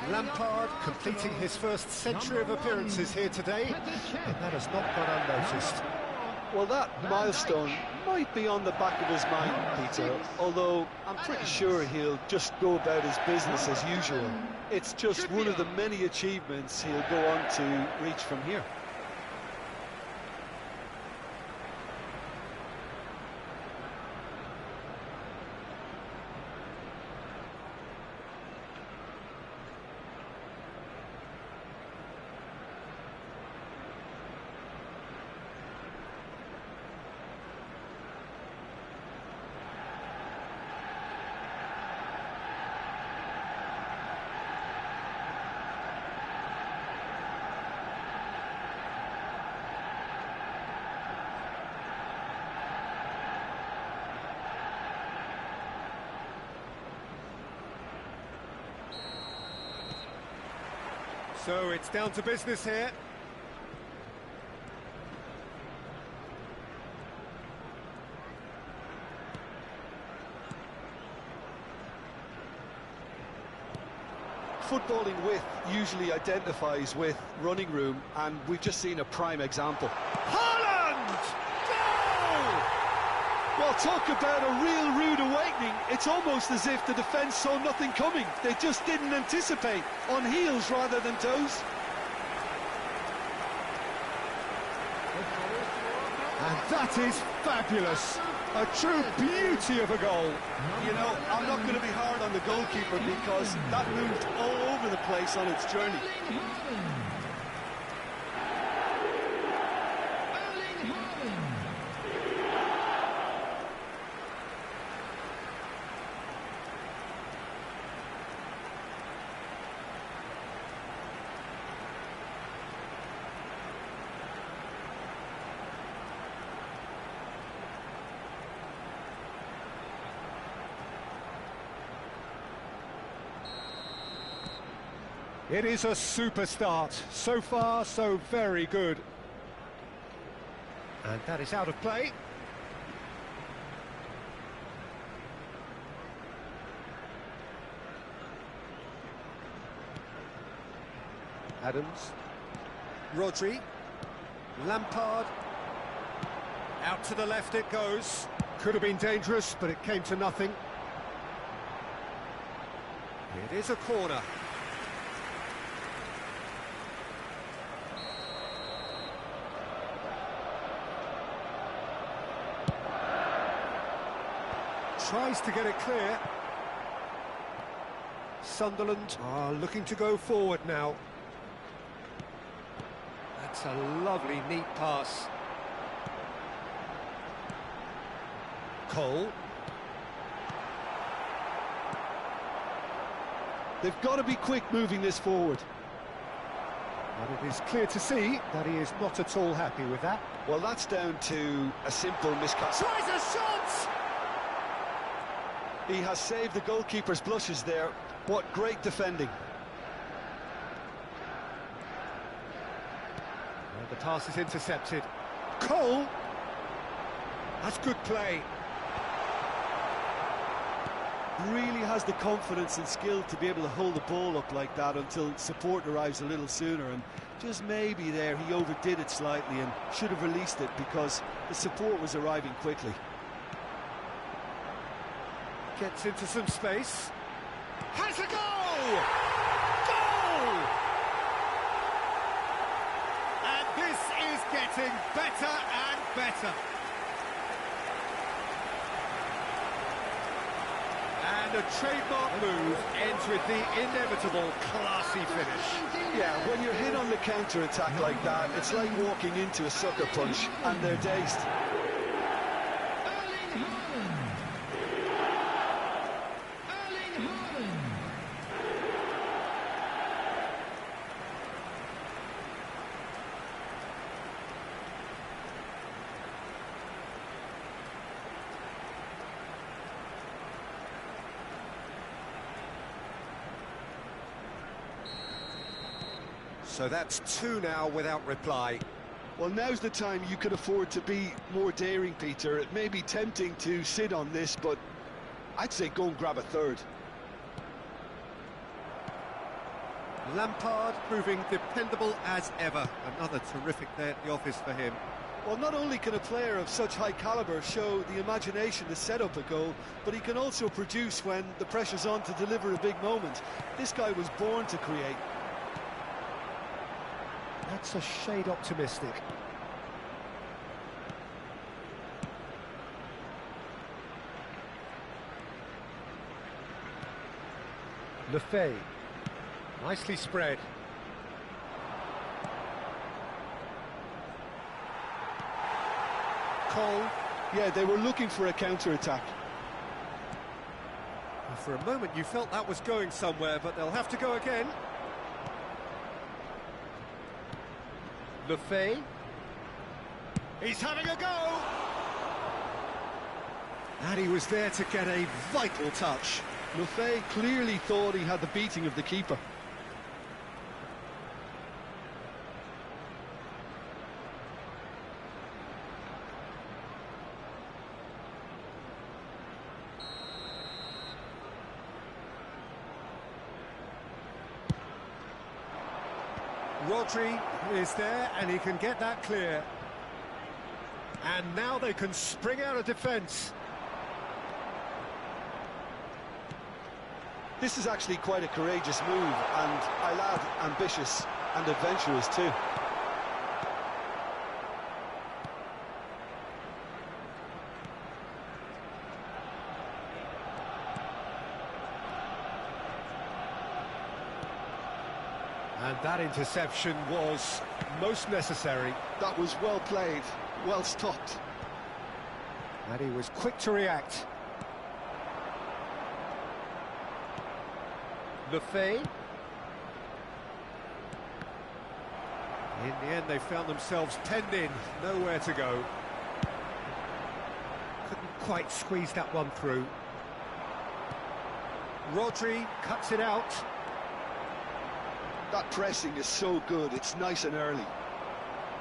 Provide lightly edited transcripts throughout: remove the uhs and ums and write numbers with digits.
Lampard completing his first century of appearances here today, and that has not gone unnoticed. Well, that milestone might be on the back of his mind, Peter, although I'm pretty sure he'll just go about his business as usual. It's just one of the many achievements he'll go on to reach from here. So it's down to business here. Footballing width usually identifies with running room, and we've just seen a prime example. Haaland! Goal! Well, talk about a real rude awakening. It's almost as if the defence saw nothing coming. They just didn't anticipate, on heels rather than toes. And that is fabulous. A true beauty of a goal. You know, I'm not going to be hard on the goalkeeper because that moved all over the place on its journey. It is a super start. So far, so very good. And that is out of play. Adams. Rodri. Lampard. Out to the left it goes. Could have been dangerous, but it came to nothing. It is a corner. Tries to get it clear. Sunderland are looking to go forward now. That's a lovely, neat pass. Cole. They've got to be quick moving this forward. And it is clear to see that he is not at all happy with that. Well, that's down to a simple miscalculation. Tries a shot! He has saved the goalkeeper's blushes there. What great defending. And the pass is intercepted. Cole! That's good play. Really has the confidence and skill to be able to hold the ball up like that until support arrives a little sooner, and just maybe there he overdid it slightly and should have released it because the support was arriving quickly. Gets into some space. Has a goal! Goal! And this is getting better and better. And a trademark move ends with the inevitable classy finish. Yeah, when you're hit on the counter-attack like that, it's like walking into a sucker punch and they're dazed. So that's two now without reply. Well, now's the time you could afford to be more daring, Peter. It may be tempting to sit on this, but I'd say go and grab a third. Lampard proving dependable as ever. Another terrific day at the office for him. Well, not only can a player of such high calibre show the imagination to set up a goal, but he can also produce when the pressure's on to deliver a big moment. This guy was born to create. That's a shade optimistic. Lefebvre, nicely spread. Cole. Yeah, they were looking for a counter-attack. For a moment you felt that was going somewhere, but they'll have to go again. Lefebvre. He's having a go! And he was there to get a vital touch. Lefebvre clearly thought he had the beating of the keeper. Rodri is there and he can get that clear. And now they can spring out of defence. This is actually quite a courageous move, and I'll add ambitious and adventurous too. And that interception was most necessary. That was well played, well stopped. And he was quick to react. Lefebvre. In the end, they found themselves penned in, nowhere to go. Couldn't quite squeeze that one through. Rodri cuts it out. That pressing is so good, it's nice and early.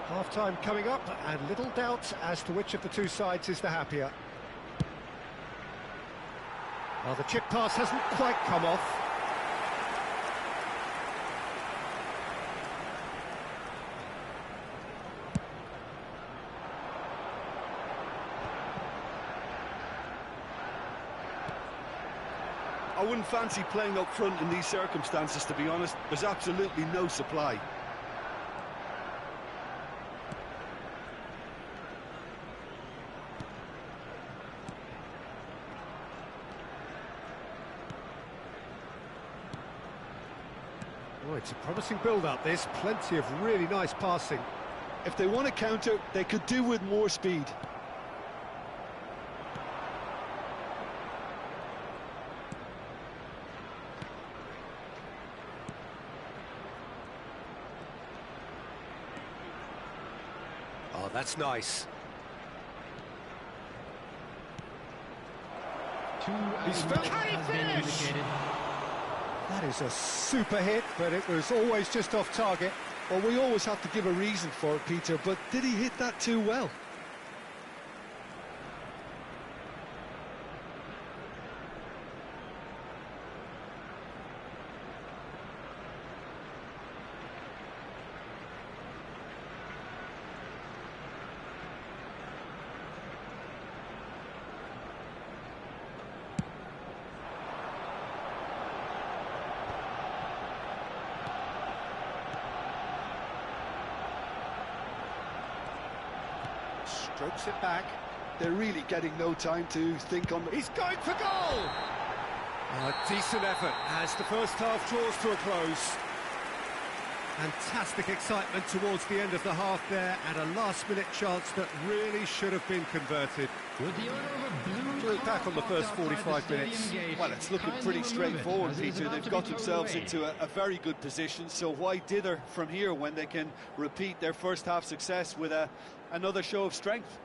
Half-time coming up, and little doubt as to which of the two sides is the happier. Well, the chip pass hasn't quite come off. I wouldn't fancy playing up front in these circumstances, to be honest. There's absolutely no supply. Oh, it's a promising build-up, this. Plenty of really nice passing. If they want to counter, they could do with more speed. Oh, that's nice. He's Can he finish? That is a super hit, but it was always just off target. Well, we always have to give a reason for it, Peter, but did he hit that too well? Strokes it back. They're really getting no time to think on the... He's going for goal! A decent effort as the first half draws to a close. Fantastic excitement towards the end of the half there, and a last-minute chance that really should have been converted. With the owner of a blue Look back on the first 45 minutes. Well, it's looking pretty straightforward, Peter. They've got themselves into a very good position, so why dither from here when they can repeat their first half success with another show of strength?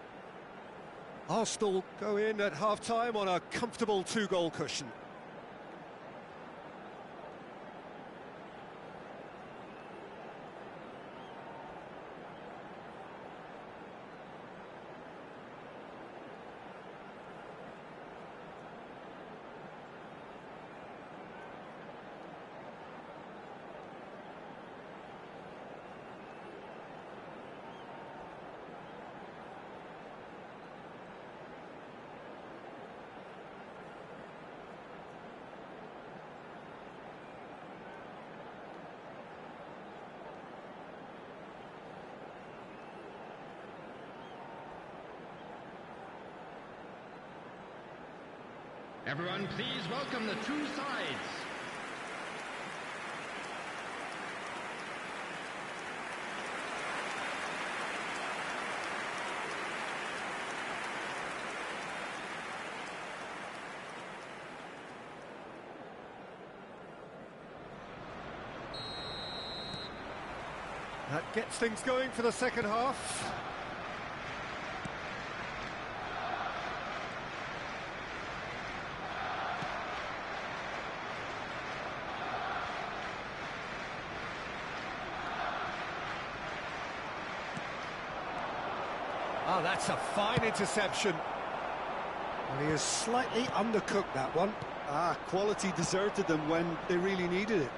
Arsenal go in at half-time on a comfortable two-goal cushion. Everyone, please welcome the two sides. That gets things going for the second half. Oh, that's a fine interception. And he is slightly undercooked, that one. Quality deserted them when they really needed it.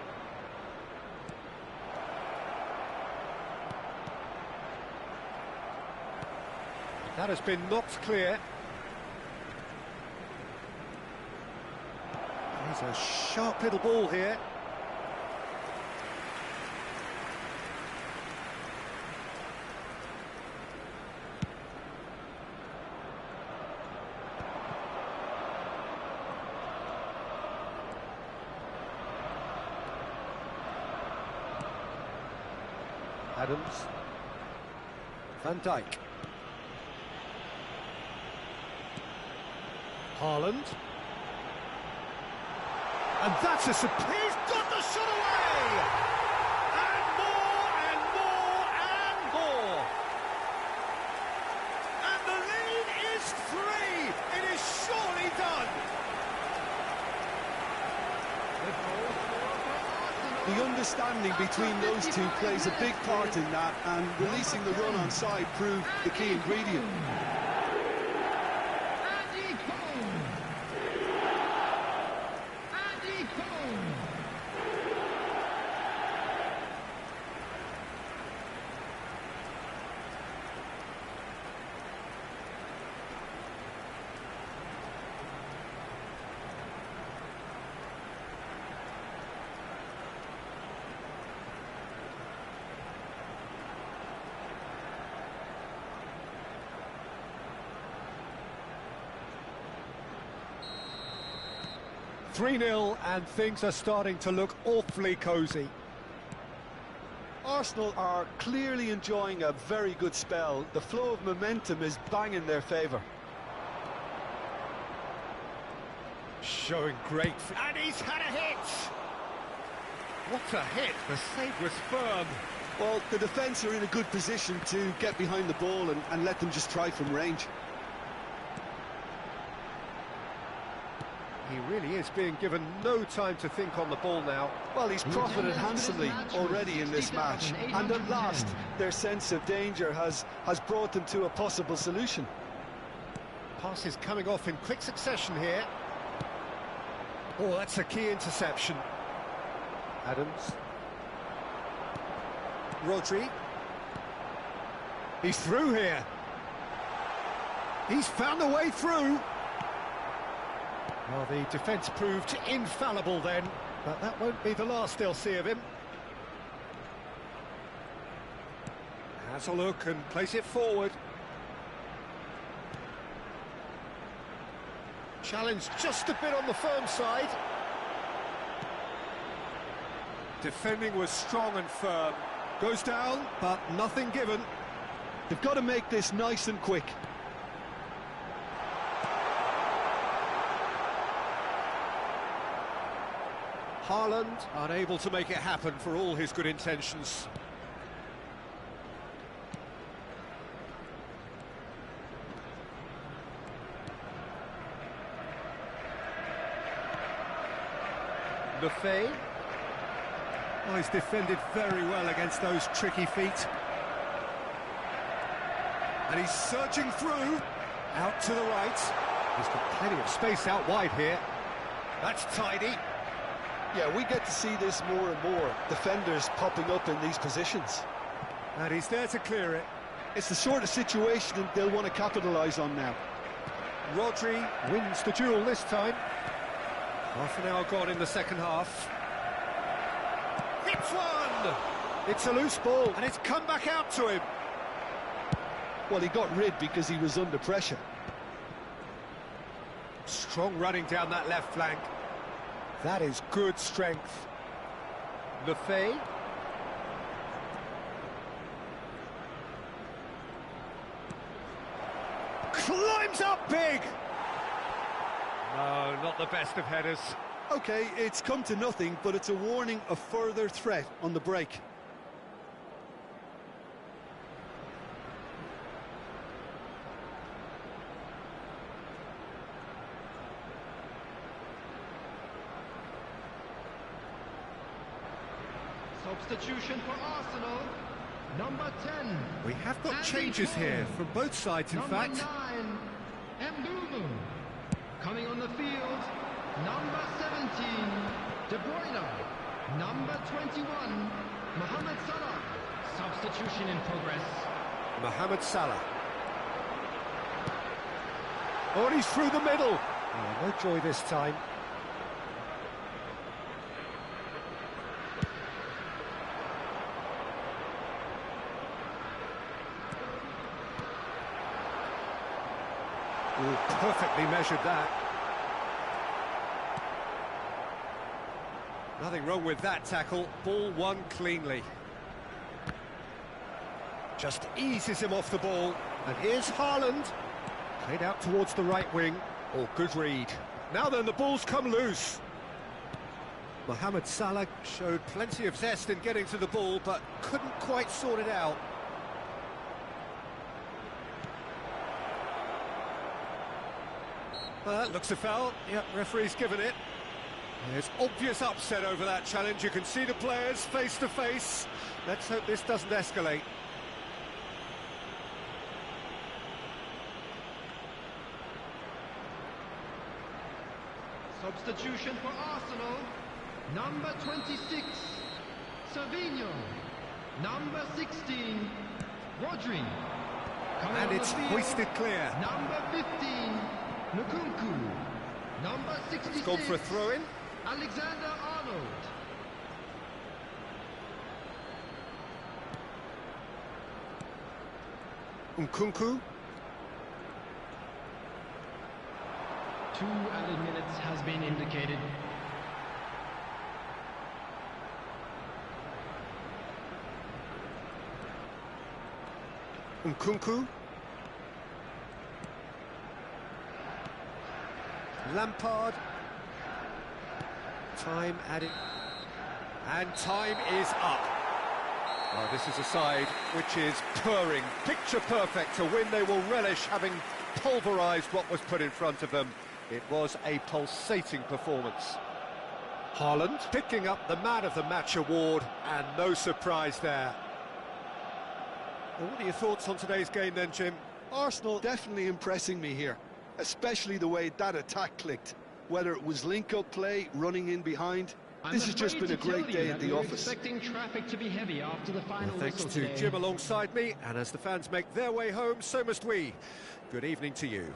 That has been knocked clear. There's a sharp little ball here. Adams. Van Dijk. Haaland. And that's a surprise. He's got the shot away! And more, and more, and more! And the lead is 3! It is surely done! The understanding between those two plays a big part in that, and releasing the run on side proved the key ingredient. .3-0 and things are starting to look awfully cosy. Arsenal are clearly enjoying a very good spell. The flow of momentum is bang in their favour. Showing great... And he's had a hit! What a hit! The save was firm. Well, the defence are in a good position to get behind the ball and let them just try from range. He really is being given no time to think on the ball now. Well, he's profited handsomely already in this match, and at last their sense of danger has brought them to a possible solution. Pass is coming off in quick succession here. Oh, that's a key interception. Adams. Rodri. He's through here. He's found a way through. Well, the defence proved infallible then, but that won't be the last they'll see of him. Has a look and plays it forward. Challenge just a bit on the firm side. Defending was strong and firm. Goes down, but nothing given. They've got to make this nice and quick. Haaland unable to make it happen for all his good intentions. Lefebvre. Oh, he's defended very well against those tricky feet. And he's surging through. Out to the right. He's got plenty of space out wide here. That's tidy. Yeah, we get to see this more and more. Defenders popping up in these positions. And he's there to clear it. It's the sort of situation they'll want to capitalise on now. Rodri wins the duel this time. Half an hour gone in the second half. Hits one! It's a loose ball, and it's come back out to him. Well, he got rid because he was under pressure. Strong running down that left flank. That is good strength. Lefay. Climbs up big! No, not the best of headers. OK, it's come to nothing, but it's a warning of further threat on the break. Substitution for Arsenal. Number 10. We have got Andy changes Cole. here, from both sides in Number fact. 9. Mbumu. Coming on the field. Number 17. De Bruyne. Number 21. Mohamed Salah. Substitution in progress. Mohamed Salah. Oh, and he's through the middle. Oh, no joy this time. Ooh, perfectly measured that. Nothing wrong with that tackle. Ball won cleanly. Just eases him off the ball. And here's Haaland. Played out towards the right wing. Oh, good read. Now then, the ball's come loose. Mohamed Salah showed plenty of zest in getting to the ball, but couldn't quite sort it out. Looks a foul. Yep, referee's given it. There's obvious upset over that challenge. You can see the players face to face. Let's hope this doesn't escalate. Substitution for Arsenal. Number 26. Savinho. Number 16. Rodri. Coming And on it's the field, hoisted clear. Number 15. Nkunku. Number 66. It's gone for a throw-in. Alexander Arnold. Nkunku. 2 added minutes has been indicated. Nkunku. Lampard. Time added. And time is up. Oh, this is a side which is purring, picture perfect, a win they will relish, having pulverised what was put in front of them. It was a pulsating performance. Haaland picking up the Man of the Match award, and no surprise there. Well, what are your thoughts on today's game then, Jim? Arsenal definitely impressing me here, especially the way that attack clicked. Whether it was link-up play, running in behind, this has just been a great day at the office. Expecting traffic to be heavy after the final Thanks whistle to today. Jim alongside me, and as the fans make their way home, so must we. Good evening to you.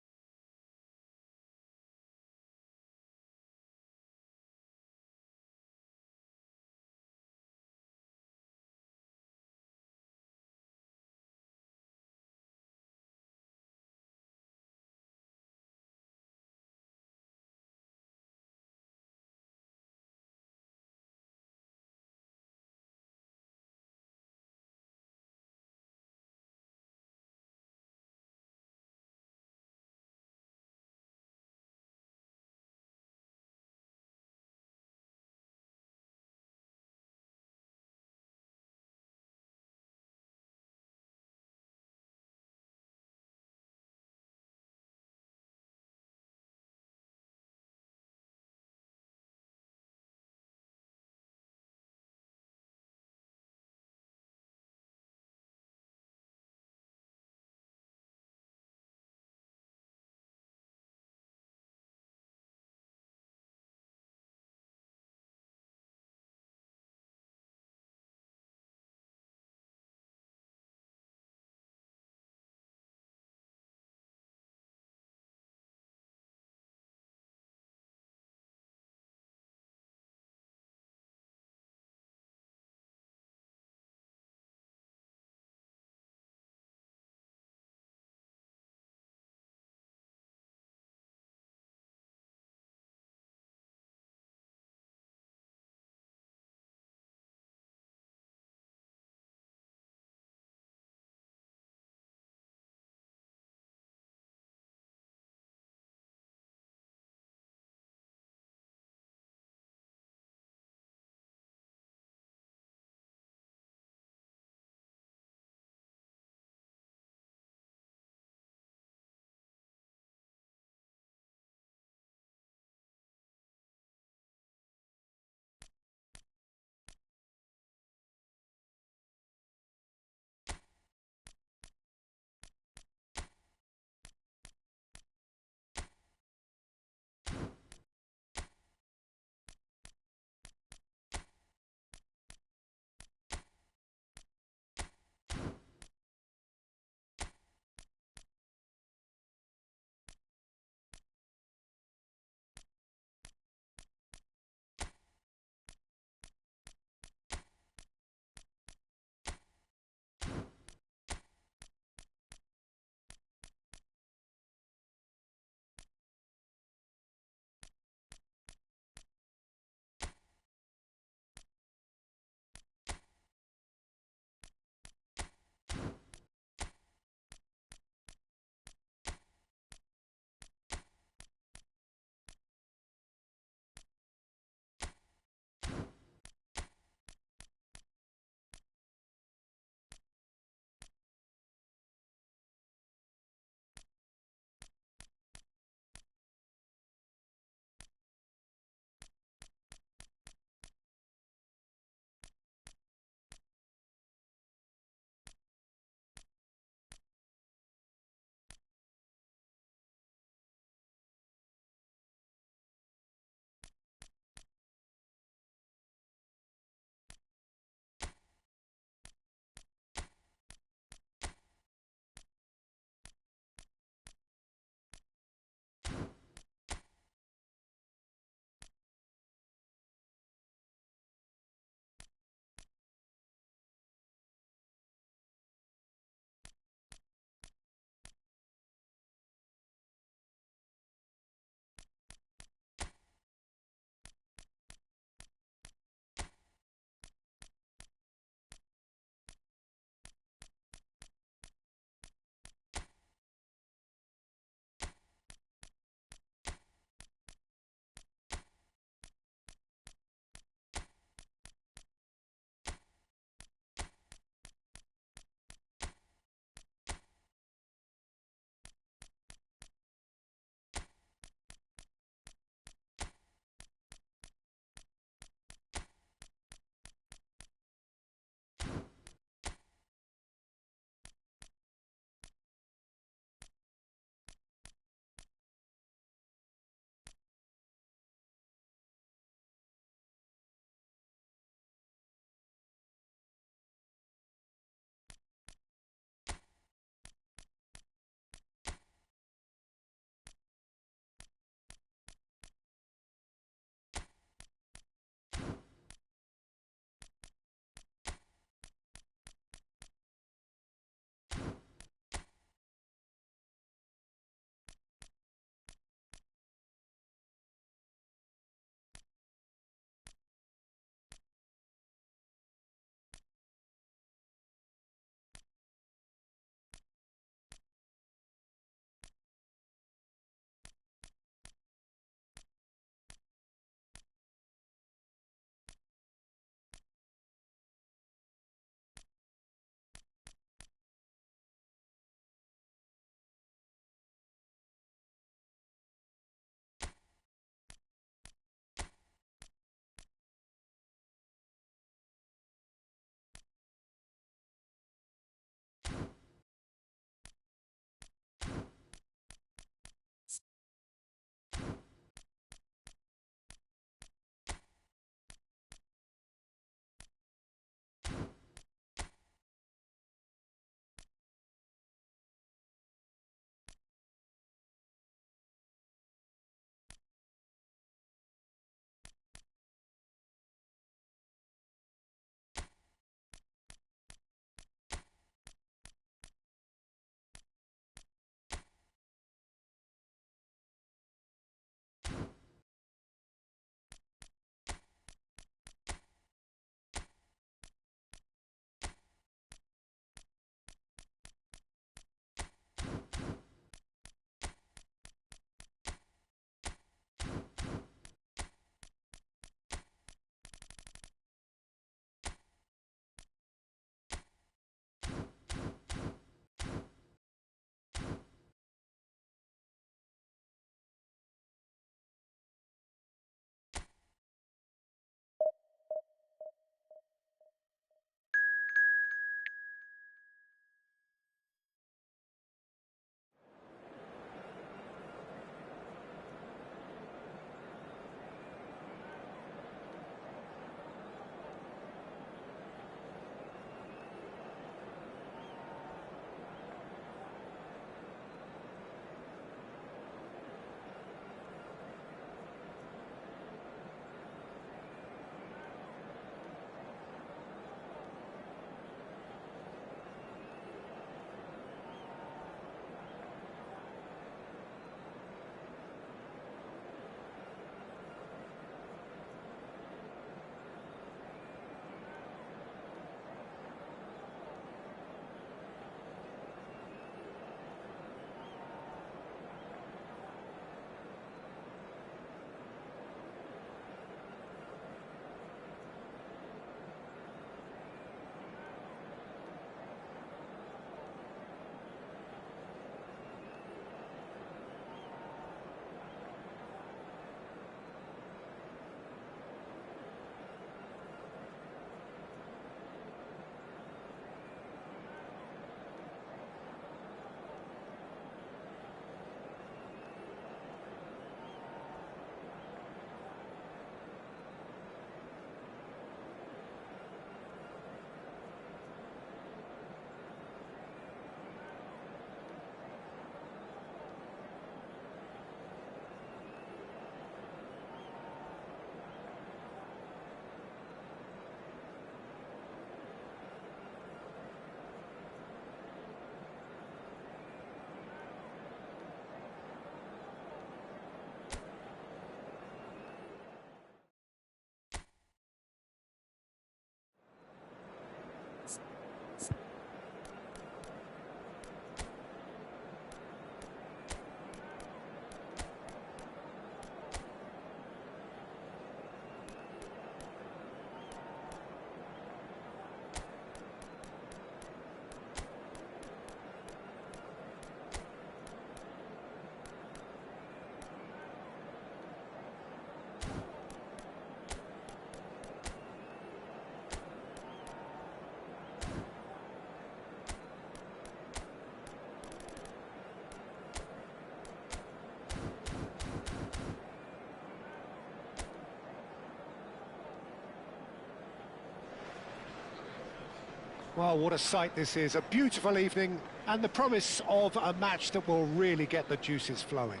Well, what a sight this is. A beautiful evening and the promise of a match that will really get the juices flowing.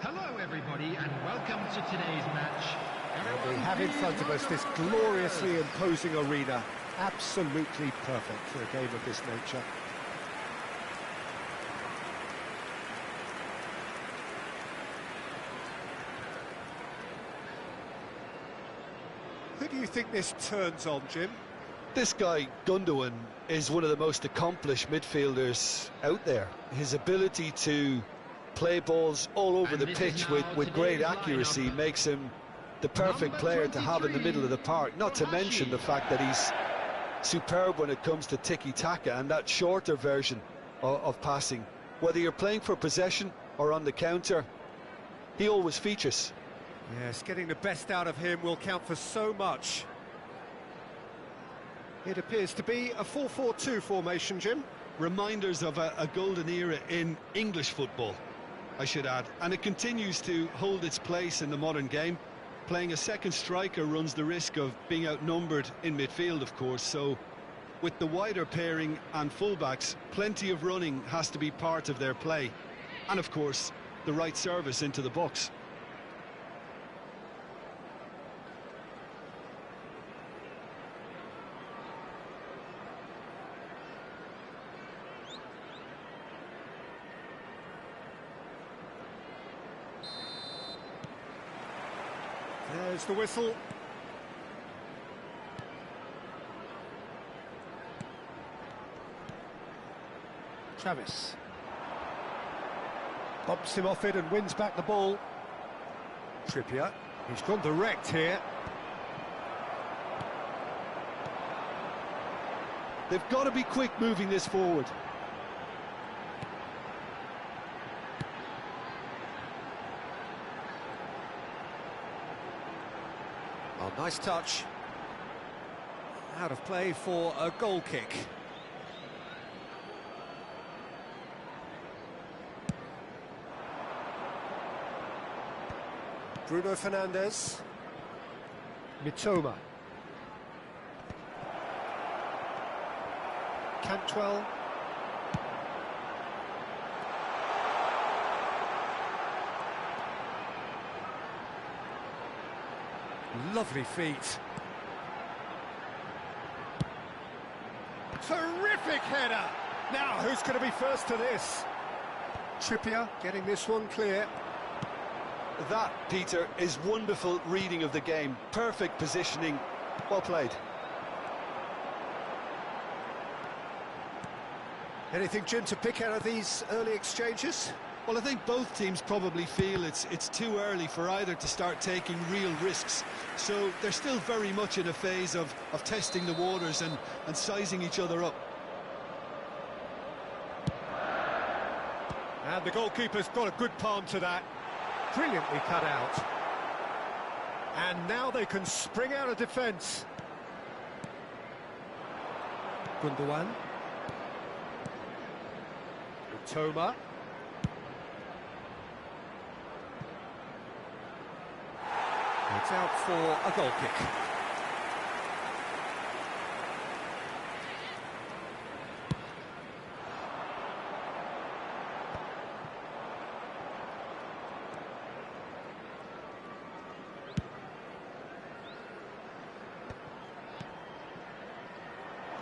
Hello, everybody, and welcome to today's match. And we have in front of us this gloriously imposing arena. Absolutely perfect for a game of this nature. Who do you think this turns on, Jim? This guy, Gundogan, is one of the most accomplished midfielders out there. His ability to play balls all over the pitch with great accuracy makes him the perfect player to have in the middle of the park, not to mention the fact that he's superb when it comes to tiki-taka and that shorter version of passing. Whether you're playing for possession or on the counter, he always features. Yes, getting the best out of him will count for so much. It appears to be a 4-4-2 formation, Jim. Reminders of a golden era in English football, I should add, and it continues to hold its place in the modern game. Playing a second striker runs the risk of being outnumbered in midfield, of course, so with the wider pairing and fullbacks, plenty of running has to be part of their play, and of course the right service into the box. There's the whistle. Travis. Bumps him off it and wins back the ball. Trippier. He's gone direct here. They've got to be quick moving this forward. Oh, nice touch. Out of play for a goal kick. Bruno Fernandes. Mitoma. Cantwell. Lovely feet. Terrific header! Now, who's going to be first to this? Trippier getting this one clear. That, Peter, is wonderful reading of the game. Perfect positioning. Well played. Anything, Jim, to pick out of these early exchanges? Well, I think both teams probably feel it's too early for either to start taking real risks. So they're still very much in a phase of testing the waters and sizing each other up. And the goalkeeper's got a good palm to that. Brilliantly cut out. And now they can spring out of defence. Gundogan. Mitoma. It's out for a goal kick.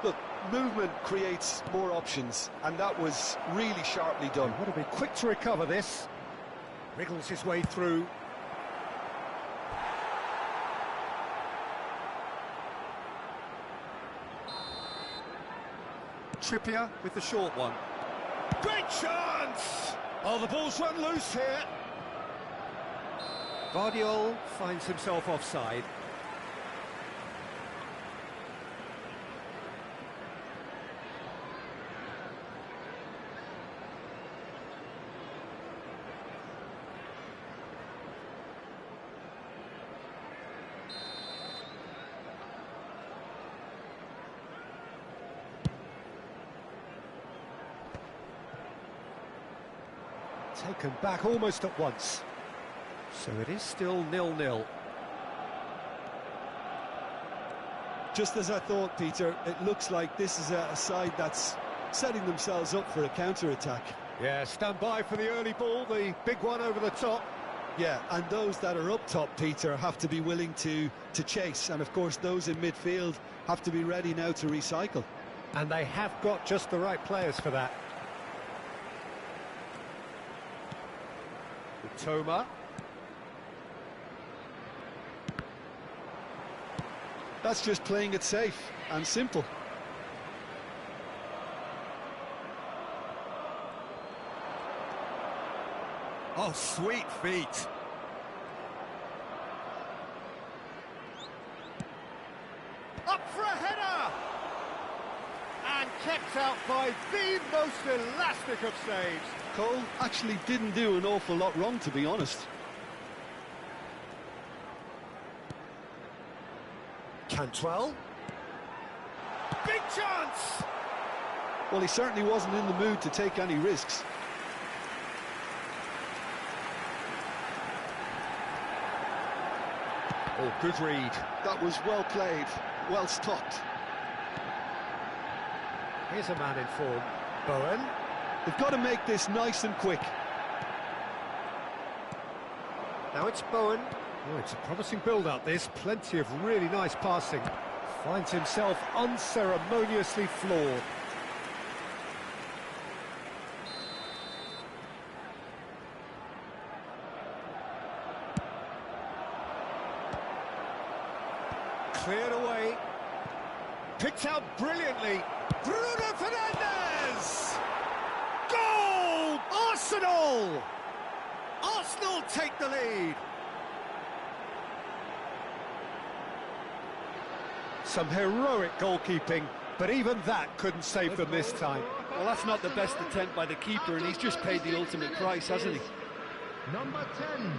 Look, movement creates more options, and that was really sharply done. Would have been quick to recover this. Wriggles his way through. Trippier with the short one. Great chance! Oh, the ball's run loose here. Vardiol finds himself offside. taken back almost at once. So it is still 0-0. Just as I thought, Peter, it looks like this is a side that's setting themselves up for a counter-attack. Yeah, stand by for the early ball, the big one over the top. Yeah, and those that are up top, Peter, have to be willing to chase. And, of course, those in midfield have to be ready now to recycle. And they have got just the right players for that. Toma. That's just playing it safe and simple. Oh, sweet feet. Up for a header! And kept out by the most elastic of saves. Cole actually didn't do an awful lot wrong, to be honest. Cantwell. Big chance! Well, he certainly wasn't in the mood to take any risks. Oh, good read. That was well played, well stopped. Here's a man in form. Bowen. They've got to make this nice and quick. Now it's Bowen. Oh, it's a promising build-up, this. Plenty of really nice passing. Finds himself unceremoniously floored. Cleared away. Picked out brilliantly. Bruno Fernandes! Goal! Arsenal! Arsenal take the lead. Some heroic goalkeeping, but even that couldn't save them this time. Well, that's not the best attempt by the keeper, and he's just paid the ultimate price, hasn't he? Number 10,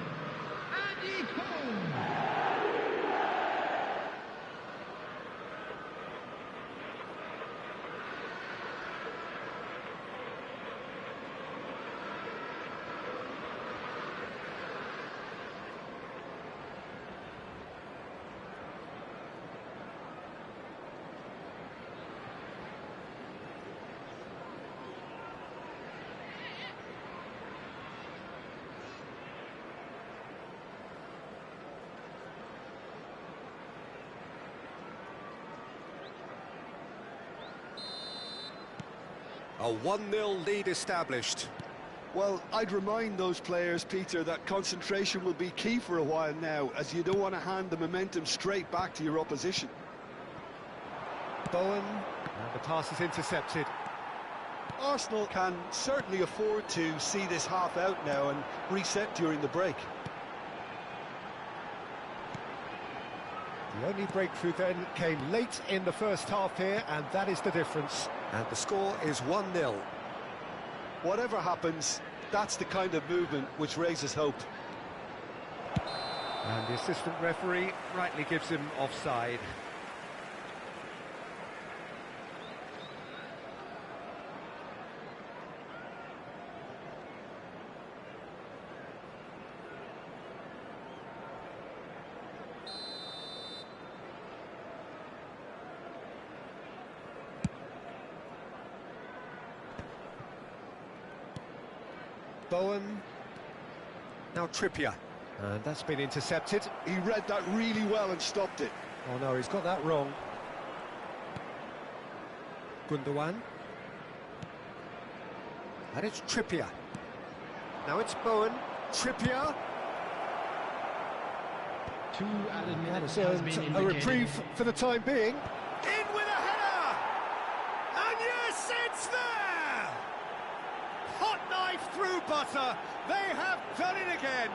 Andy Cole. A 1-0 lead established. Well, I'd remind those players, Peter, that concentration will be key for a while now, as you don't want to hand the momentum straight back to your opposition. Bowen, and the pass is intercepted. Arsenal can certainly afford to see this half out now and reset during the break. The only breakthrough then came late in the first half here, and that is the difference. And the score is 1-0. Whatever happens, that's the kind of movement which raises hope. And the assistant referee rightly gives him offside. Bowen, now Trippier, and that's been intercepted. He read that really well and stopped it. Oh no, he's got that wrong. Gundogan. And it's Trippier. Now it's Bowen. Trippier. 2 added That minutes has has earned been a indicated. reprieve for the time being. In with a header! And yes, it's there! Hot knife through butter. They have done it again.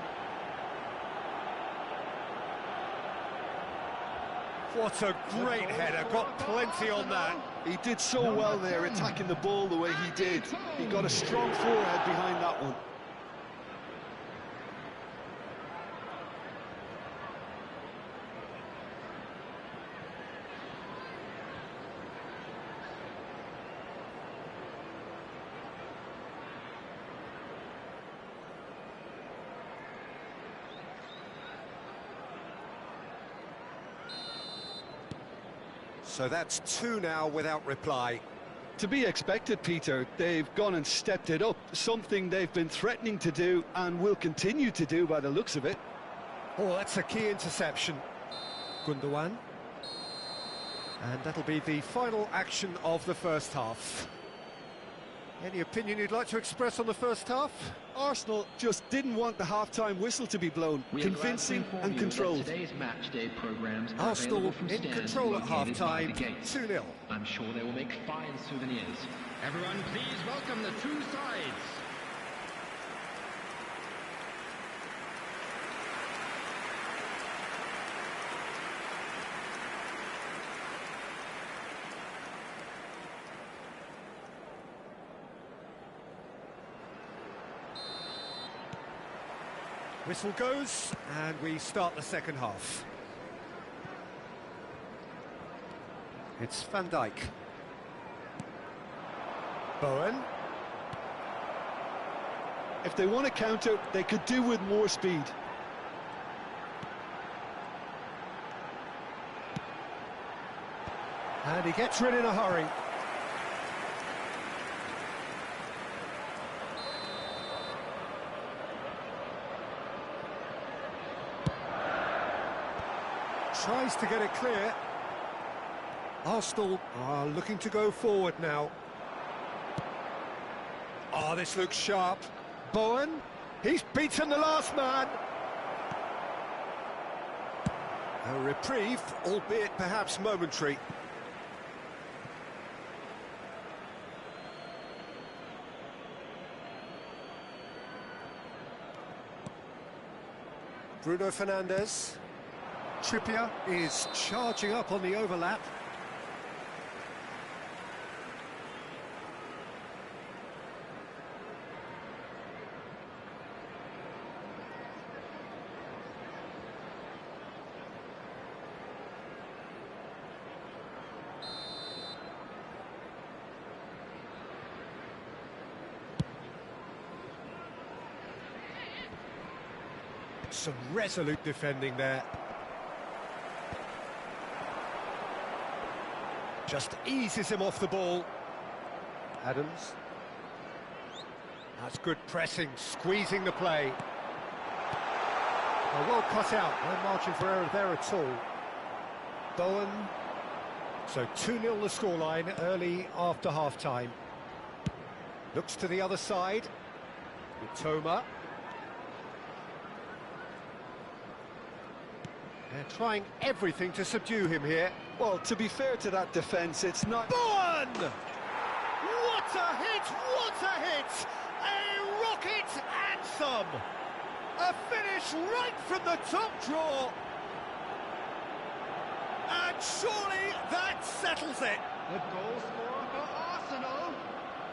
What a great header, got plenty on that. He did so well there, attacking the ball the way he did. He got a strong forehead behind that one. So that's two now without reply. To be expected, Peter. They've gone and stepped it up, something they've been threatening to do and will continue to do by the looks of it. Oh, that's a key interception. Gundogan. And that'll be the final action of the first half. Any opinion you'd like to express on the first half? Arsenal just didn't want the half-time whistle to be blown. Convincing and controlled. Today's match day programs are Arsenal available from in stands control at located by half-time, the gates. 2-0. I'm sure they will make fine souvenirs. Everyone, please welcome the two sides. Whistle goes, and we start the second half. It's Van Dijk. Bowen. If they want to counter, they could do with more speed. And he gets rid in a hurry. Tries to get it clear. Arsenal are looking to go forward now. Oh, this looks sharp. Bowen, he's beaten the last man. A reprieve, albeit perhaps momentary. Bruno Fernandes. Trippier is charging up on the overlap. Some resolute defending there. Just eases him off the ball. Adams. That's good pressing, squeezing the play. Oh, well cut out, no margin for error there at all. Bowen. So 2-0 the scoreline early after half-time. Looks to the other side. Mitoma. They're trying everything to subdue him here. Well, to be fair to that defence, it's not... Bowen! What a hit! What a hit! A rocket and some! A finish right from the top draw! And surely that settles it! The goal scorer for Arsenal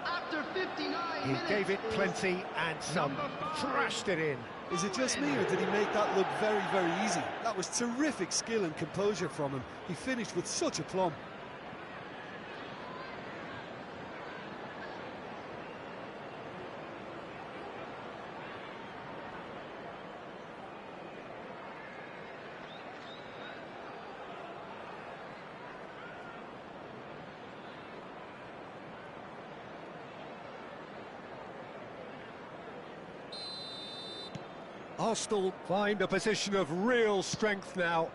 after 59 minutes. He gave it plenty and some. Thrashed it in. Is it just me, or did he make that look very, very easy? That was terrific skill and composure from him. He finished with such aplomb. Arsenal find a position of real strength now.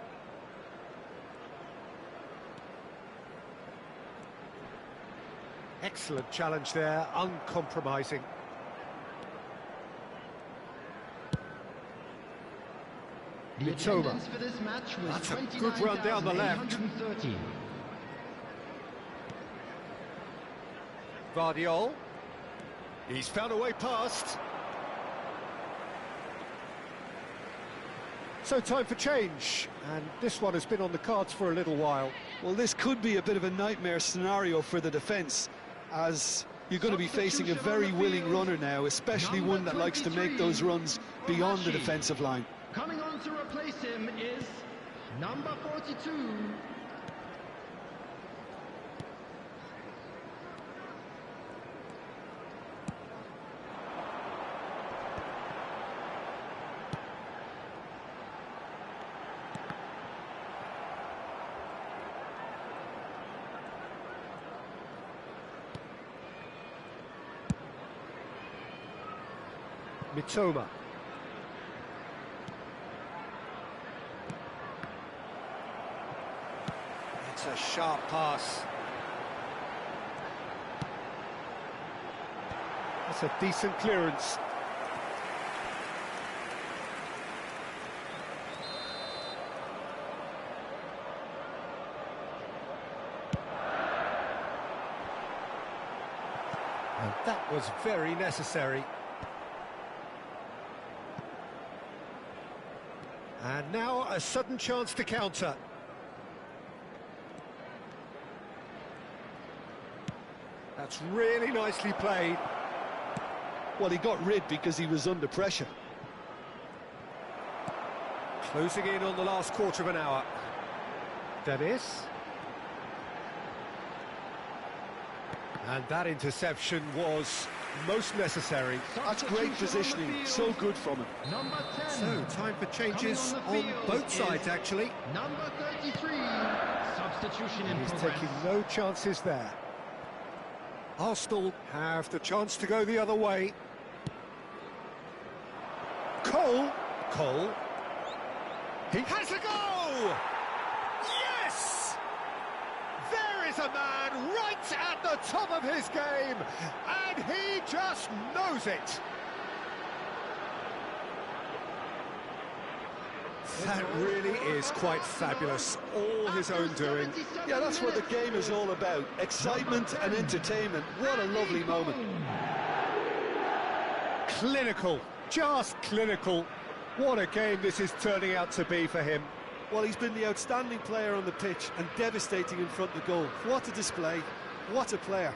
Excellent challenge there, uncompromising. The Mitoma. attendance for this match was That's a good run down the left. 29,830. Vardiol. He's found a way past. So time for change, and this one has been on the cards for a little while. Well, this could be a bit of a nightmare scenario for the defence, as you're going to be facing a very willing runner now, especially one that likes to make those runs beyond the defensive line. Coming on to replace him is number 42. Mitoma. It's a sharp pass. That's a decent clearance. And that was very necessary. And now a sudden chance to counter. That's really nicely played. Well, he got rid because he was under pressure. Closing in on the last quarter of an hour. Dennis. And that interception was most necessary. That's great positioning, so good from him. Number 10. So, time for changes on both sides, actually. Number 33. Substitution in He's progress. taking no chances there. Arsenal have the chance to go the other way. Cole. He has a go! Yes! There is a man right at the top of his game, and he just knows it. That really is quite fabulous, all his own doing. Yeah, that's what the game is all about. Excitement and entertainment. What a lovely moment. Clinical, just clinical. What a game this is turning out to be for him. Well, he's been the outstanding player on the pitch and devastating in front of the goal. What a display. What a player.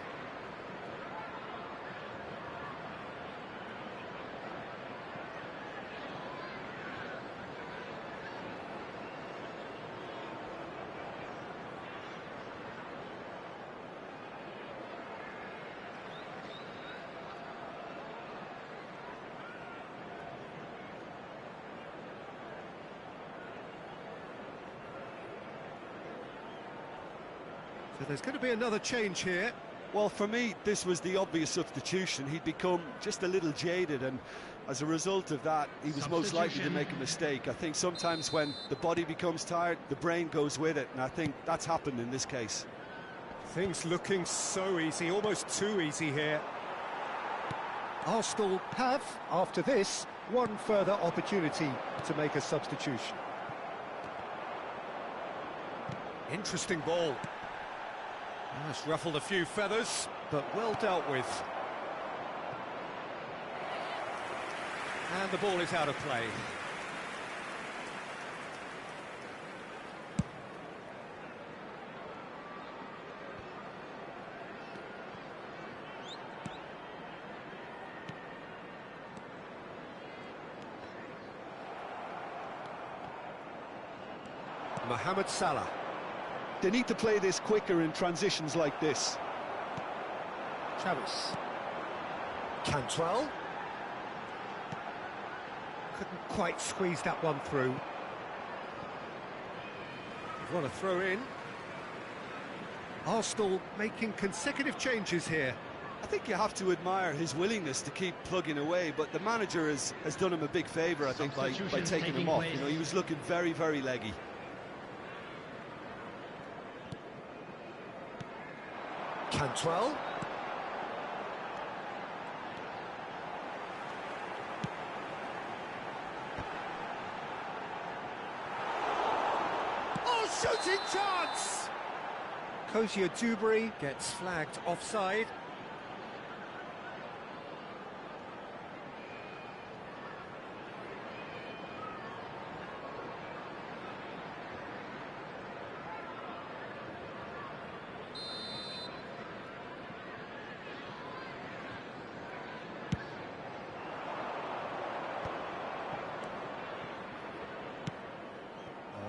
So there's going to be another change here. Well, for me, this was the obvious substitution. He'd become just a little jaded, and as a result of that, he was most likely to make a mistake. I think sometimes when the body becomes tired, the brain goes with it, and I think that's happened in this case. Things looking so easy, almost too easy here. Arsenal have, after this, one further opportunity to make a substitution. Interesting ball. It's ruffled a few feathers, but well dealt with. And the ball is out of play. Mohamed Salah. They need to play this quicker in transitions like this. Travis. Cantwell. Couldn't quite squeeze that one through. They've got a throw in. Arsenal making consecutive changes here. I think you have to admire his willingness to keep plugging away, but the manager has done him a big favour, I think, by taking him off. You know, he was looking very, very leggy. Cantwell. Oh, shooting chance! Kozia Dubry gets flagged offside.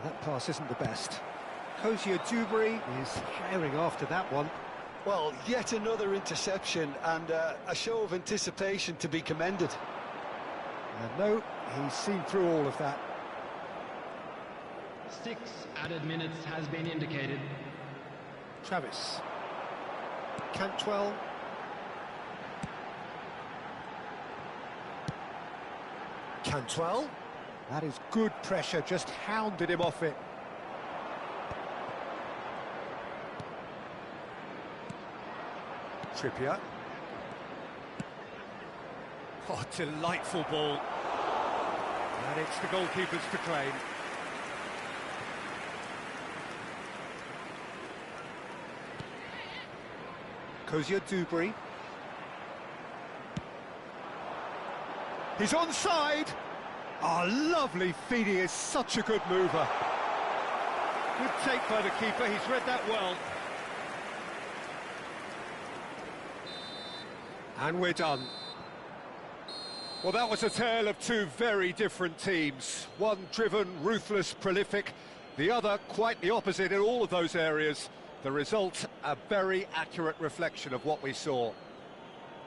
That pass isn't the best. Kozia Dubry is firing after that one. Well, yet another interception and a show of anticipation to be commended. And no, he's seen through all of that. 6 added minutes has been indicated. Travis. Cantwell. Cantwell. That is good pressure, just hounded him off it. Trippier. Oh, delightful ball. And it's the goalkeepers to claim. Kozia Dubry. He's onside. Oh, lovely feed. He is such a good mover. Good take by the keeper. He's read that well. And we're done. Well, that was a tale of two very different teams. One driven, ruthless, prolific. The other quite the opposite in all of those areas. The result, a very accurate reflection of what we saw.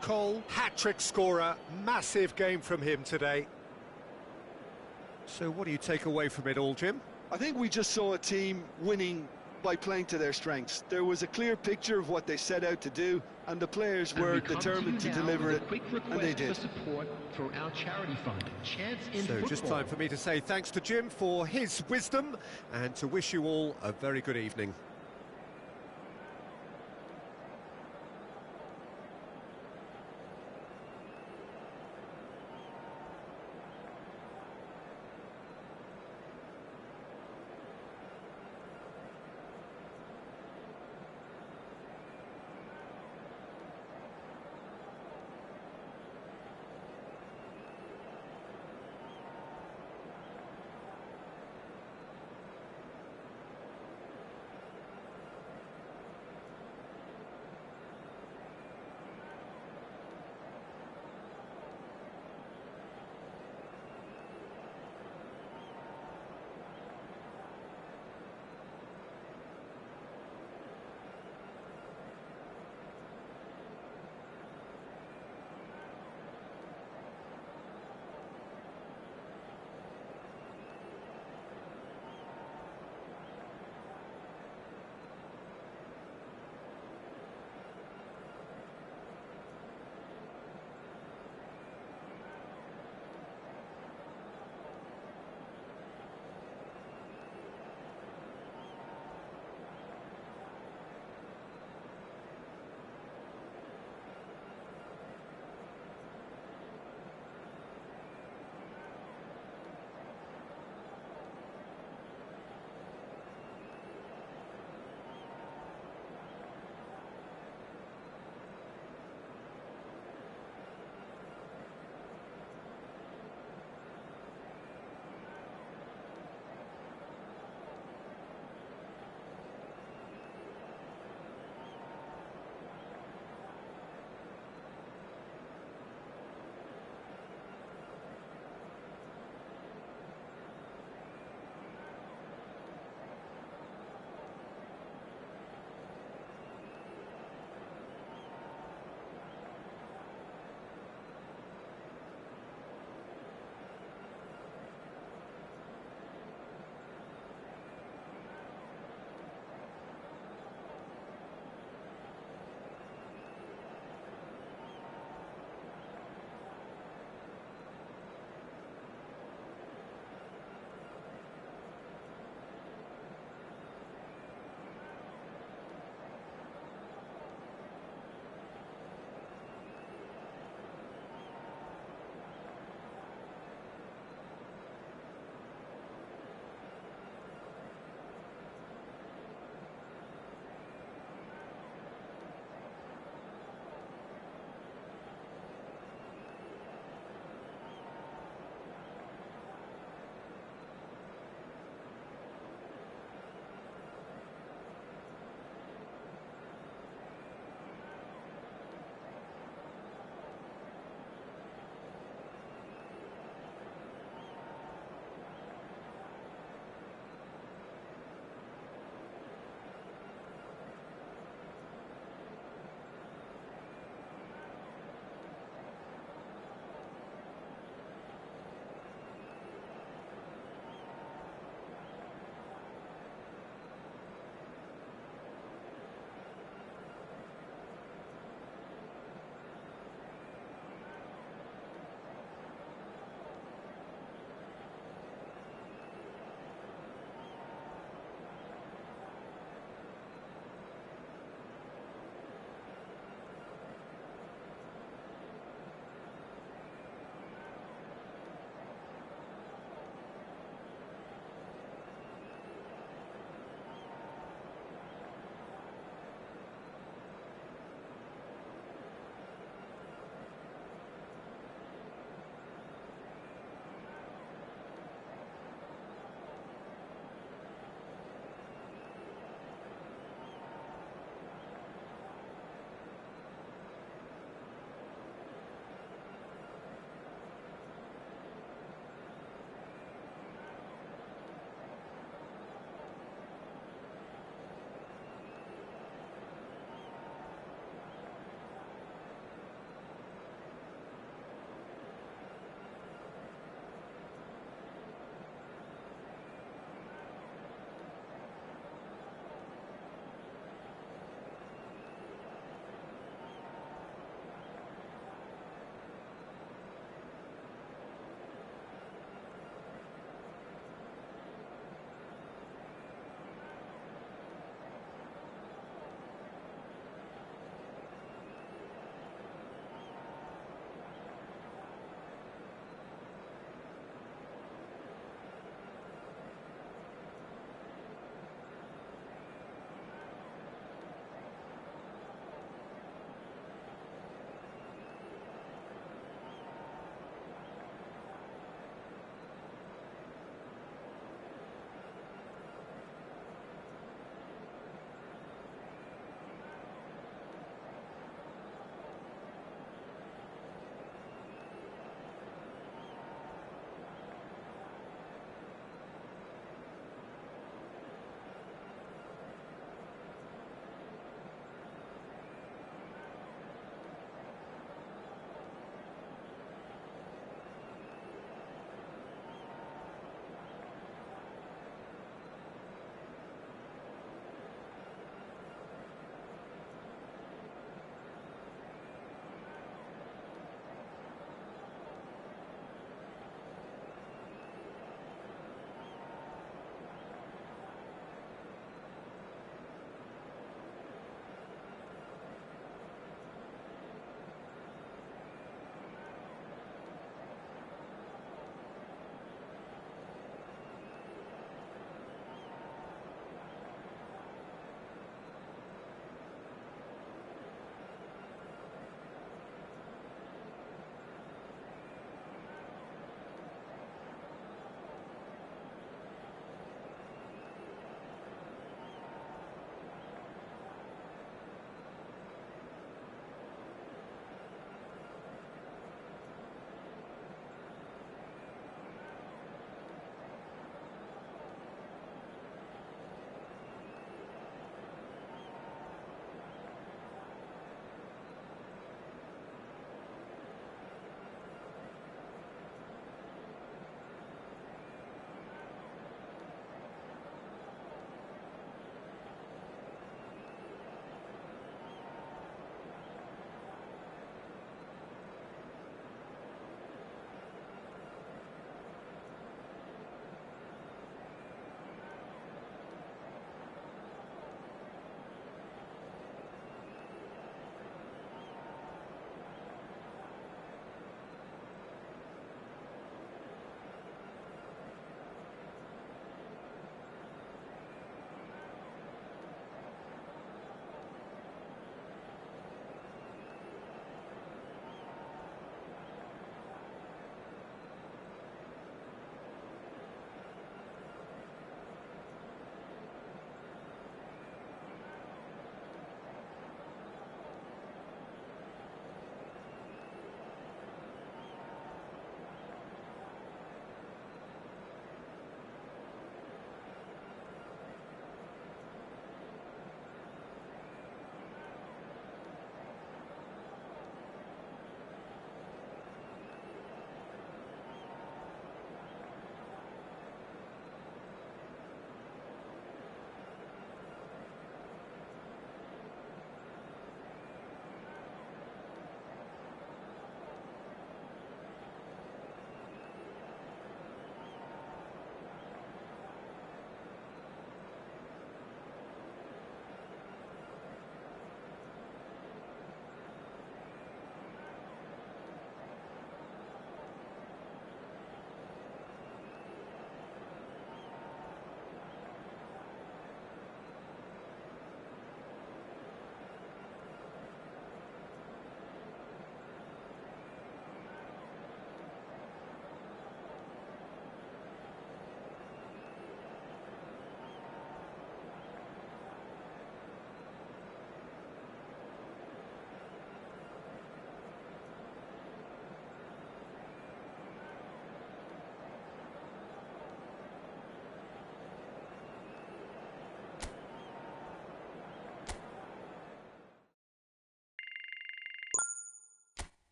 Cole, hat-trick scorer, massive game from him today. So what do you take away from it all, Jim? I think we just saw a team winning by playing to their strengths. There was a clear picture of what they set out to do, and the players were determined to deliver it, and they did. Support for our charity fund, Chance in So Football. just time for me to say thanks to Jim for his wisdom, and to wish you all a very good evening.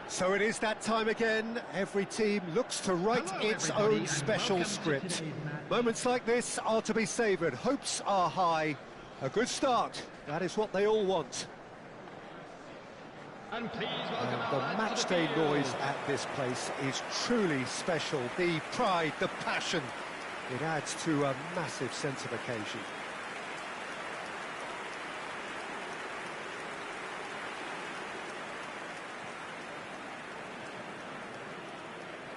So it is that time again. Every team looks to write Hello, its everybody, own and special welcome to script. today's match. Moments like this are to be savoured. Hopes are high. A good start. That is what they all want. And please welcome And the our lads to matchday field. noise at this place is truly special. The pride, the passion, it adds to a massive sense of occasion.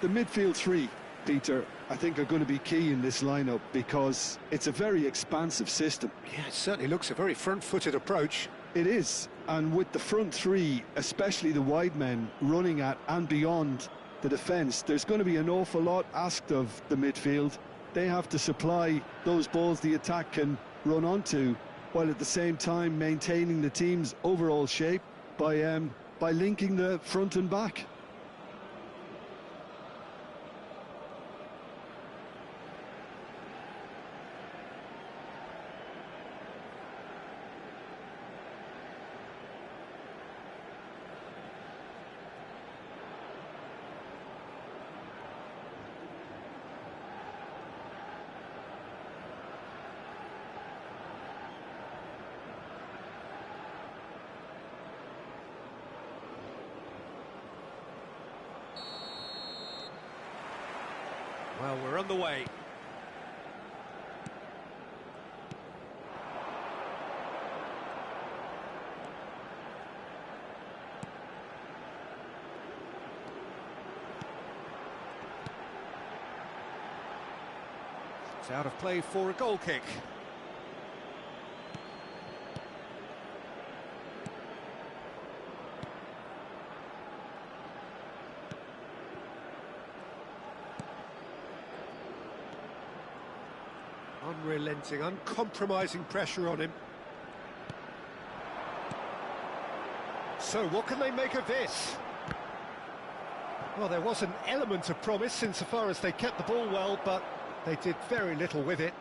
The midfield three, Peter, I think are going to be key in this lineup because it's a very expansive system. Yeah, it certainly looks a very front-footed approach. It is, and with the front three, especially the wide men, running at and beyond the defence, there's going to be an awful lot asked of the midfield. They have to supply those balls the attack can run onto, while at the same time maintaining the team's overall shape by linking the front and back. Well, we're on the way. It's out of play for a goal kick. Unrelenting, uncompromising pressure on him. So what can they make of this? Well, there was an element of promise insofar as they kept the ball well, but they did very little with it.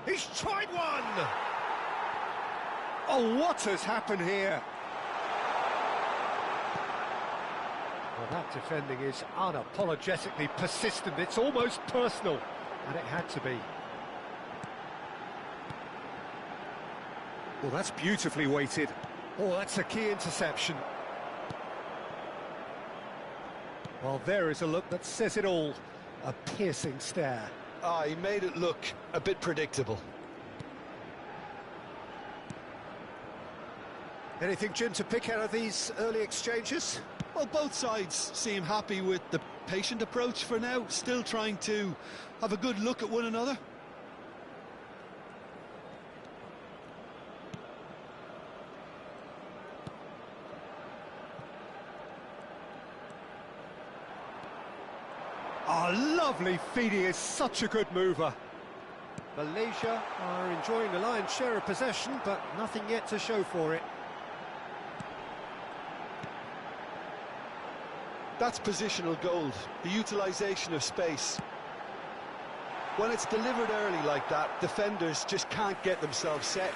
He's tried one! Oh, what has happened here? Well, that defending is unapologetically persistent. It's almost personal. And it had to be. Well, that's beautifully weighted. Oh, that's a key interception. Well, there is a look that says it all. A piercing stare. Ah, he made it look a bit predictable. Anything, Jim, to pick out of these early exchanges? Well, both sides seem happy with the patient approach for now, still trying to have a good look at one another. Oh, lovely feed, he is such a good mover. Malaysia are enjoying the lion's share of possession, but nothing yet to show for it. That's positional gold, the utilisation of space. When it's delivered early like that, defenders just can't get themselves set.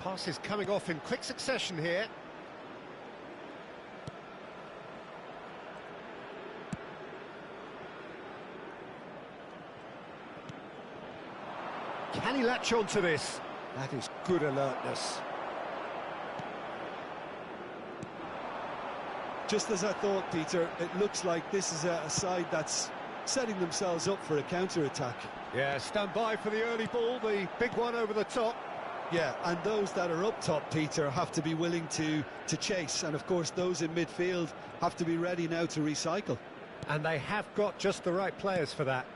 Passes coming off in quick succession here. Can he latch on to this? That is good alertness. Just as I thought, Peter, it looks like this is a side that's setting themselves up for a counter-attack. Yeah, stand by for the early ball, the big one over the top. Yeah, and those that are up top, Peter, have to be willing to chase. And, of course, those in midfield have to be ready now to recycle. And they have got just the right players for that.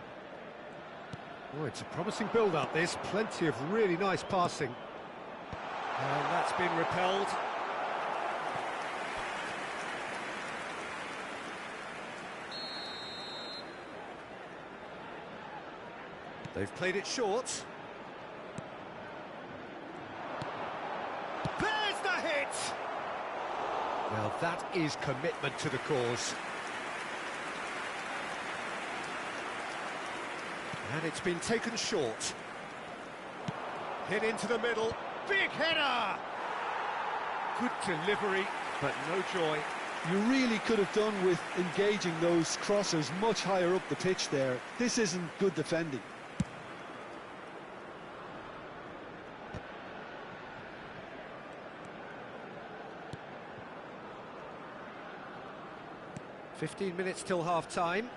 Oh, it's a promising build-up, this. Plenty of really nice passing. And that's been repelled. They've played it short. There's the hit! Well, that is commitment to the cause. And it's been taken short. Hit into the middle. Big header! Good delivery, but no joy. You really could have done with engaging those crossers much higher up the pitch there. This isn't good defending. "15 minutes till half-time.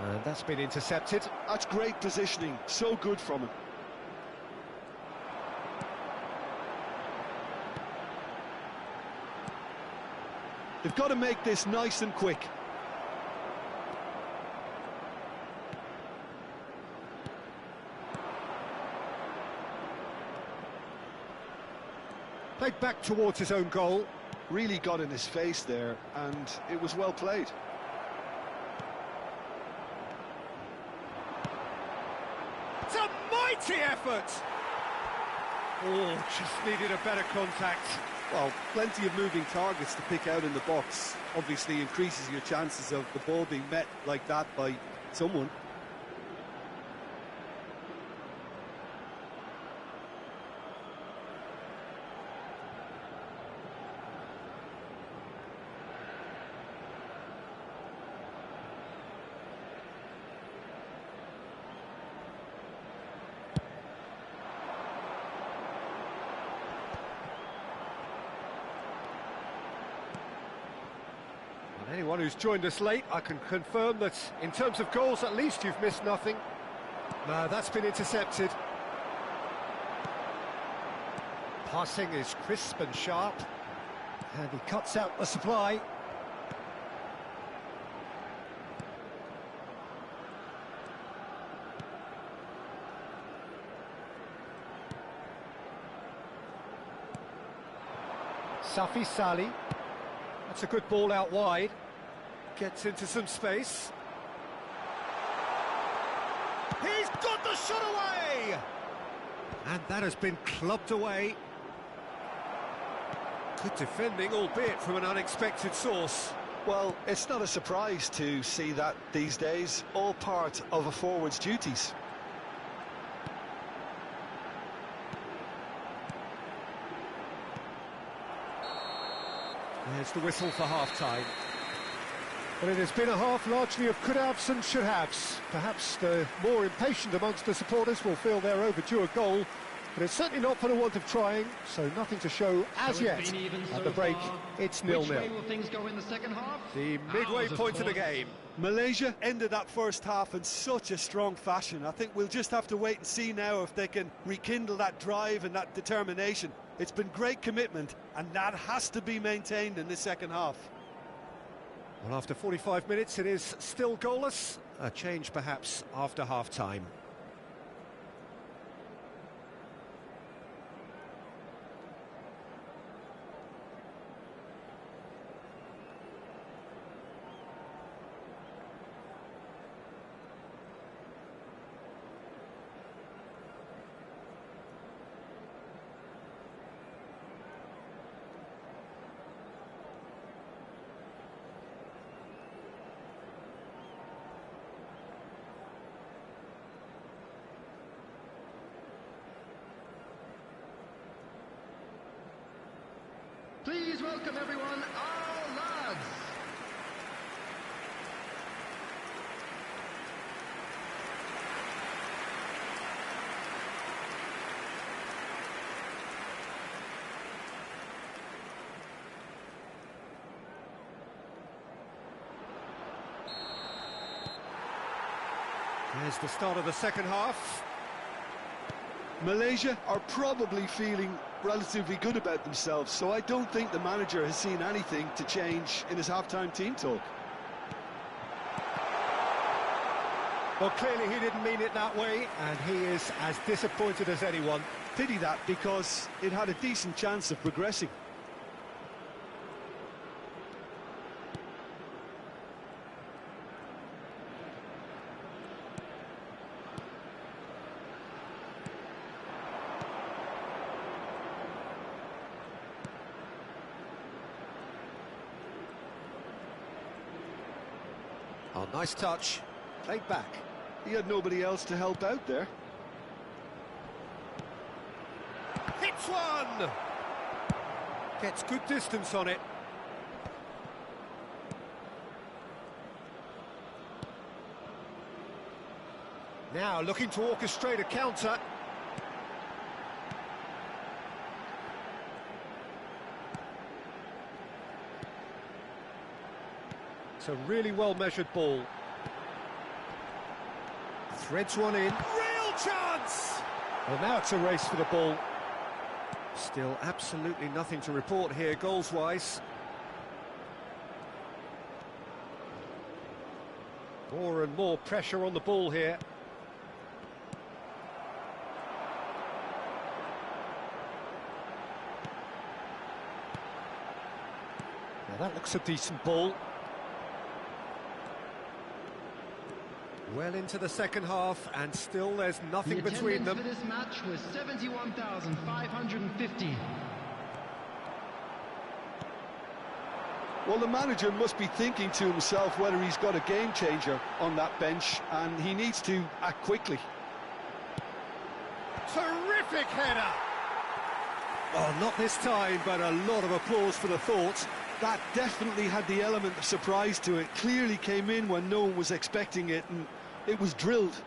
And that's been intercepted. That's great positioning, so good from him. They've got to make this nice and quick. Played back towards his own goal. Really got in his face there, and it was well played. It's a mighty effort! Oh, just needed a better contact. Well, plenty of moving targets to pick out in the box. Obviously increases your chances of the ball being met like that by someone. Anyone who's joined us late, I can confirm that in terms of goals, at least you've missed nothing. No, that's been intercepted. Passing is crisp and sharp. And he cuts out the supply. Safi Salih. That's a good ball out wide. Gets into some space. He's got the shot away! And that has been clubbed away. Good defending, albeit from an unexpected source. Well, it's not a surprise to see that these days, all part of a forward's duties. There's the whistle for half-time. Well, it has been a half largely of could-haves and should-haves. Perhaps the more impatient amongst the supporters will feel they're overdue a goal. but it's certainly not for the want of trying, so nothing to show as yet. At the break, it's 0-0. Which way will things go in the second half? The midway Ours, of point of the course. game. Malaysia ended that first half in such a strong fashion. I think we'll just have to wait and see now if they can rekindle that drive and that determination. It's been great commitment, and that has to be maintained in the second half. Well, after 45 minutes, it is still goalless. A change, perhaps, after half-time. Please welcome everyone, our lads. There's the start of the second half. Malaysia are probably feeling relatively good about themselves, so I don't think the manager has seen anything to change in his half-time team talk. Well, clearly he didn't mean it that way, and he is as disappointed as anyone. Pity that, because it had a decent chance of progressing. Oh, nice touch. Played back. He had nobody else to help out there. Hits one! Gets good distance on it. Now looking to orchestrate a counter. It's a really well-measured ball. Threads one in. Real chance! Well, now it's a race for the ball. Still absolutely nothing to report here, goals-wise. More and more pressure on the ball here. Now that looks a decent ball. Well into the second half, and still there's nothing between them. The attendance for this match was 71,550. Well, the manager must be thinking to himself whether he's got a game changer on that bench, and he needs to act quickly. Terrific header! Oh, not this time, but a lot of applause for the thought. That definitely had the element of surprise to it. Clearly came in when no one was expecting it, and it was drilled.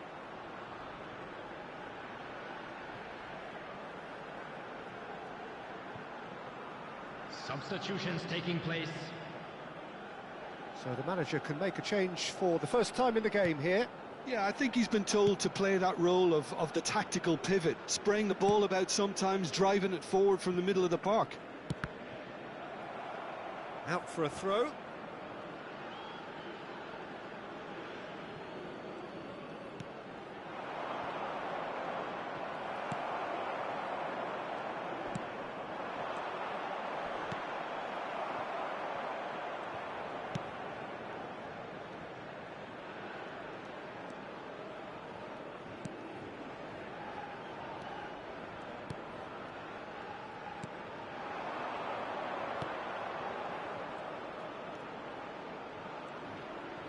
Substitutions taking place. So the manager can make a change for the first time in the game here. Yeah, I think he's been told to play that role of the tactical pivot, spraying the ball about sometimes, driving it forward from the middle of the park. Out for a throw.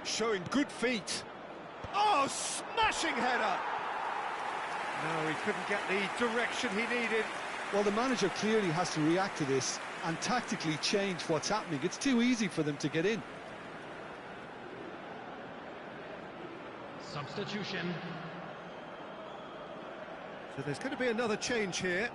Showing good feet. Oh, smashing header! No, he couldn't get the direction he needed. Well, the manager clearly has to react to this and tactically change what's happening. It's too easy for them to get in. Substitution. So there's going to be another change here.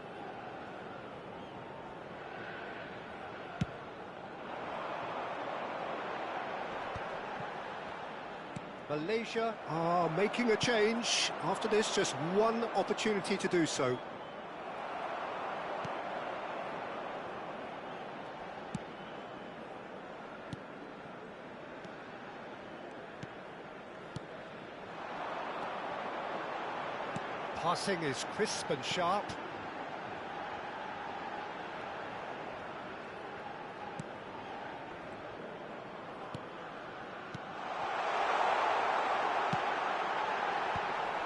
Malaysia are making a change. After this, just one opportunity to do so. Passing is crisp and sharp.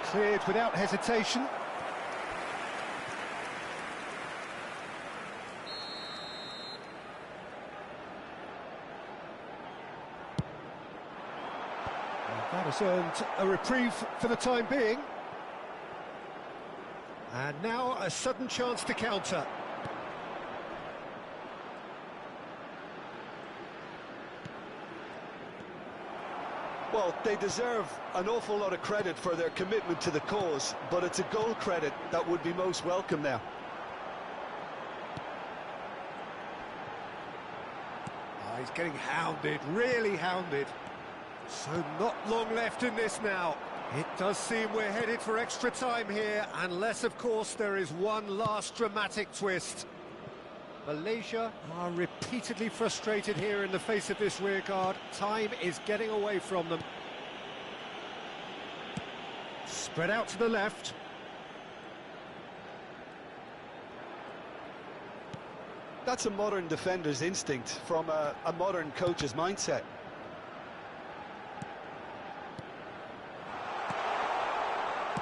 Cleared without hesitation. And that has earned a reprieve for the time being. And now a sudden chance to counter. Well, they deserve an awful lot of credit for their commitment to the cause, but it's a goal credit that would be most welcome now. Oh, he's getting hounded, really hounded. So not long left in this now. It does seem we're headed for extra time here, unless, of course, there is one last dramatic twist. Malaysia are repeatedly frustrated here in the face of this rearguard. Time is getting away from them. Spread out to the left. That's a modern defender's instinct from a modern coach's mindset.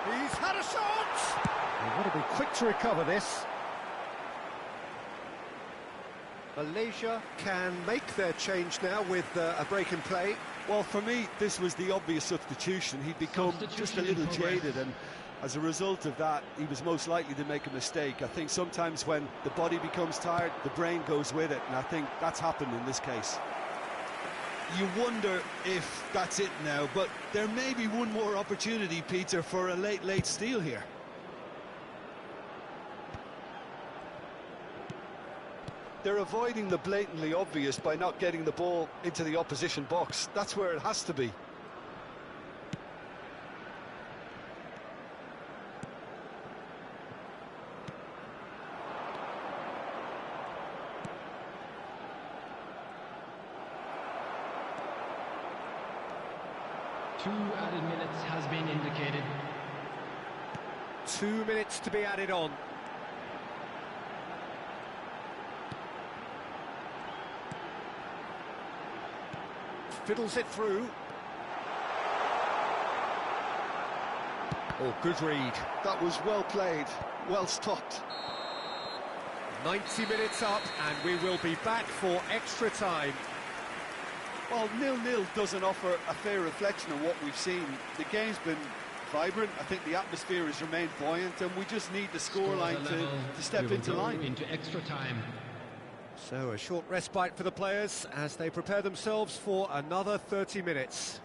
He's had a shot! They want to be quick to recover this. Malaysia can make their change now with a break in play. Well, for me, this was the obvious substitution. He'd become just a little jaded, and as a result of that, he was most likely to make a mistake. I think sometimes when the body becomes tired, the brain goes with it, and I think that's happened in this case. You wonder if that's it now, but there may be one more opportunity, Peter, for a late steal here. They're avoiding the blatantly obvious by not getting the ball into the opposition box. That's where it has to be. Two added minutes has been indicated. 2 minutes to be added on. Fiddles it through. Oh, good read. That was well played, well stopped. 90 minutes up, and we will be back for extra time. Well, 0-0 doesn't offer a fair reflection of what we've seen. The game's been vibrant. I think the atmosphere has remained buoyant, and we just need the scoreline to step into line. Into extra time. So a short respite for the players as they prepare themselves for another 30 minutes.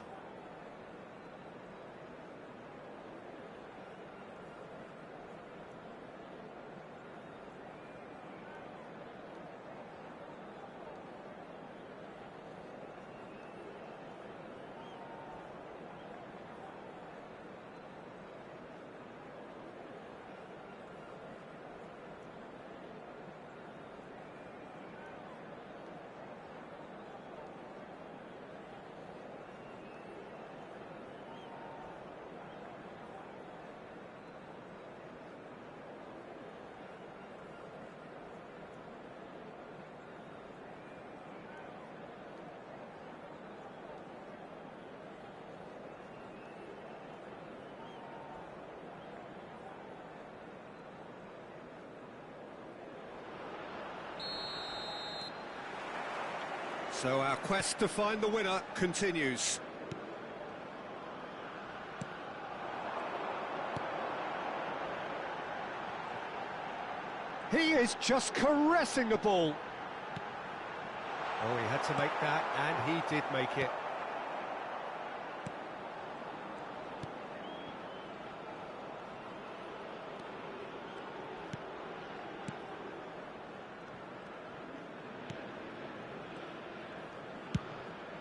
So our quest to find the winner continues. He is just caressing the ball. Oh, he had to make that, and he did make it.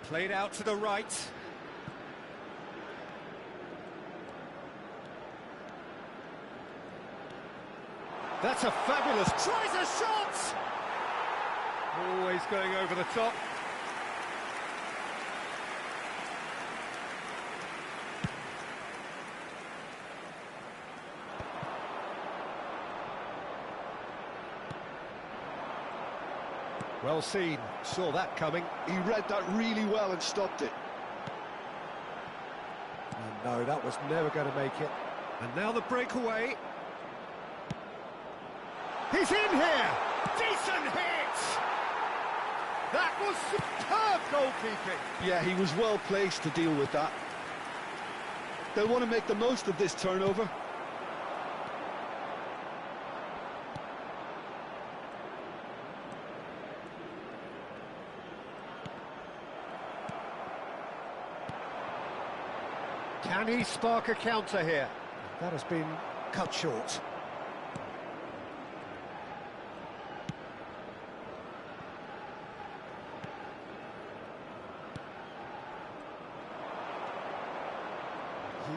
Played out to the right. That's a fabulous... Tries a shot! Always going over the top. Well seen, saw that coming. He read that really well and stopped it. And no, that was never going to make it. And now the breakaway. He's in here! Decent hit! That was superb goalkeeping. Yeah, he was well placed to deal with that. They'll want to make the most of this turnover. Can he spark a counter here? That has been cut short.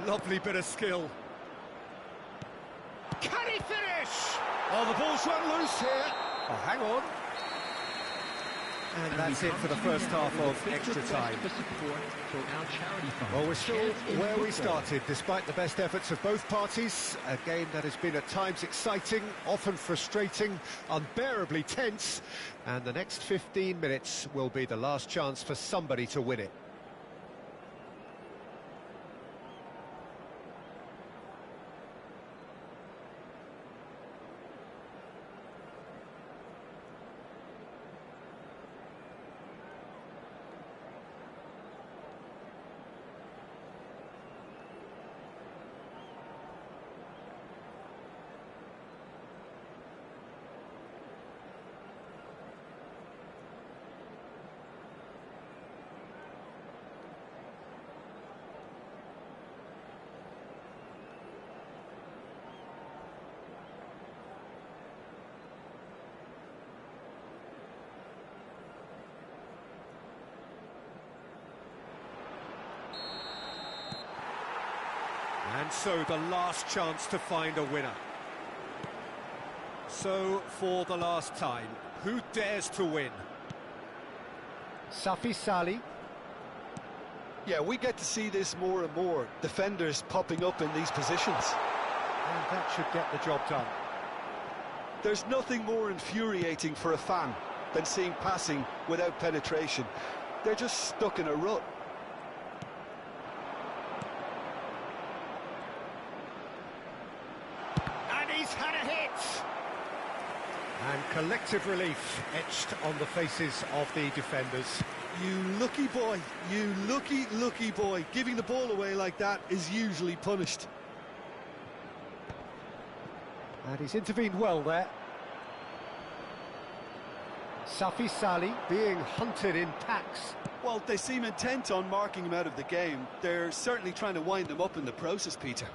Lovely bit of skill. Can he finish? Oh, the ball's run loose here. Oh, hang on. And that's it for the first half of extra time. Well, we're still where we started, despite the best efforts of both parties. A game that has been at times exciting, often frustrating, unbearably tense. And the next 15 minutes will be the last chance for somebody to win it. And so the last chance to find a winner. So, for the last time, who dares to win? Safi Salih. Yeah, we get to see this more and more. Defenders popping up in these positions. And that should get the job done. There's nothing more infuriating for a fan than seeing passing without penetration. They're just stuck in a rut. Had a hit! And collective relief etched on the faces of the defenders. You lucky boy, you lucky boy. Giving the ball away like that is usually punished. And he's intervened well there. Safi Salih being hunted in packs. Well, they seem intent on marking him out of the game. They're certainly trying to wind them up in the process, Peter.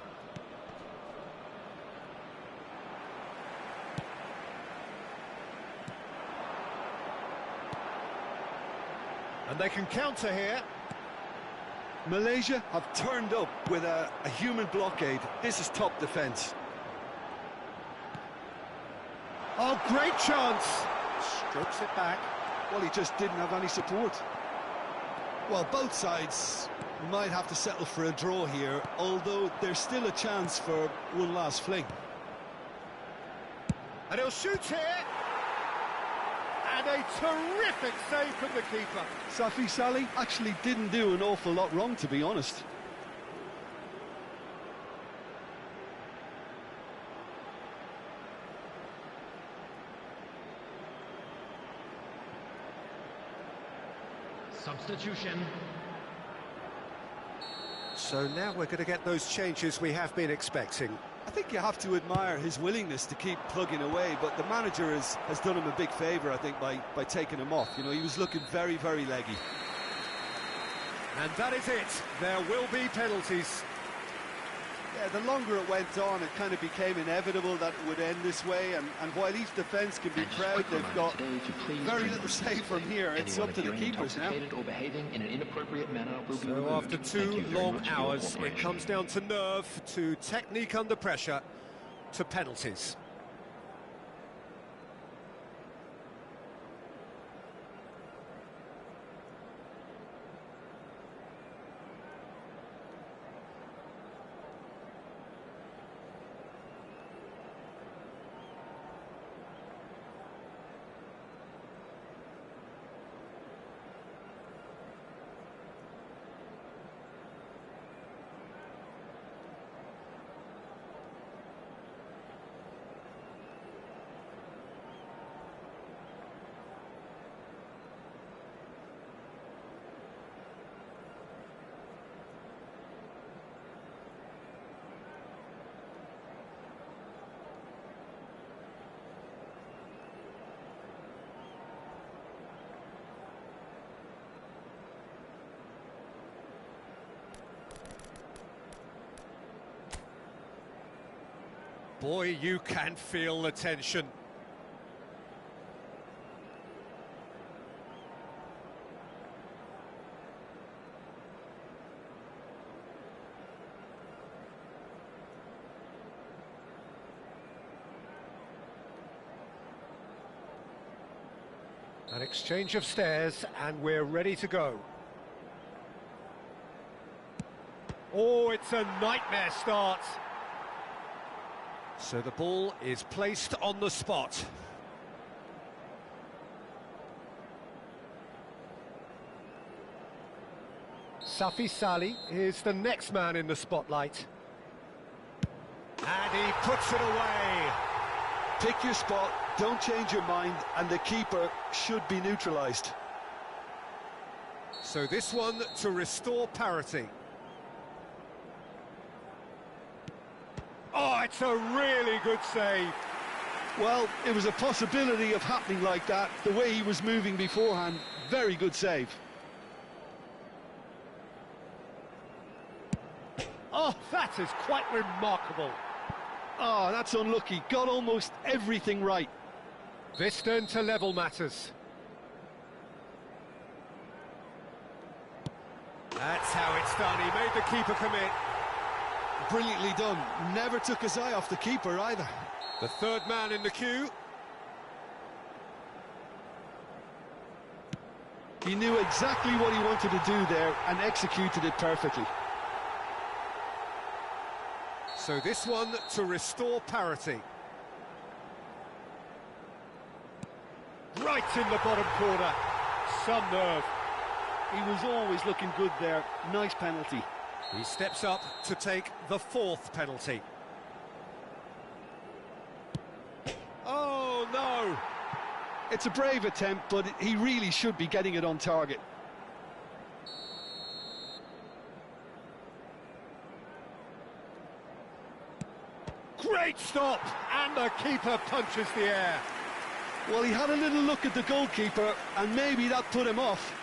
And they can counter here. Malaysia have turned up with a human blockade. This is top defence. Oh, great chance! Strokes it back. Well, he just didn't have any support. Well, both sides might have to settle for a draw here, although there's still a chance for one last fling. And he'll shoot here! And a terrific save from the keeper. Safi Salih actually didn't do an awful lot wrong, to be honest. Substitution. So now we're going to get those changes we have been expecting. I think you have to admire his willingness to keep plugging away, but the manager has done him a big favour, I think, by taking him off. You know, he was looking very, very leggy. And that is it. There will be penalties. Yeah, the longer it went on, it kind of became inevitable that it would end this way, and while each defence can be proud, they've got very little say from here. It's up to the keepers now. So after 2 long hours, it comes down to nerve, to technique under pressure, to penalties. Boy, you can feel the tension. An exchange of stares, and we're ready to go. Oh, it's a nightmare start. So the ball is placed on the spot. Safi Salih is the next man in the spotlight. And he puts it away. Pick your spot, don't change your mind, and the keeper should be neutralised. So this one to restore parity. Oh, it's a really good save. Well, it was a possibility of happening like that. The way he was moving beforehand, very good save. Oh, that is quite remarkable. Oh, that's unlucky. Got almost everything right. This then to level matters. That's how it's done. He made the keeper commit. Brilliantly done. Never took his eye off the keeper either. The third man in the queue. He knew exactly what he wanted to do there and executed it perfectly. So this one to restore parity. Right in the bottom corner. Some nerve. He was always looking good there. Nice penalty. He steps up to take the fourth penalty. Oh, no! It's a brave attempt, but he really should be getting it on target. Great stop! And the keeper punches the air. Well, he had a little look at the goalkeeper, and maybe that put him off.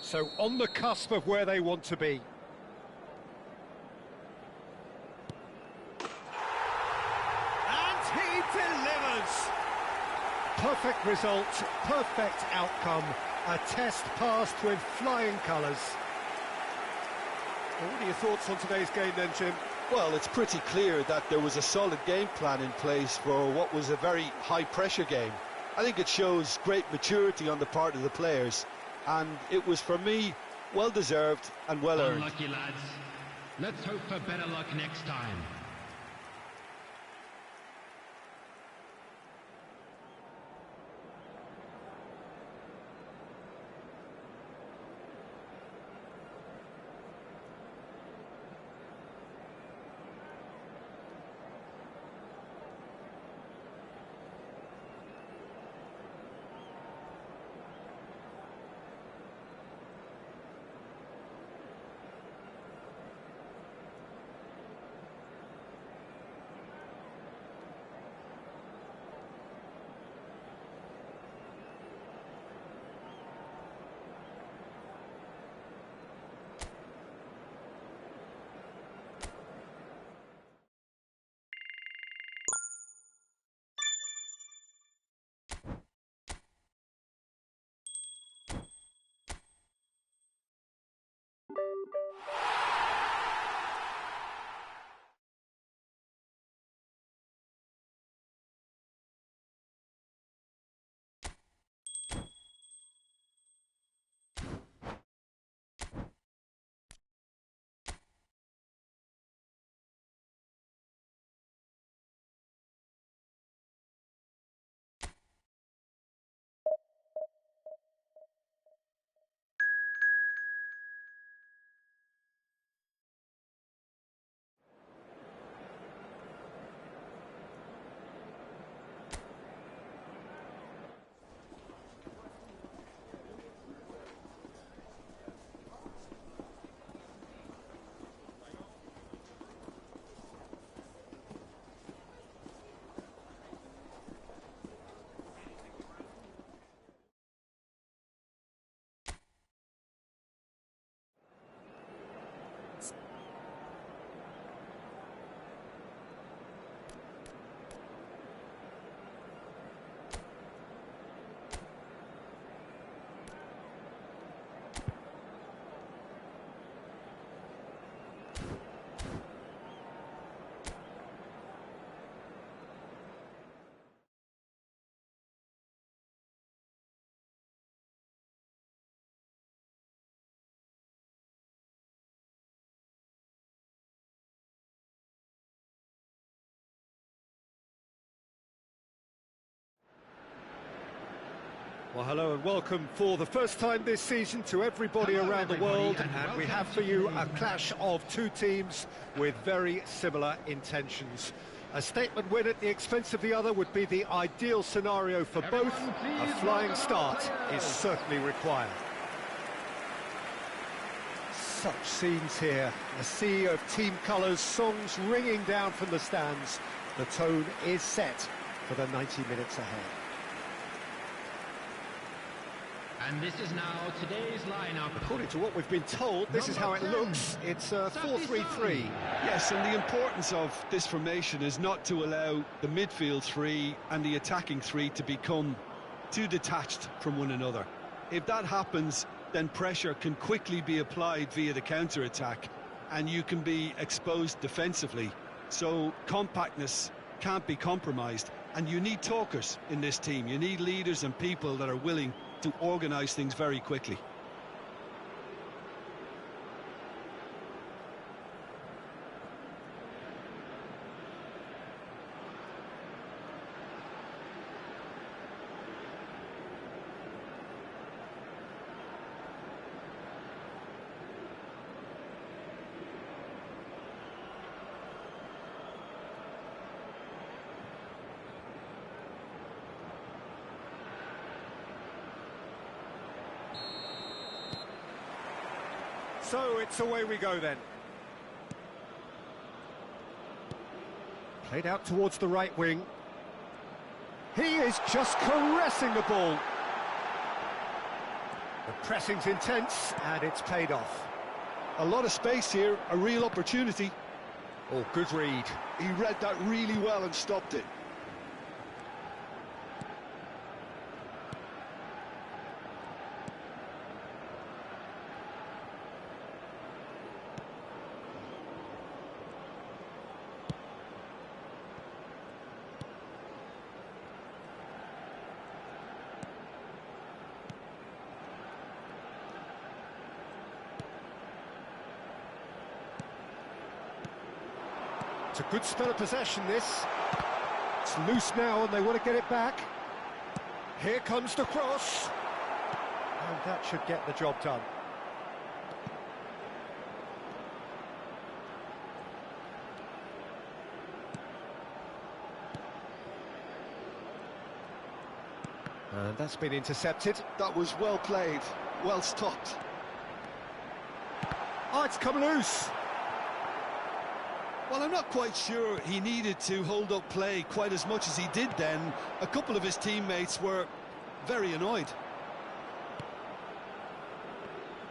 So on the cusp of where they want to be. And he delivers! Perfect result, perfect outcome, a test passed with flying colours. Well, what are your thoughts on today's game then, Jim? Well, it's pretty clear that there was a solid game plan in place for what was a very high-pressure game. I think it shows great maturity on the part of the players. And it was, for me, well-deserved and well-earned. Unlucky, lads. Let's hope for better luck next time. Well, hello and welcome for the first time this season to everybody Hello, around the everybody, world, and and we welcome have to for you a today's clash of two teams with very similar intentions. A statement win at the expense of the other would be the ideal scenario for Everyone, both. A please flying welcome start our is players. certainly required. Such scenes here, a sea of team colours, songs ringing down from the stands. The tone is set for the 90 minutes ahead. And this is now today's lineup. According to what we've been told, this is how it Number 10, looks. It's a 4-3-3. Yes, and the importance of this formation is not to allow the midfield three and the attacking three to become too detached from one another. If that happens, then pressure can quickly be applied via the counter-attack, and you can be exposed defensively. So compactness can't be compromised, and you need talkers in this team. You need leaders and people that are willing to organise things very quickly. So it's away we go then. Played out towards the right wing. He is just caressing the ball. The pressing's intense and it's paid off. A lot of space here, a real opportunity. Oh, good read. He read that really well and stopped it. It's a good spell of possession, this. It's loose now and they want to get it back. Here comes the cross. And that should get the job done. And that's been intercepted. That was well played, well stopped. Oh, it's come loose. Well, I'm not quite sure he needed to hold up play quite as much as he did then. A couple of his teammates were very annoyed.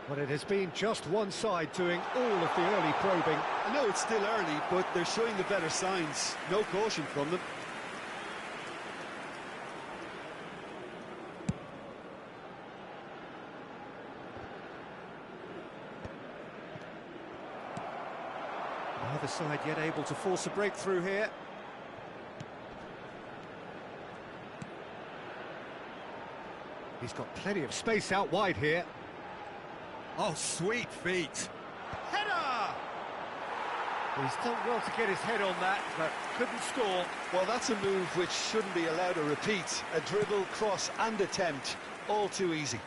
But it has been just one side doing all of the early probing. I know it's still early, but they're showing the better signs. No caution from them. Neither side yet able to force a breakthrough here. He's got plenty of space out wide here. Oh, sweet feet. Header! He's done well to get his head on that, but couldn't score. Well, that's a move which shouldn't be allowed to repeat. A dribble, cross and attempt, all too easy.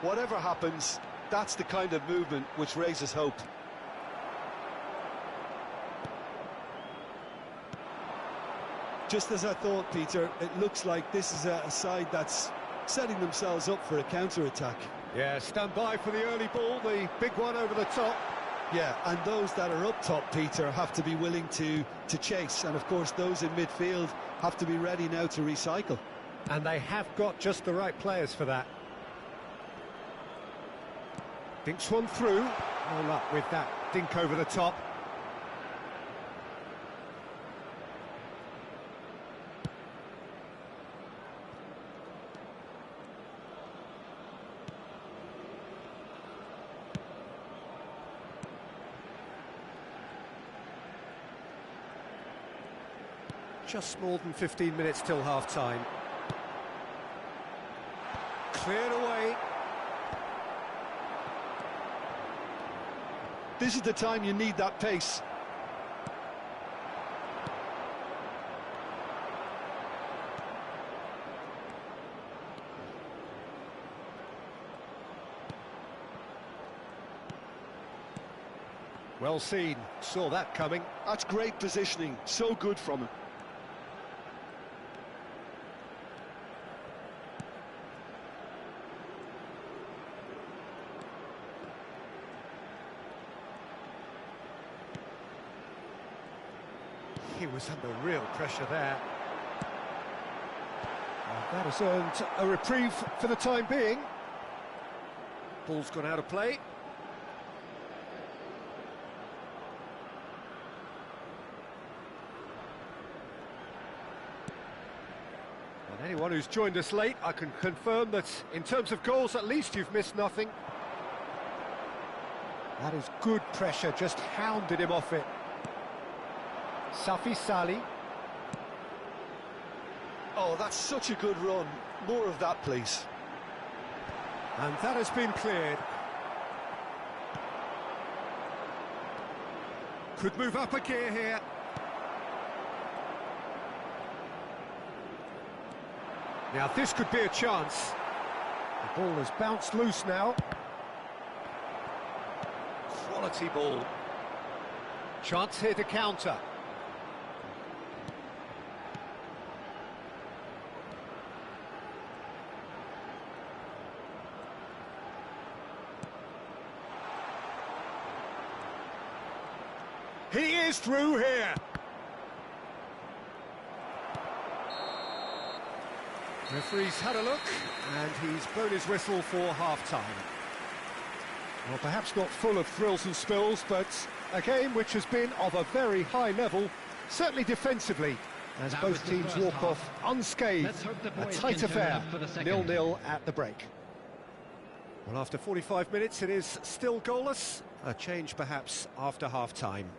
Whatever happens, that's the kind of movement which raises hope. Just as I thought, Peter, it looks like this is a side that's setting themselves up for a counter-attack. Yeah, stand by for the early ball, the big one over the top. Yeah, and those that are up top, Peter, have to be willing to chase. And, of course, those in midfield have to be ready now to recycle. And they have got just the right players for that. Dinks one through. No luck with that dink over the top. Just more than 15 minutes till half-time. Cleared away. This is the time you need that pace. Well seen, saw that coming. That's great positioning, so good from him. He was under real pressure there. And that has earned a reprieve for the time being. Ball's gone out of play. And anyone who's joined us late, I can confirm that in terms of goals, at least you've missed nothing. That is good pressure, just hounded him off it. Safi Sali. Oh, that's such a good run. More of that, please. And that has been cleared. Could move up a gear here. Now this could be a chance. The ball has bounced loose now. Quality ball. Chance here to counter. He is through here. Referee's had a look, and he's blown his whistle for half-time. Well, perhaps not full of thrills and spills, but a game which has been of a very high level, certainly defensively, as That both was the teams first walk half. off unscathed. Let's hope the A boys tight can turn it affair, up for the second. 0-0 at the break. Well, after 45 minutes, it is still goalless. A change, perhaps, after half-time.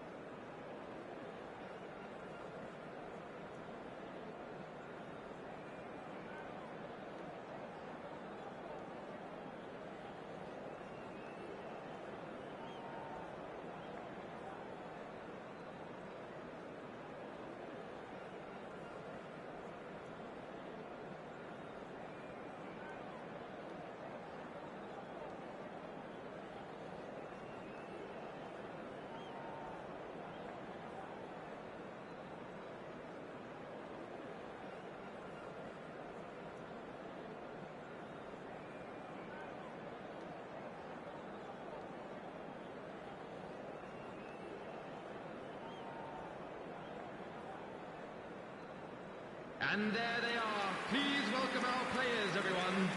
And there they are. Please welcome our players, everyone.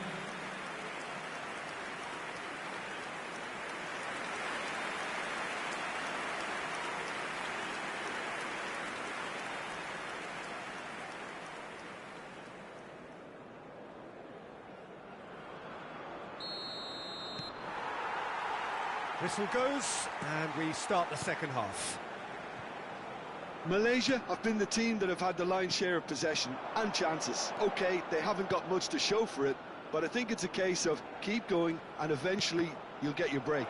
Whistle goes, and we start the second half. Malaysia have been the team that have had the lion's share of possession and chances. OK, they haven't got much to show for it, but I think it's a case of keep going and eventually you'll get your break.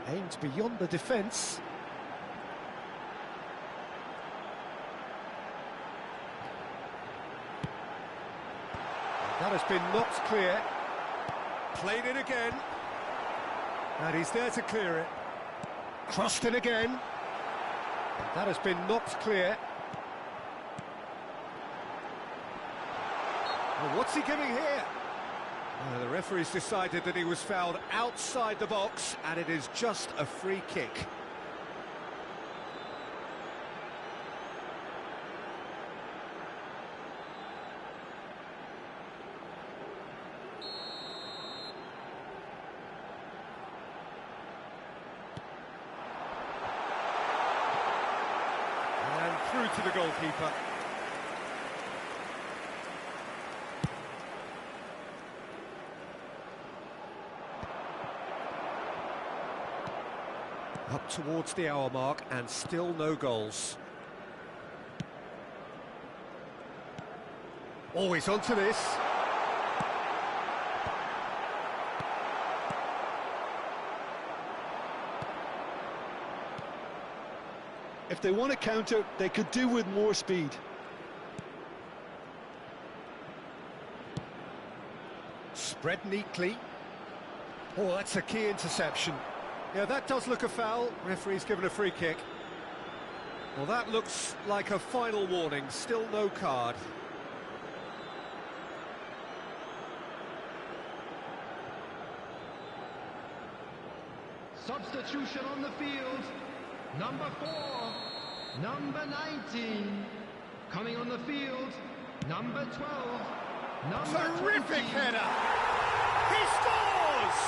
Aimed beyond the defence. That has been knocked clear. Played it again. And he's there to clear it. Crossed it again. And that has been knocked clear. Well, what's he giving here? The referee's decided that he was fouled outside the box, and it is just a free kick. And through to the goalkeeper. Up towards the hour mark and still no goals. Always onto this. If they want to counter, they could do with more speed. Spread neatly. Oh, that's a key interception. Yeah, that does look a foul. Referee's given a free kick. Well, that looks like a final warning. Still no card. Substitution on the field. Number 4, number 19. Coming on the field, number 12, number Terrific 20. header! He scores!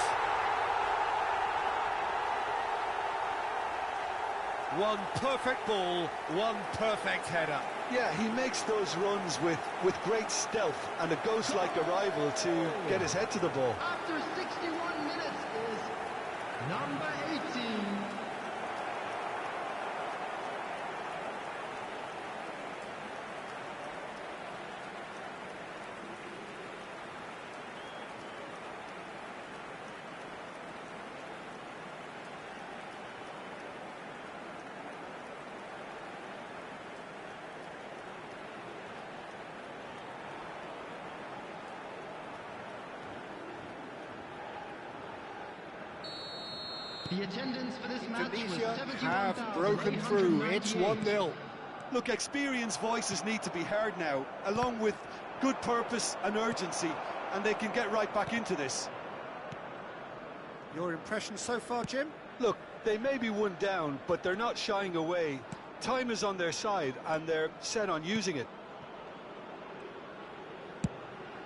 One perfect ball, one perfect header. Yeah, he makes those runs with great stealth, and a ghost-like arrival to get his head to the ball. After 61 minutes is number 18. The attendance for this match was Indonesia 71,898. have broken through. It's 1-0. Look, experienced voices need to be heard now, along with good purpose and urgency, and they can get right back into this. Your impression so far, Jim? Look, they may be one down, but they're not shying away. Time is on their side, and they're set on using it.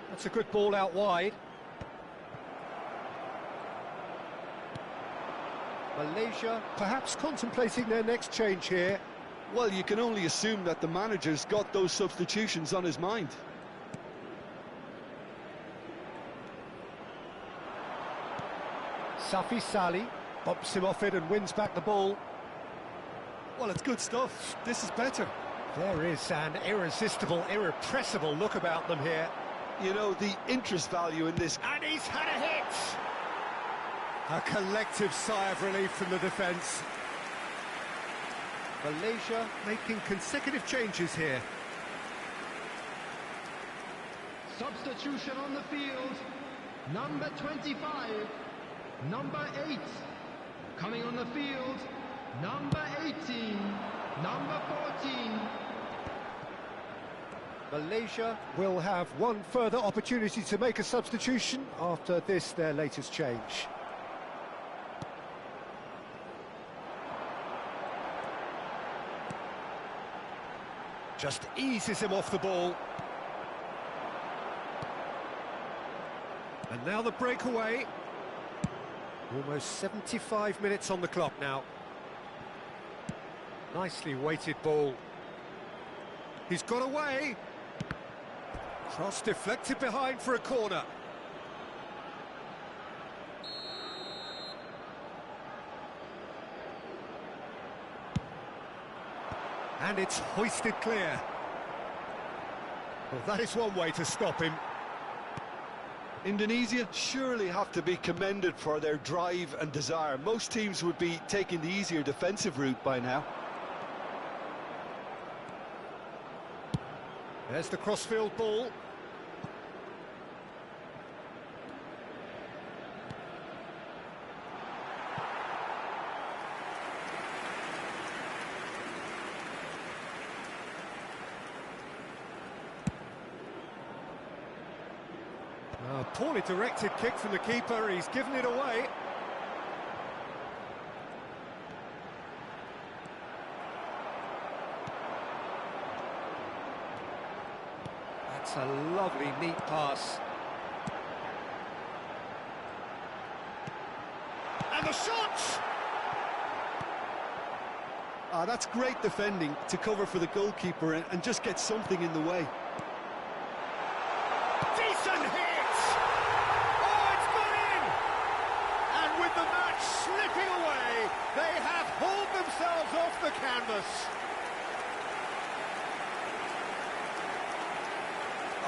That's a good ball out wide. Malaysia perhaps contemplating their next change here. Well, you can only assume that the manager's got those substitutions on his mind. Safi Salih bumps him off it and wins back the ball. Well, it's good stuff. This is better. There is an irresistible, irrepressible look about them here. You know, the interest value in this. And he's had a hit! A collective sigh of relief from the defence. Malaysia making consecutive changes here. Substitution on the field. Number 25, number 8. Coming on the field, number 18, number 14. Malaysia will have one further opportunity to make a substitution after this, their latest change. Just eases him off the ball. And now the breakaway. Almost 75 minutes on the clock now. Nicely weighted ball. He's got away. Cross deflected behind for a corner. And it's hoisted clear. Well, that is one way to stop him. Indonesia surely have to be commended for their drive and desire. Most teams would be taking the easier defensive route by now. There's the crossfield ball. A poorly directed kick from the keeper, he's given it away. That's a lovely, neat pass. And the shot! That's great defending to cover for the goalkeeper and just get something in the way. Decent hit! Oh, it's gone in! And with the match slipping away, they have hauled themselves off the canvas.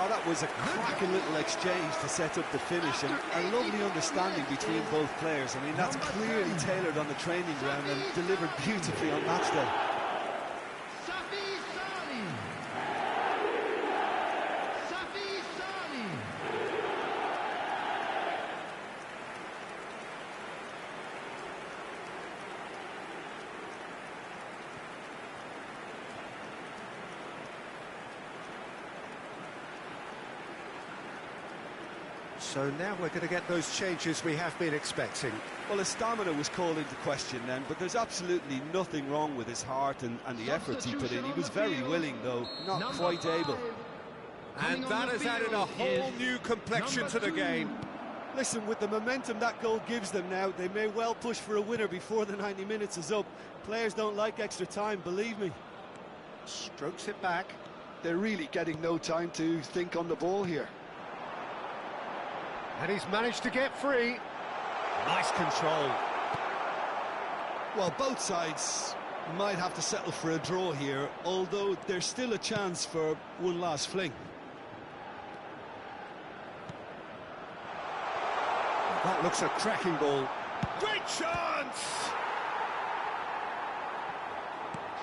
Oh, that was a cracking little exchange to set up the finish, and a lovely understanding between both players. I mean, that's clearly tailored on the training ground and delivered beautifully on match day. So now we're going to get those changes we have been expecting. Well, his stamina was called into question then, but there's absolutely nothing wrong with his heart and the efforts he put in. He was very willing, though, not quite able. And that has added a whole new complexion to the game. Listen, with the momentum that goal gives them now, they may well push for a winner before the 90 minutes is up. Players don't like extra time, believe me. Strokes it back. They're really getting no time to think on the ball here. And he's managed to get free. Nice control. Well, both sides might have to settle for a draw here, although there's still a chance for one last fling. That looks a cracking ball. Great chance!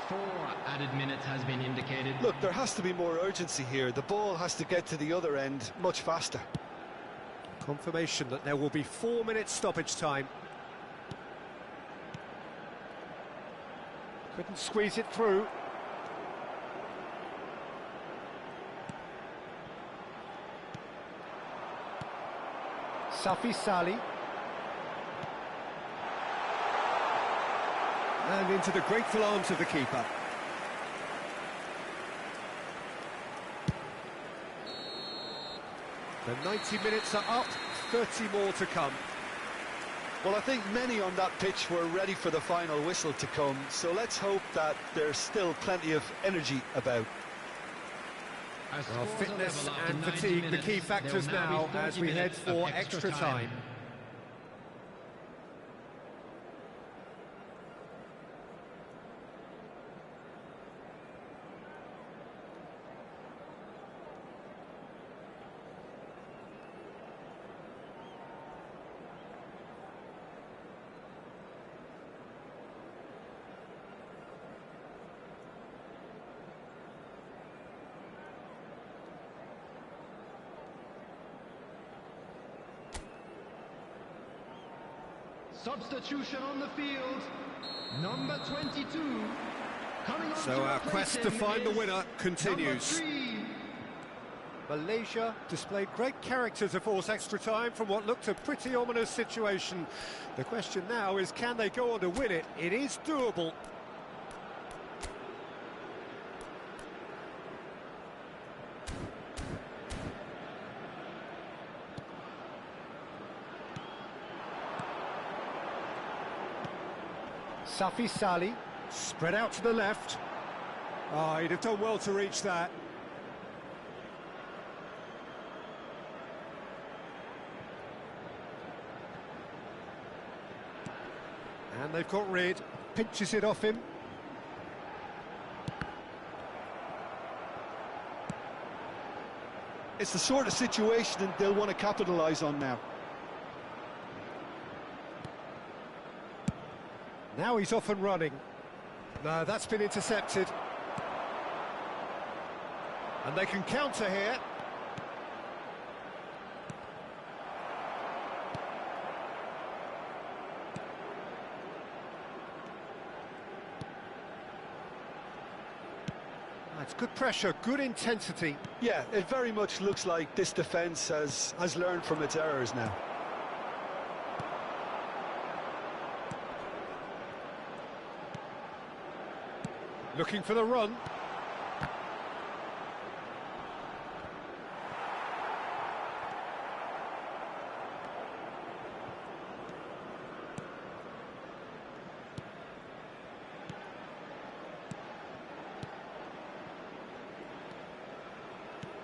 4 added minutes has been indicated. Look, there has to be more urgency here. The ball has to get to the other end much faster. Confirmation that there will be 4 minutes stoppage time. Couldn't squeeze it through. Safi Salih. And into the grateful arms of the keeper. The 90 minutes are up, 30 more to come. Well, I think many on that pitch were ready for the final whistle to come, so let's hope that there's still plenty of energy about. Well, fitness and fatigue, the key factors now as we head for extra time. Substitution on the field, number 22. Coming on So our quest to find the winner continues. Malaysia displayed great character to force extra time from what looked a pretty ominous situation. The question now is, can they go on to win it? It is doable. Safi Salih, spread out to the left. Oh, he'd have done well to reach that. And they've got rid, pinches it off him. It's the sort of situation they'll want to capitalise on now. Now he's off and running. No, that's been intercepted. And they can counter here. That's good pressure, good intensity. Yeah, it very much looks like this defence has learned from its errors now. Looking for the run.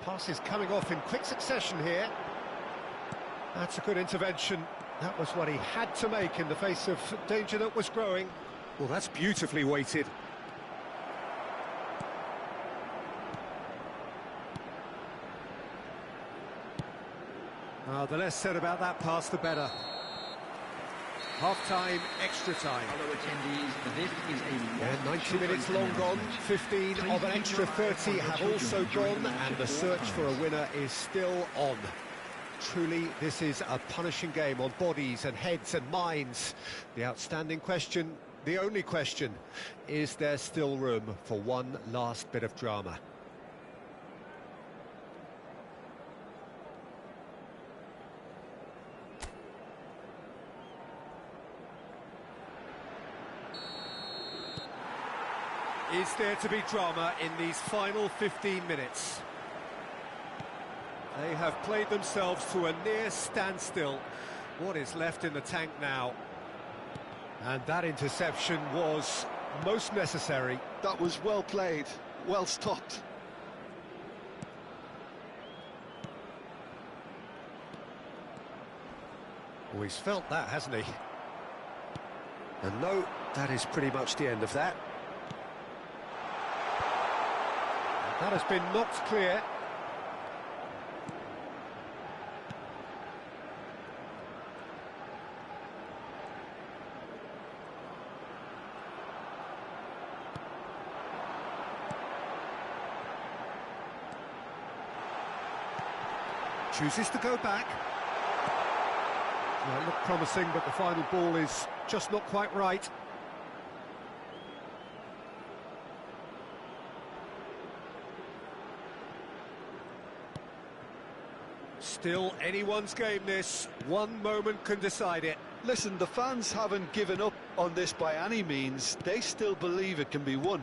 Passes coming off in quick succession here. That's a good intervention. That was what he had to make in the face of danger that was growing. Well, that's beautifully weighted. The less said about that pass, the better. Half-time, extra time. Hello attendees, this is a 90 minutes long gone, 15 of an extra 30 have also gone, and the search for a winner is still on. Truly, this is a punishing game on bodies and heads and minds. The outstanding question, the only question, is there still room for one last bit of drama? Is there to be drama in these final 15 minutes? They have played themselves to a near standstill. What is left in the tank now? And that interception was most necessary. That was well played, well stopped. Oh, he's felt that, hasn't he? And no, that is pretty much the end of that. That has been knocked clear. Chooses to go back. Well, it looked promising, but the final ball is just not quite right. Still anyone's game, this. One moment can decide it. Listen, the fans haven't given up on this by any means. They still believe it can be won.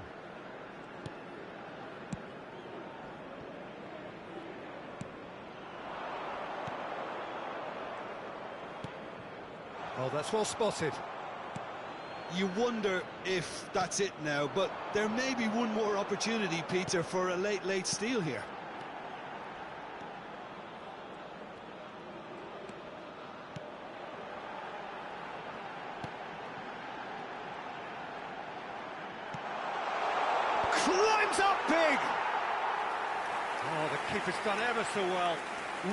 Oh, that's well spotted. You wonder if that's it now, but there may be one more opportunity, Peter, for a late steal here. Climbs up big! Oh, the keeper's done ever so well.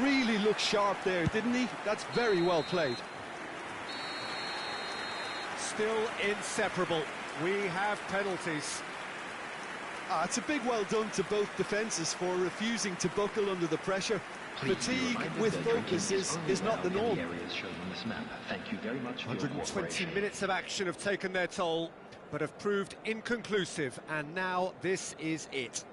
Really looked sharp there, didn't he? That's very well played. Still inseparable. We have penalties. It's a big well done to both defences for refusing to buckle under the pressure. Fatigue with focus is not the norm. Thank you very much. 120 minutes of action have taken their toll, but have proved inconclusive, and now this is it.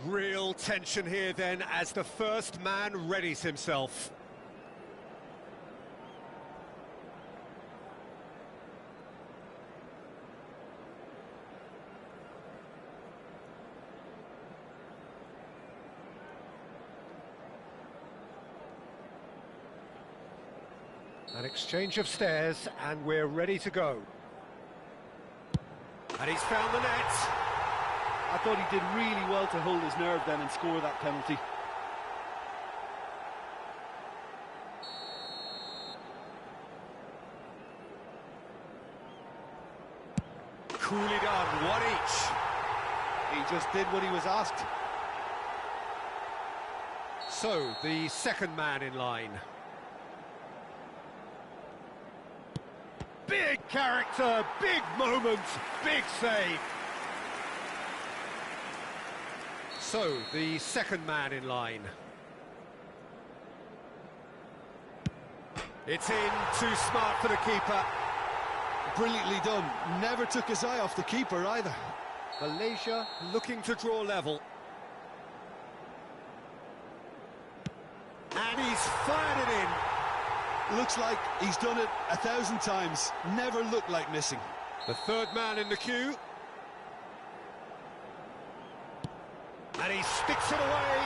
Real tension here then as the first man readies himself. An exchange of stares and we're ready to go. And he's found the net. I thought he did really well to hold his nerve then and score that penalty. Coolly done, one each. He just did what he was asked. So, the second man in line. Big character, big moment, big save. So, the second man in line. It's in, too smart for the keeper. Brilliantly done. Never took his eye off the keeper either. Malaysia looking to draw level. And he's fired it in. Looks like he's done it 1,000 times. Never looked like missing. The third man in the queue. And he sticks it away.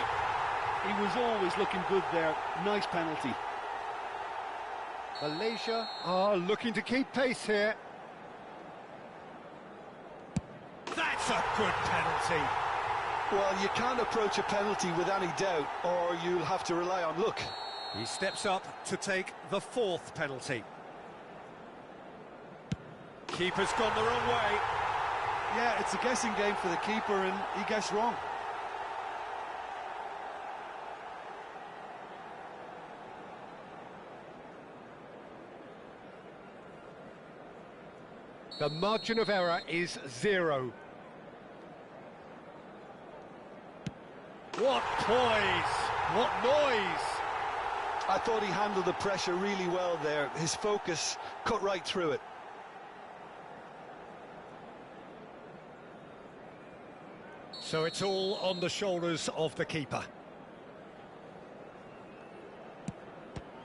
He was always looking good there. Nice penalty. Malaysia are looking to keep pace here. That's a good penalty. Well, you can't approach a penalty with any doubt, or you'll have to rely on luck. He steps up to take the fourth penalty. Keeper's gone the wrong way. Yeah, it's a guessing game for the keeper, and he guessed wrong. The margin of error is 0. What poise! What noise! I thought he handled the pressure really well there. His focus cut right through it. So it's all on the shoulders of the keeper.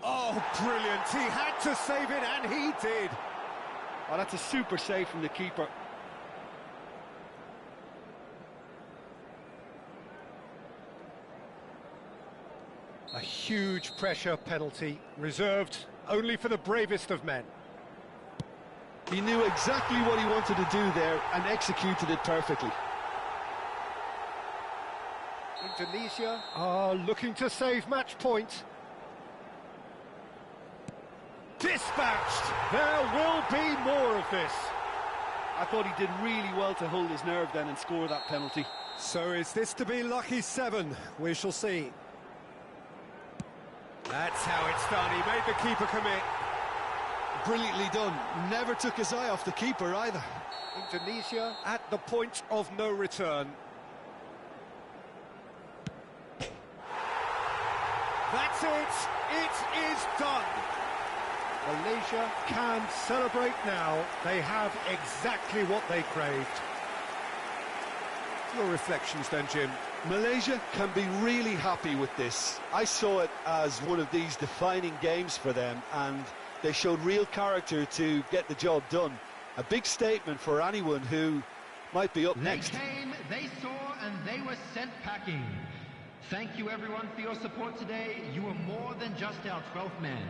Oh, brilliant! He had to save it, and he did. Oh, that's a super save from the keeper. A huge pressure penalty, reserved only for the bravest of men. He knew exactly what he wanted to do there and executed it perfectly. Indonesia are looking to save match point. Dispatched! There will be more of this. I thought he did really well to hold his nerve then and score that penalty. So is this to be lucky 7? We shall see. That's how it's done. He made the keeper commit. Brilliantly done. Never took his eye off the keeper either. Indonesia at the point of no return. That's it. It is done. Malaysia can celebrate now. They have exactly what they craved. Your reflections then, Jim? Malaysia can be really happy with this. I saw it as one of these defining games for them, and they showed real character to get the job done. A big statement for anyone who might be up next. They came, they saw, and they were sent packing. Thank you everyone for your support today. You were more than just our 12th man.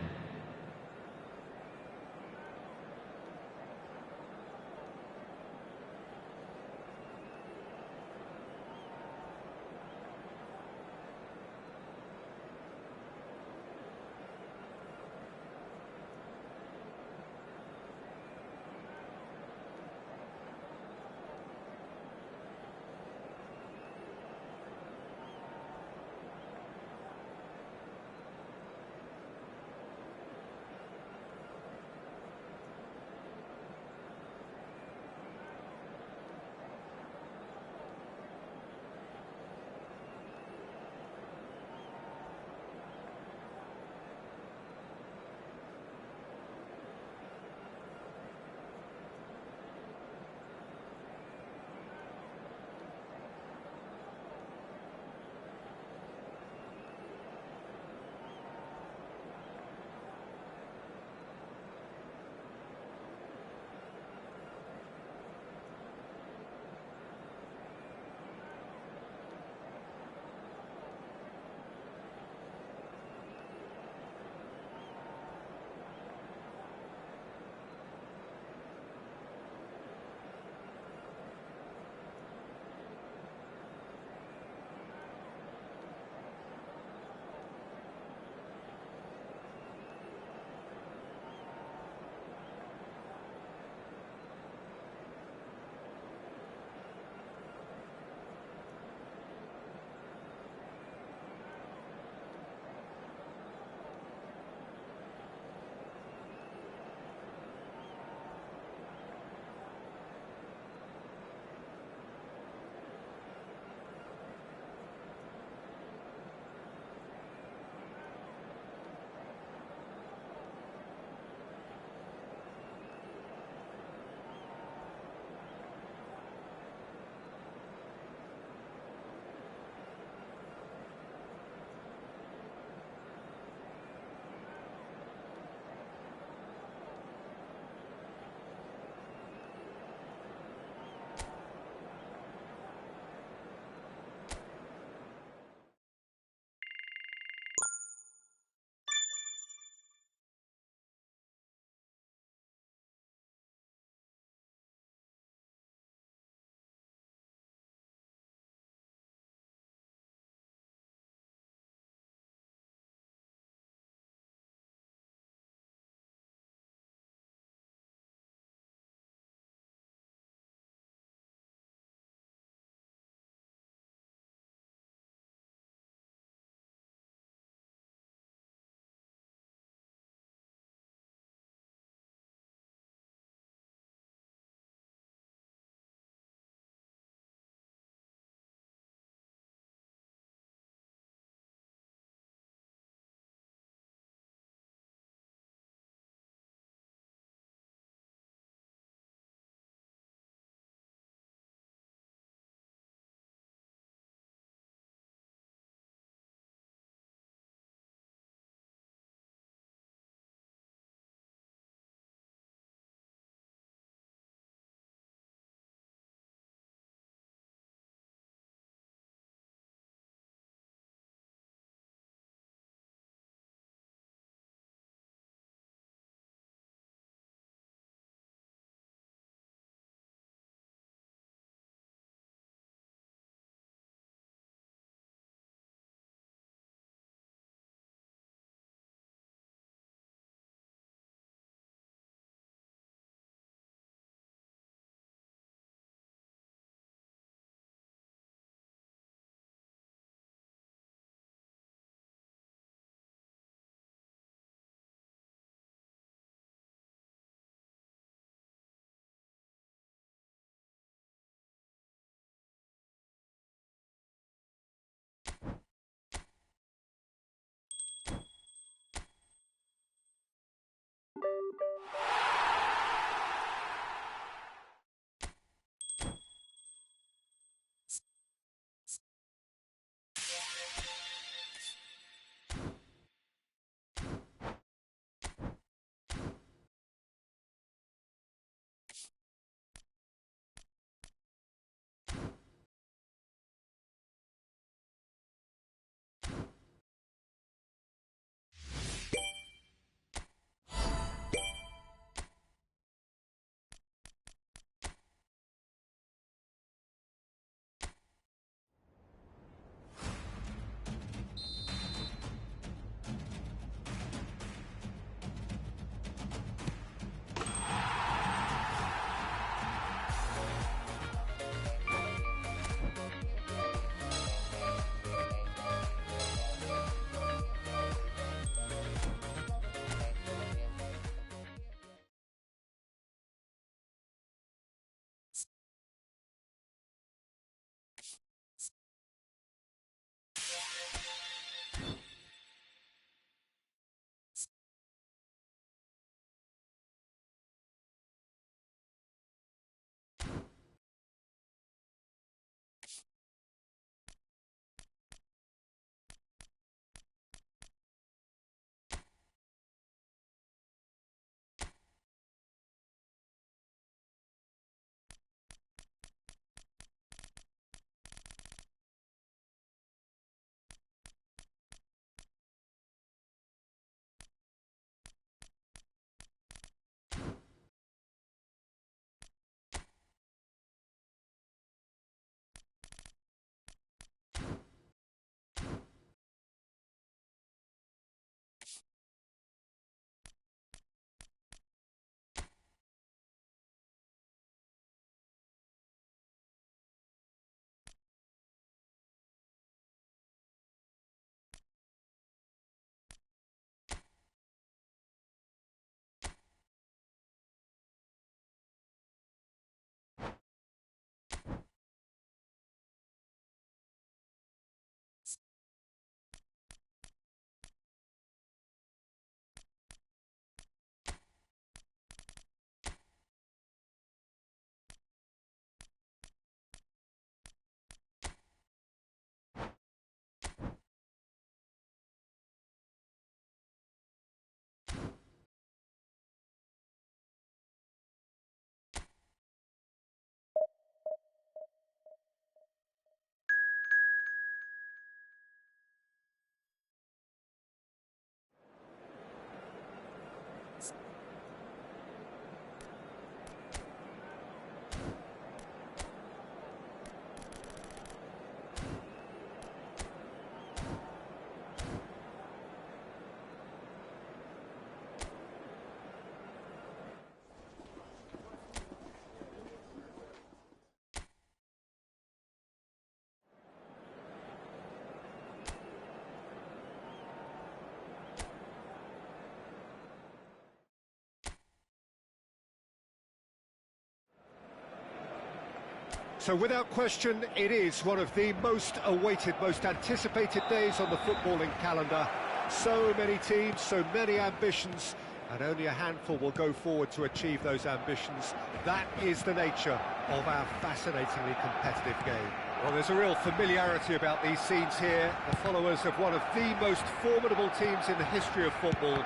So without question, it is one of the most awaited, most anticipated days on the footballing calendar. So many teams, so many ambitions, and only a handful will go forward to achieve those ambitions. That is the nature of our fascinatingly competitive game. Well, there's a real familiarity about these scenes here. The followers of one of the most formidable teams in the history of football,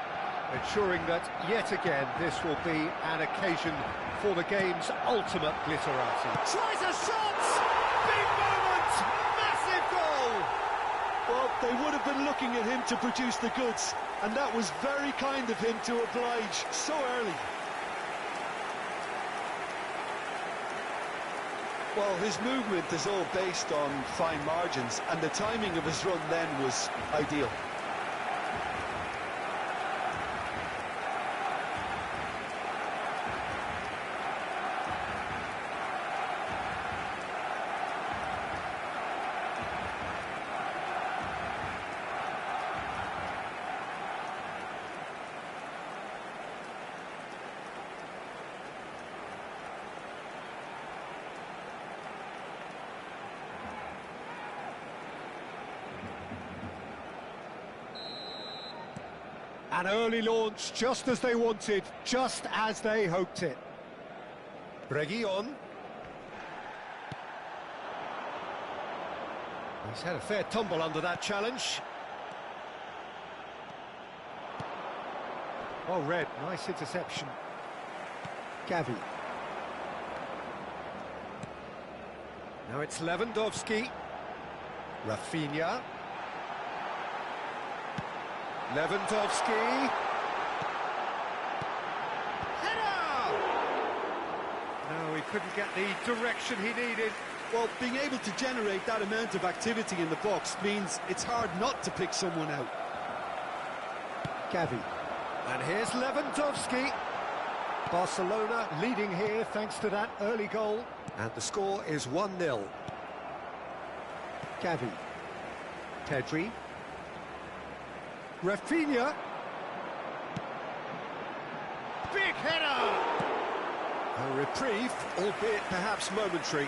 ensuring that, yet again, this will be an occasion for the game's ultimate glitterati. Tries a shot! Big moment! Massive goal! Well, they would have been looking at him to produce the goods, and that was very kind of him to oblige so early. Well, his movement is all based on fine margins, and the timing of his run then was ideal. An early launch, just as they wanted, just as they hoped it. Reguilon. He's had a fair tumble under that challenge. Oh, Red, nice interception. Gavi. Now it's Lewandowski. Rafinha. Lewandowski. Header! No, he couldn't get the direction he needed. Well, being able to generate that amount of activity in the box means it's hard not to pick someone out. Gavi. And here's Lewandowski. Barcelona leading here thanks to that early goal. And the score is 1-0. Gavi. Pedri. Rafinha. Big header! A reprieve, albeit perhaps momentary.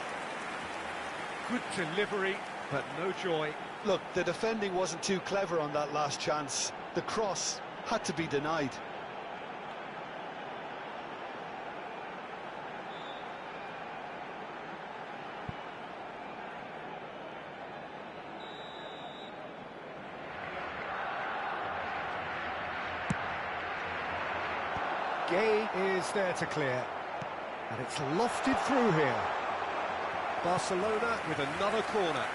Good delivery, but no joy. Look, the defending wasn't too clever on that last chance. The cross had to be denied. Gay is there to clear, and it's lofted through here. Barcelona with another corner.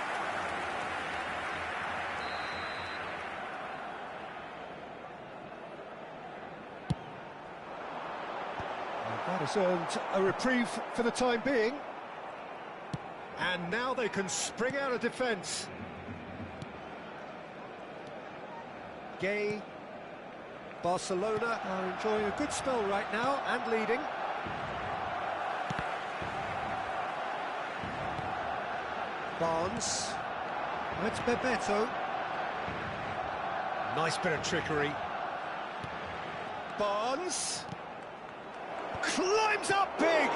And that has earned a reprieve for the time being. And now they can spring out of defence. Gay. Barcelona are enjoying a good spell right now and leading. Barnes. It's Bebeto. Nice bit of trickery. Barnes. Climbs up big!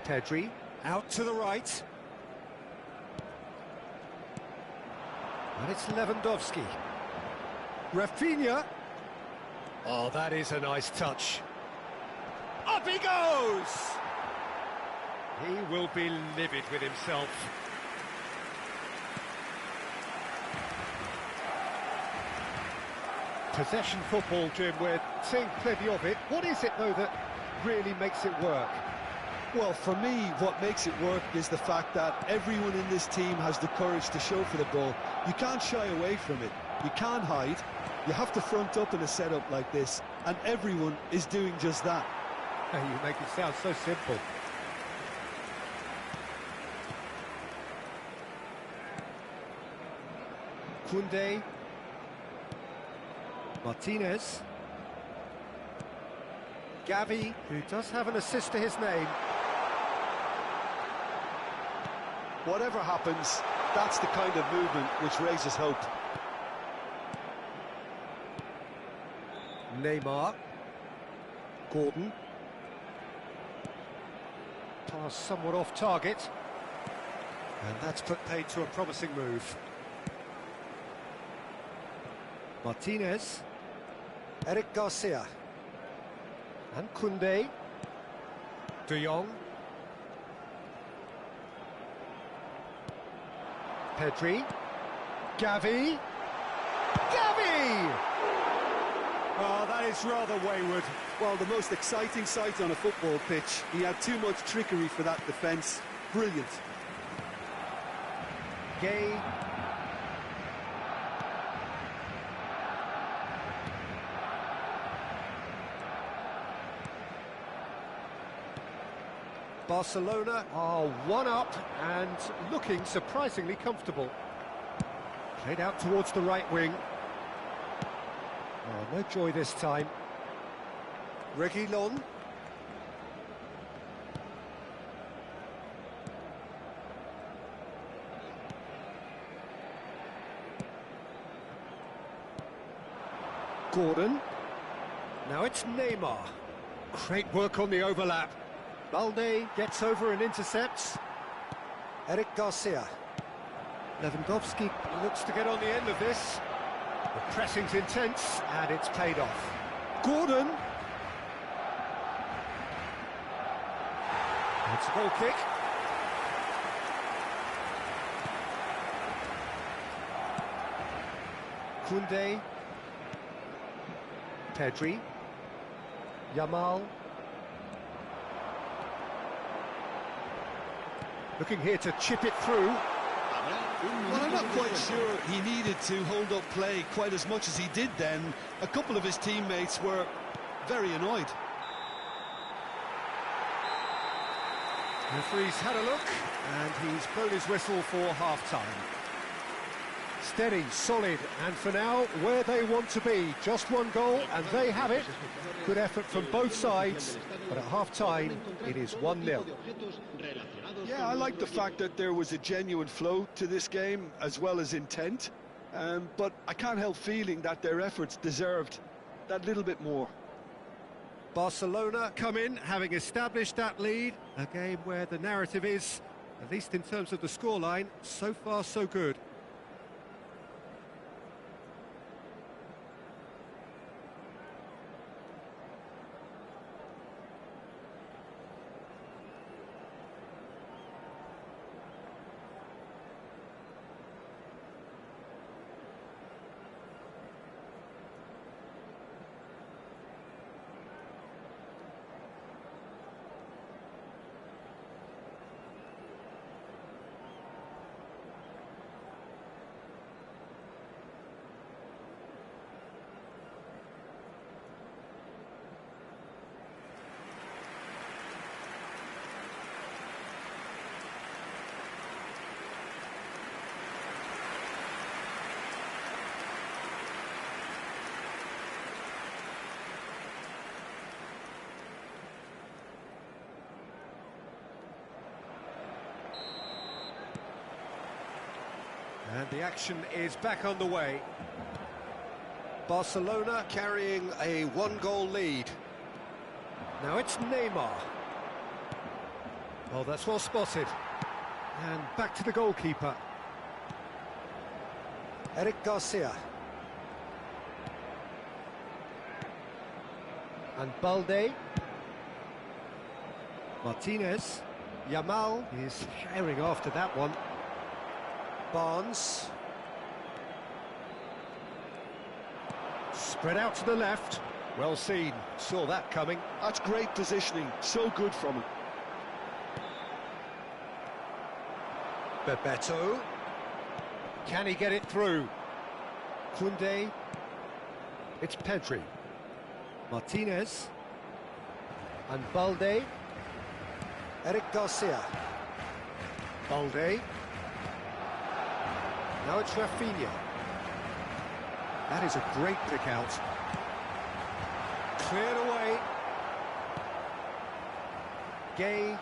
Pedri, out to the right. And it's Lewandowski. Rafinha. Oh, that is a nice touch. Up he goes! He will be livid with himself. Possession football, Jim, we're seeing plenty of it. What is it, though, that really makes it work? Well, for me, what makes it work is the fact that everyone in this team has the courage to show for the ball. You can't shy away from it. You can't hide. You have to front up in a setup like this, and everyone is doing just that. You make it sound so simple. Koundé. Martinez. Gavi, who does have an assist to his name. Whatever happens, that's the kind of movement which raises hope. Neymar. Gordon. Pass somewhat off target. And that's put paid to a promising move. Martinez. Eric Garcia. And Koundé. De Jong. Pedri. Gavi. Gavi! Oh, that is rather wayward. Well, the most exciting sight on a football pitch. He had too much trickery for that defence. Brilliant. Gay. Barcelona are one up and looking surprisingly comfortable. Played out towards the right wing. Oh, no joy this time. Reguilon. Gordon. Now it's Neymar. Great work on the overlap. Balde gets over and intercepts. Eric Garcia. Lewandowski looks to get on the end of this. The pressing's intense, and it's paid off. Gordon. It's a goal kick. Koundé. Pedri. Yamal. Looking here to chip it through. Well, I'm not quite sure he needed to hold up play quite as much as he did then. A couple of his teammates were very annoyed. The referee's had a look, and he's blown his whistle for half-time. Steady, solid, and for now, where they want to be. Just one goal, and they have it. Good effort from both sides, but at half-time, it is 1-0. Yeah, I like the fact that there was a genuine flow to this game, as well as intent. But I can't help feeling that their efforts deserved that little bit more. Barcelona come in, having established that lead. A game where the narrative is, at least in terms of the scoreline, so far so good. And the action is back on the way. Barcelona carrying a one-goal lead. Now it's Neymar. Well, that's well spotted. And back to the goalkeeper. Eric Garcia. And Balde. Martinez. Yamal is firing after that one. Barnes. Spread out to the left. Well seen. Saw that coming. That's great positioning. So good from him. Bebeto. Can he get it through? Koundé. It's Pedri. Martinez. And Balde. Eric Garcia. Balde. Now it's Rafinha. That is a great pick out. Cleared away. Gay.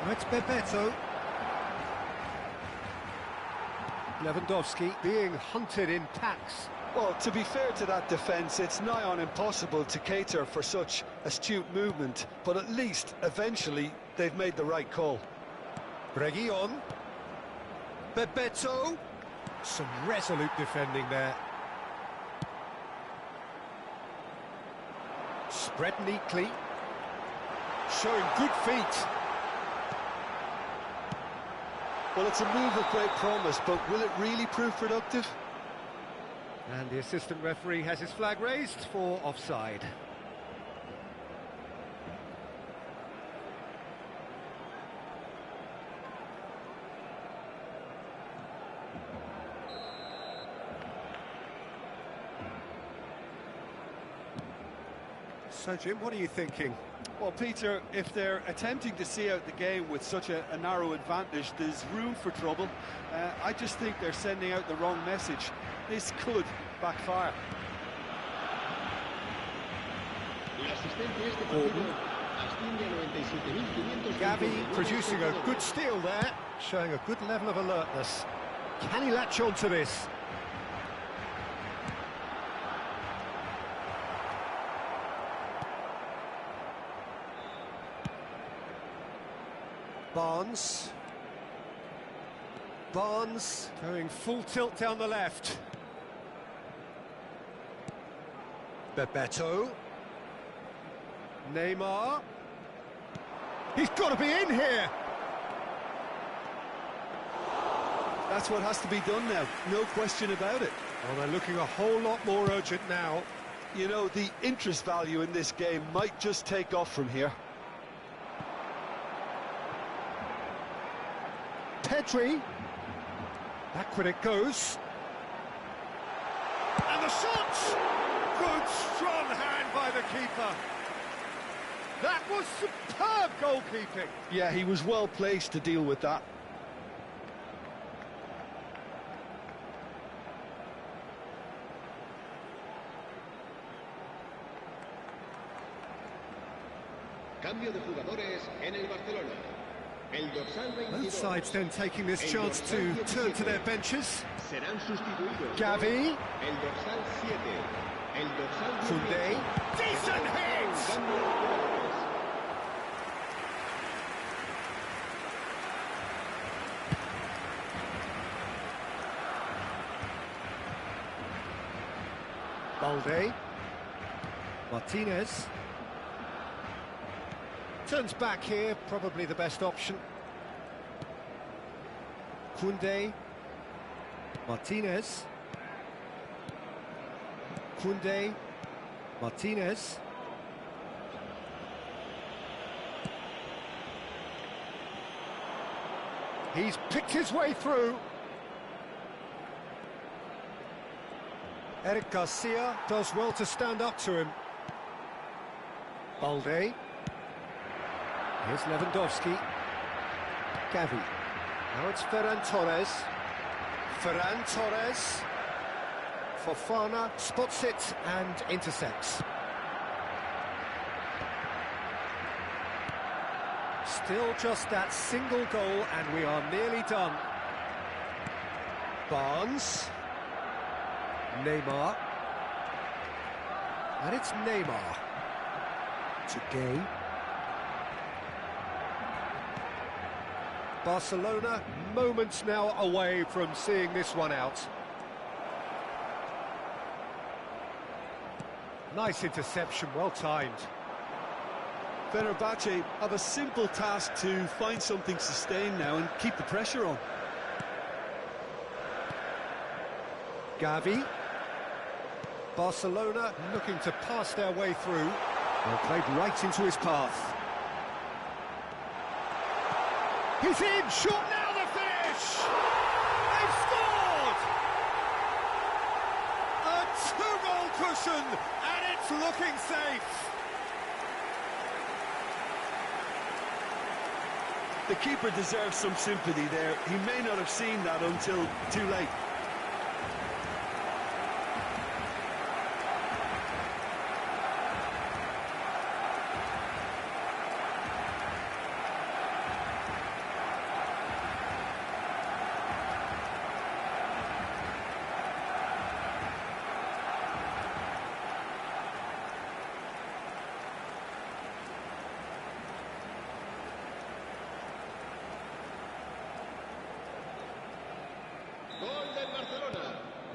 Now it's Bebeto. Lewandowski being hunted in packs Well, to be fair to that defence, it's nigh on impossible to cater for such astute movement, but at least, eventually, they've made the right call. Reguilon. Bebeto. Some resolute defending there. Spread neatly. Showing good feet. Well, it's a move of great promise, but will it really prove productive? And the assistant referee has his flag raised for offside. So, Jim, what are you thinking? Well, Peter, if they're attempting to see out the game with such a narrow advantage, there's room for trouble. I just think they're sending out the wrong message. This could backfire. Gavi producing a good steal there, showing a good level of alertness. Can he latch on to this? Barnes going full tilt down the left. Bebeto. Neymar. He's got to be in here! That's what has to be done now, no question about it. Well, they're looking a whole lot more urgent now. You know, the interest value in this game might just take off from here. Pedri. Backward it goes. And the shot! Good, strong hand by the keeper. That was superb goalkeeping. Yeah, he was well placed to deal with that. Cambio de jugadores en el Barcelona. El dorsal 22. Both sides then taking this chance to turn to their benches. Serán sustituidos. Gavi. El dorsal 7. El dorsal Koundé. 18. Decent hit! Cambio de jugadores. Balde. Martinez. Turns back here, probably the best option. Koundé. Martinez. Koundé. Martinez. He's picked his way through. Eric Garcia does well to stand up to him. Balde. Here's Lewandowski. Gavi. Now it's Ferran Torres. Ferran Torres. Fofana spots it and intercepts. Still just that single goal and we are nearly done. Barnes. Neymar. And it's Neymar. To Gay. Barcelona moments now away from seeing this one out. Nice interception, well timed. Fenerbahce have a simple task to find something sustained now and keep the pressure on. Gavi. Barcelona looking to pass their way through. Well, played right into his path. He's in! Shot now, the finish! They've scored! A two-goal cushion, and it's looking safe. The keeper deserves some sympathy there. He may not have seen that until too late.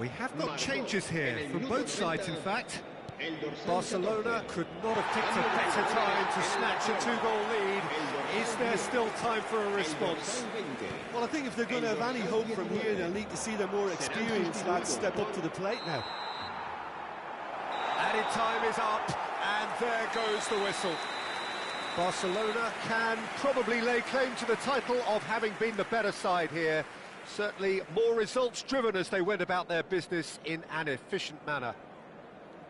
We have got changes here from both sides, in fact. Barcelona could not have picked a better time to snatch a two-goal lead. Is there still time for a response? Well, I think if they're going to have any hope from here, they'll need to see the more experienced lads step up to the plate now. Added time is up, and there goes the whistle. Barcelona can probably lay claim to the title of having been the better side here. Certainly more results-driven as they went about their business in an efficient manner.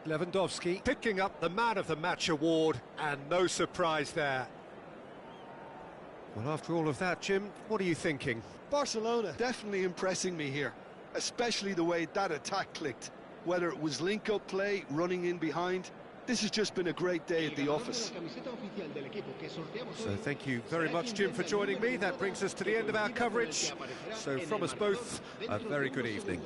Lewandowski picking up the Man of the Match award, and no surprise there. Well, after all of that, Jim, what are you thinking? Barcelona definitely impressing me here, especially the way that attack clicked. Whether it was link-up play, running in behind, this has just been a great day at the office. So thank you very much, Jim, for joining me. That brings us to the end of our coverage. So from us both, a very good evening.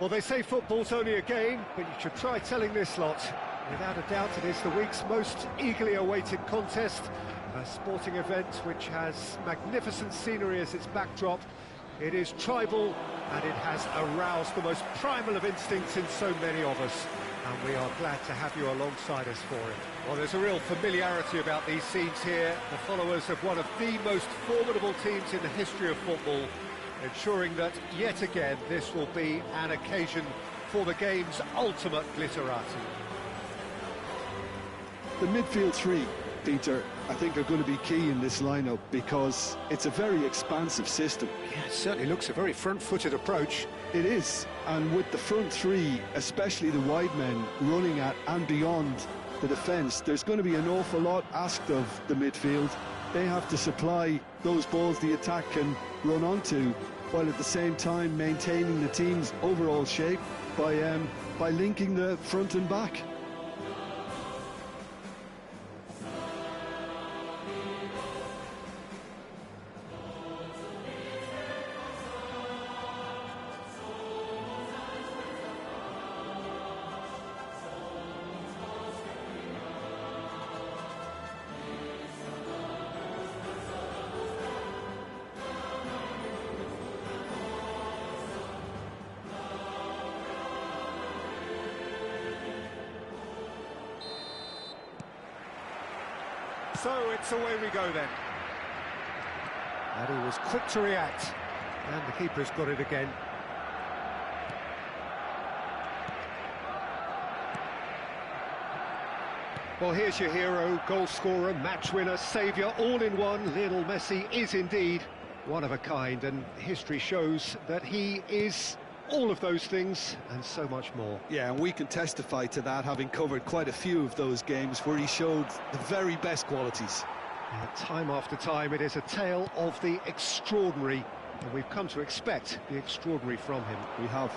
Well, they say football's only a game, but you should try telling this lot. Without a doubt, it is the week's most eagerly awaited contest, a sporting event which has magnificent scenery as its backdrop. It is tribal, and it has aroused the most primal of instincts in so many of us, and we are glad to have you alongside us for it. Well, there's a real familiarity about these scenes here, the followers of one of the most formidable teams in the history of football, ensuring that, yet again, this will be an occasion for the game's ultimate glitterati. The midfield three, Peter, I think are going to be key in this lineup because it's a very expansive system. Yeah, it certainly looks a very front-footed approach. It is, and with the front three, especially the wide men, running at and beyond the defence, there's going to be an awful lot asked of the midfield. They have to supply those balls the attack can run onto, while at the same time maintaining the team's overall shape by linking the front and back. So it's away we go then. And he was quick to react, and the keeper's got it again. Well, here's your hero, goal scorer, match winner, saviour, all in one. Lionel Messi is indeed one of a kind, and history shows that he is all of those things and so much more. Yeah, and we can testify to that, having covered quite a few of those games where he showed the very best qualities. Yeah, time after time, it is a tale of the extraordinary, and we've come to expect the extraordinary from him. We have.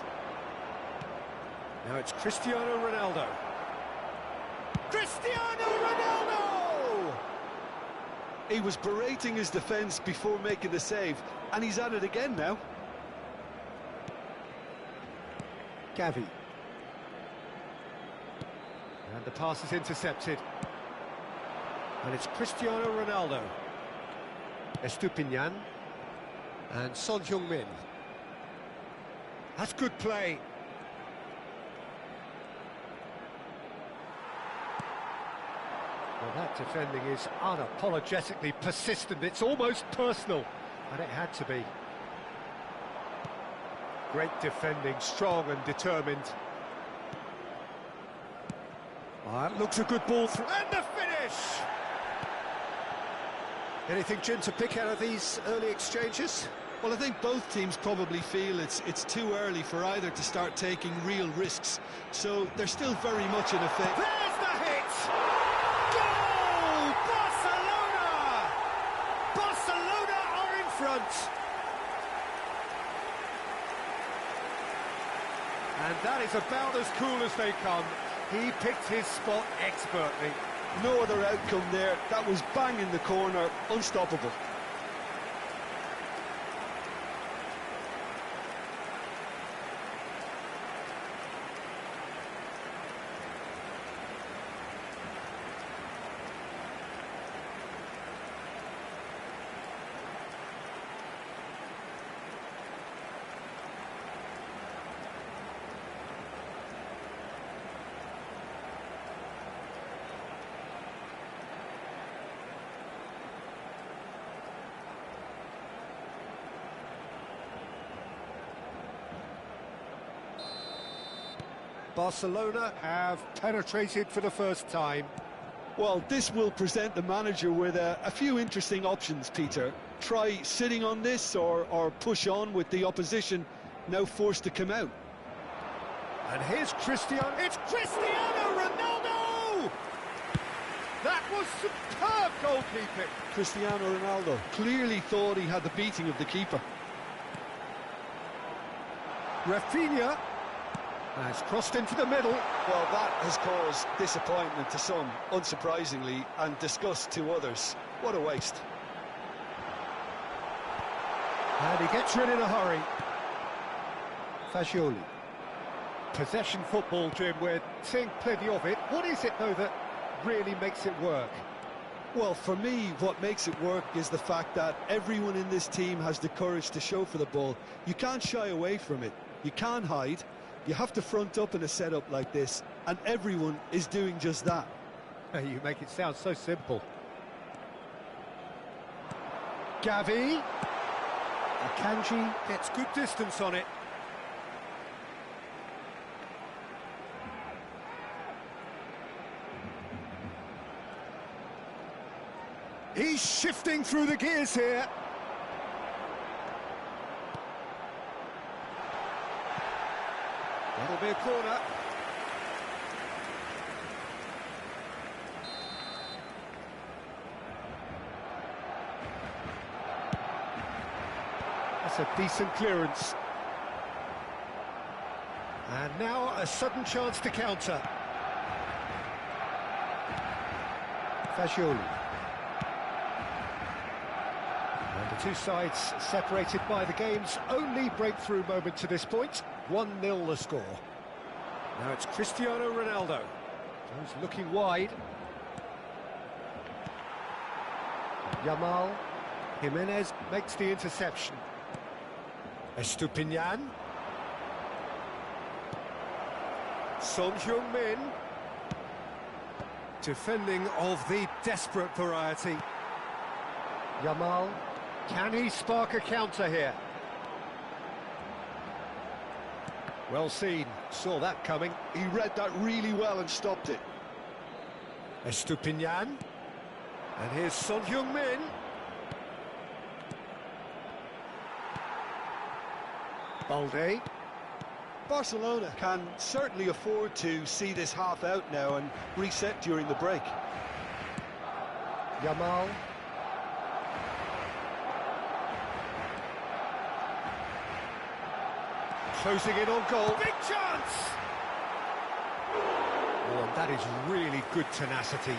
Now it's Cristiano Ronaldo. Cristiano Ronaldo! He was berating his defence before making the save, and he's at it again now. Gavi. And the pass is intercepted. And it's Cristiano Ronaldo. Estupinian. And Son Heung-min. That's good play. Well, that defending is unapologetically persistent. It's almost personal. And it had to be. Great defending, strong and determined. Oh, that looks a good ball through. And the finish! Anything, Jim, to pick out of these early exchanges? Well, I think both teams probably feel it's too early for either to start taking real risks. So they're still very much in a phase. There's the hit! Goal! Barcelona! Barcelona are in front. And that is about as cool as they come. He picked his spot expertly. No other outcome there. That was bang in the corner, unstoppable. Barcelona have penetrated for the first time. Well, this will present the manager with a few interesting options, Peter. Try sitting on this or push on with the opposition now forced to come out. And here's Cristiano. It's Cristiano Ronaldo! That was superb goalkeeping. Cristiano Ronaldo clearly thought he had the beating of the keeper. Rafinha has crossed into the middle. Well, that has caused disappointment to some, unsurprisingly, and disgust to others. What a waste. And he gets rid in a hurry. Fagioli. Possession football, Jim, we're seeing plenty of it. What is it, though, that really makes it work? Well, for me, what makes it work is the fact that everyone in this team has the courage to show for the ball. You can't shy away from it. You can't hide. You have to front up in a setup like this, and everyone is doing just that. You make it sound so simple. Gavi. Akanji gets good distance on it. He's shifting through the gears here. That'll be a corner. That's a decent clearance. And now a sudden chance to counter. Fagioli. And the two sides separated by the game's only breakthrough moment to this point. 1-0 the score. Now it's Cristiano Ronaldo. He's looking wide. Yamal. Jimenez makes the interception. Estupinian. Son Heung-min. Defending of the desperate variety. Yamal. Can he spark a counter here? Well seen, saw that coming. He read that really well and stopped it. Estupinian. And here's Son Heung-min. Balde. Barcelona can certainly afford to see this half out now and reset during the break. Yamal. Closing in on goal. Big chance! Oh, and that is really good tenacity.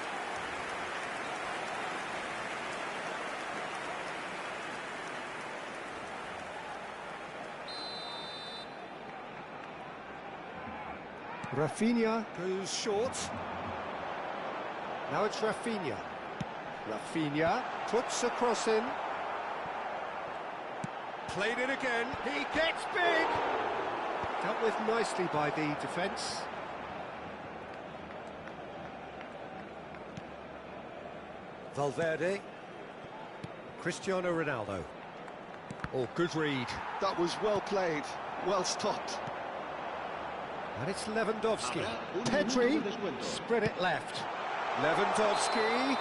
Rafinha goes short. Now it's Rafinha. Rafinha puts a cross in. Played it again. He gets big. Dealt with nicely by the defence. Valverde. Cristiano Ronaldo. Oh, good read. That was well played, well stopped. And it's Lewandowski. Pedri spread it left. Lewandowski. I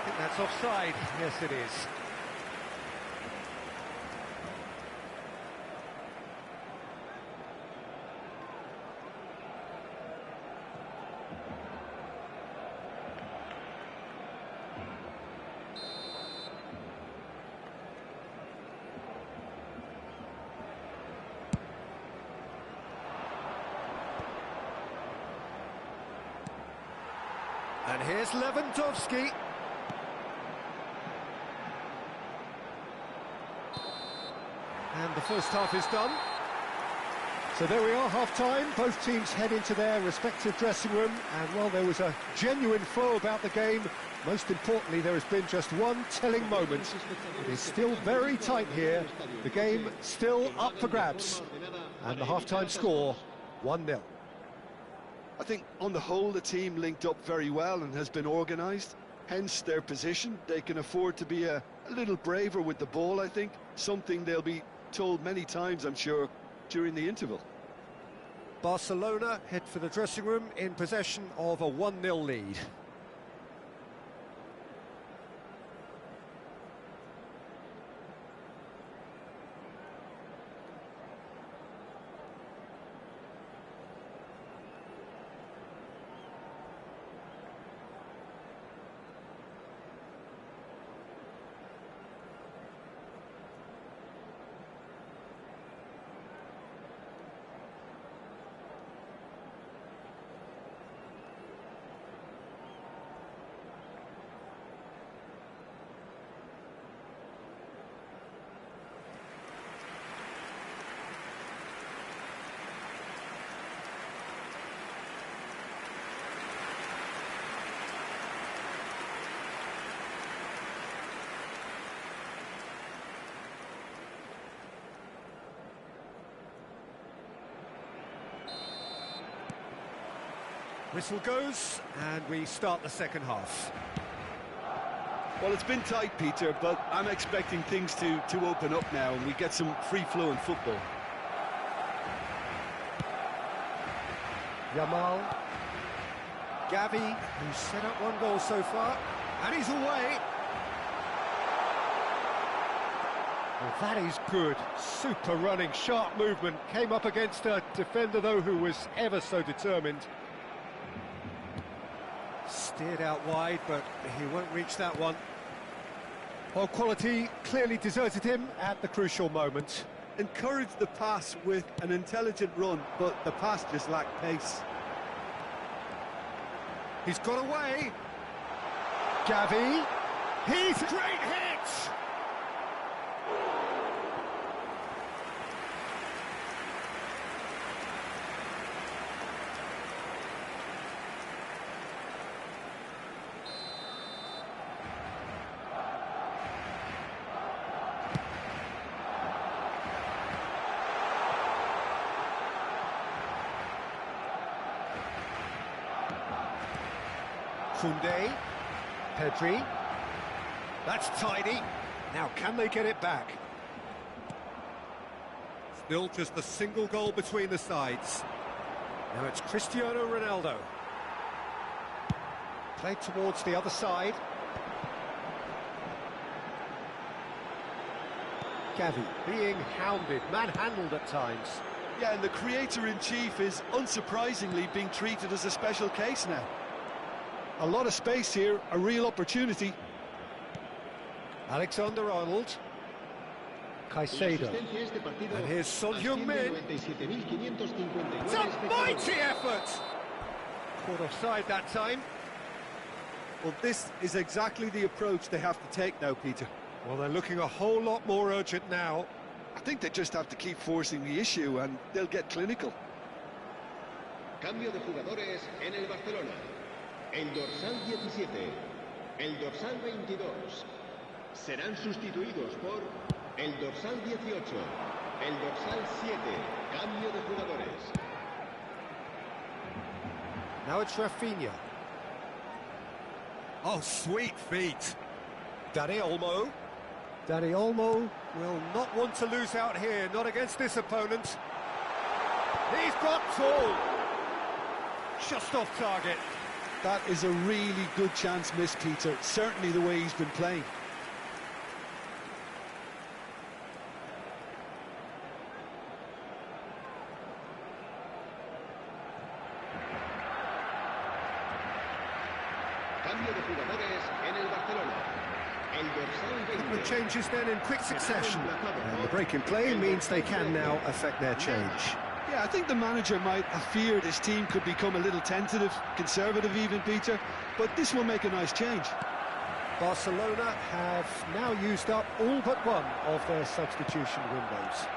think that's offside. Yes, it is. And here's Lewandowski. And the first half is done. So there we are, half-time. Both teams head into their respective dressing room. And while there was a genuine flow about the game, most importantly, there has been just one telling moment. It is still very tight here. The game still up for grabs. And the half-time score, 1-0. I think on the whole the team linked up very well and has been organised, hence their position. They can afford to be a little braver with the ball, I think, something they'll be told many times, I'm sure, during the interval. Barcelona head for the dressing room in possession of a 1-0 lead. Whistle goes, and we start the second half. Well, it's been tight, Peter, but I'm expecting things to open up now and we get some free-flowing football. Yamal. Gavi, who's set up one goal so far, and he's away. Well, that is good. Super running, sharp movement. Came up against a defender, though, who was ever so determined. Steered out wide, but he won't reach that one. Well, quality clearly deserted him at the crucial moment. Encouraged the pass with an intelligent run, but the pass just lacked pace. He's got away. Gavi. He's great hit! Koundé, Pedri, that's tidy. Now can they get it back? Still just a single goal between the sides. Now it's Cristiano Ronaldo. Played towards the other side. Gavi being hounded, manhandled at times. Yeah, and the creator-in-chief is unsurprisingly being treated as a special case now. A lot of space here, a real opportunity. Alexander-Arnold. Caicedo. And here's Son Heung-min. It's a mighty effort! Caught offside that time. Well, this is exactly the approach they have to take now, Peter. Well, they're looking a whole lot more urgent now. I think they just have to keep forcing the issue and they'll get clinical. Cambio de jugadores en el Barcelona. El dorsal 17, el dorsal 22, serán sustituidos por el dorsal 18, el dorsal 7, cambio de jugadores. Now it's Rafinha. Oh, sweet feet. Dani Olmo. Dani Olmo will not want to lose out here, not against this opponent. He's got tall. Just off target. That is a really good chance missed, Peter. Certainly the way he's been playing. Cambio de jugadores en el Barcelona. El dorsal 20. The changes then in quick succession. And the break in play means they can now affect their change. Yeah, I think the manager might have feared his team could become a little tentative, conservative even, Peter, but this will make a nice change. Barcelona have now used up all but one of their substitution windows.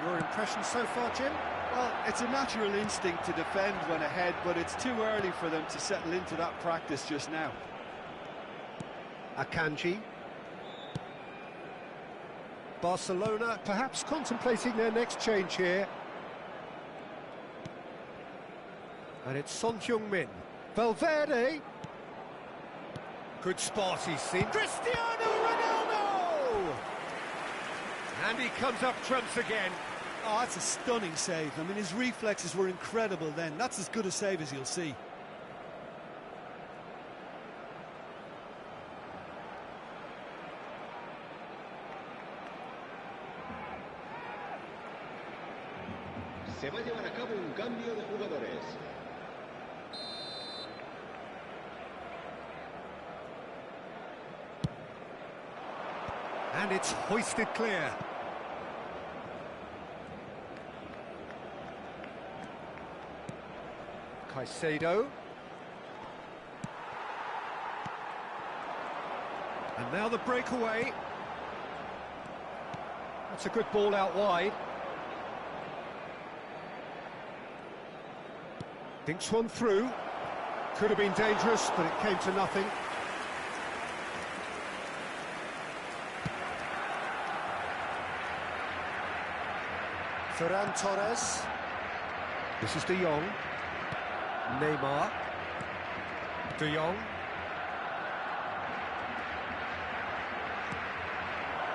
Your impression so far, Jim? Well, it's a natural instinct to defend when ahead, but it's too early for them to settle into that practice just now. Akanji. Barcelona perhaps contemplating their next change here. And it's Son Heung-min. Valverde. Good spot he's seen. Cristiano Ronaldo! And he comes up trumps again. Oh, that's a stunning save. I mean, his reflexes were incredible then. That's as good a save as you'll see. Se va a llevar a cabo un cambio de jugadores. And it's hoisted clear. Caicedo. And now the breakaway. That's a good ball out wide. Dinks one through. Could have been dangerous, but it came to nothing. Ferran Torres. This is De Jong. Neymar. De Jong.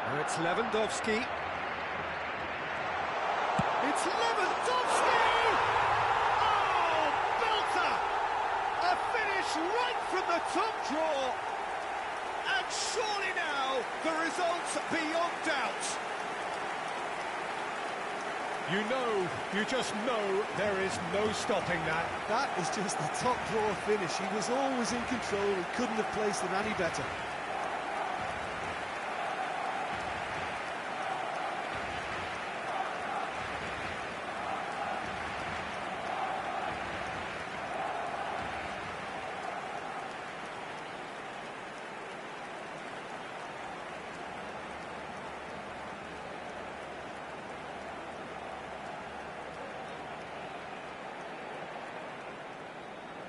Now it's Lewandowski. It's Lewandowski! Oh, belter! A finish right from the top draw. And surely now, the result's beyond doubt. You just know there is no stopping that. That is just the top draw finish. He was always in control. He couldn't have placed it any better.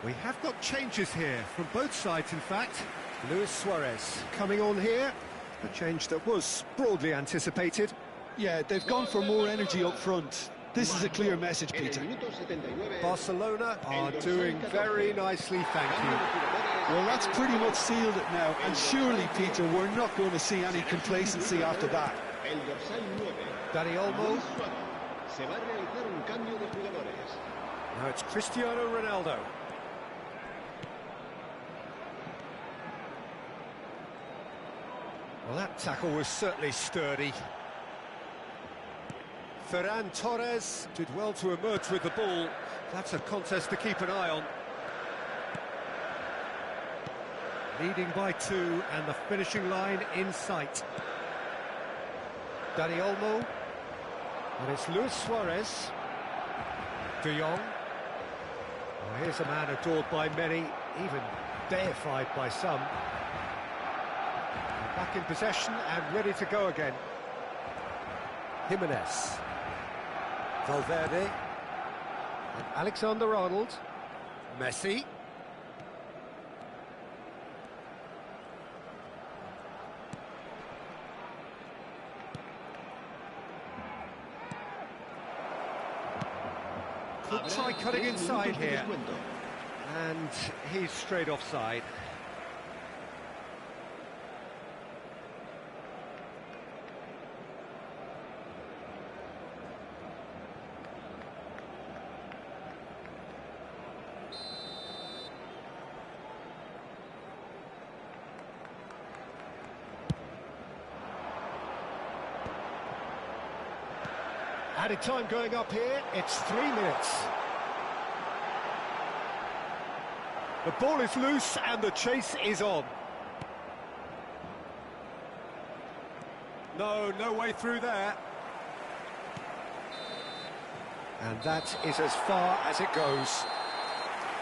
We have got changes here from both sides, in fact. Luis Suarez coming on here. A change that was broadly anticipated. Yeah, they've gone for more energy up front. This is a clear message, Peter. Barcelona are doing very nicely, thank you. Well, that's pretty much sealed it now. And surely, Peter, we're not going to see any complacency after that. Dani Olmo. Now it's Cristiano Ronaldo. Well, that tackle was certainly sturdy. Ferran Torres did well to emerge with the ball. That's a contest to keep an eye on. Leading by 2 and the finishing line in sight. Dani Olmo. And it's Luis Suarez. De Jong. Oh, here's a man adored by many, even deified by some. Back in possession and ready to go again. Jimenez. Valverde. And Alexander-Arnold. Messi. Could try cutting inside here. And he's straight offside. Added time going up here, it's 3 minutes. The ball is loose and the chase is on. No way through there. And that is as far as it goes.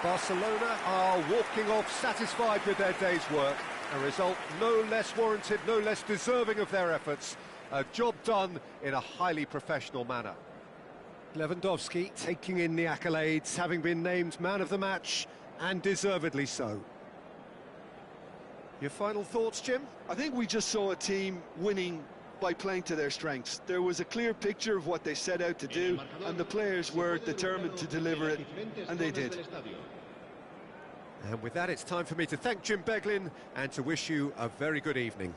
Barcelona are walking off satisfied with their day's work. A result no less warranted, no less deserving of their efforts. A job done in a highly professional manner. Lewandowski taking in the accolades, having been named man of the match, and deservedly so. Your final thoughts, Jim? I think we just saw a team winning by playing to their strengths. There was a clear picture of what they set out to do, and the players were determined to deliver it, and they did. And with that, it's time for me to thank Jim Beglin and to wish you a very good evening.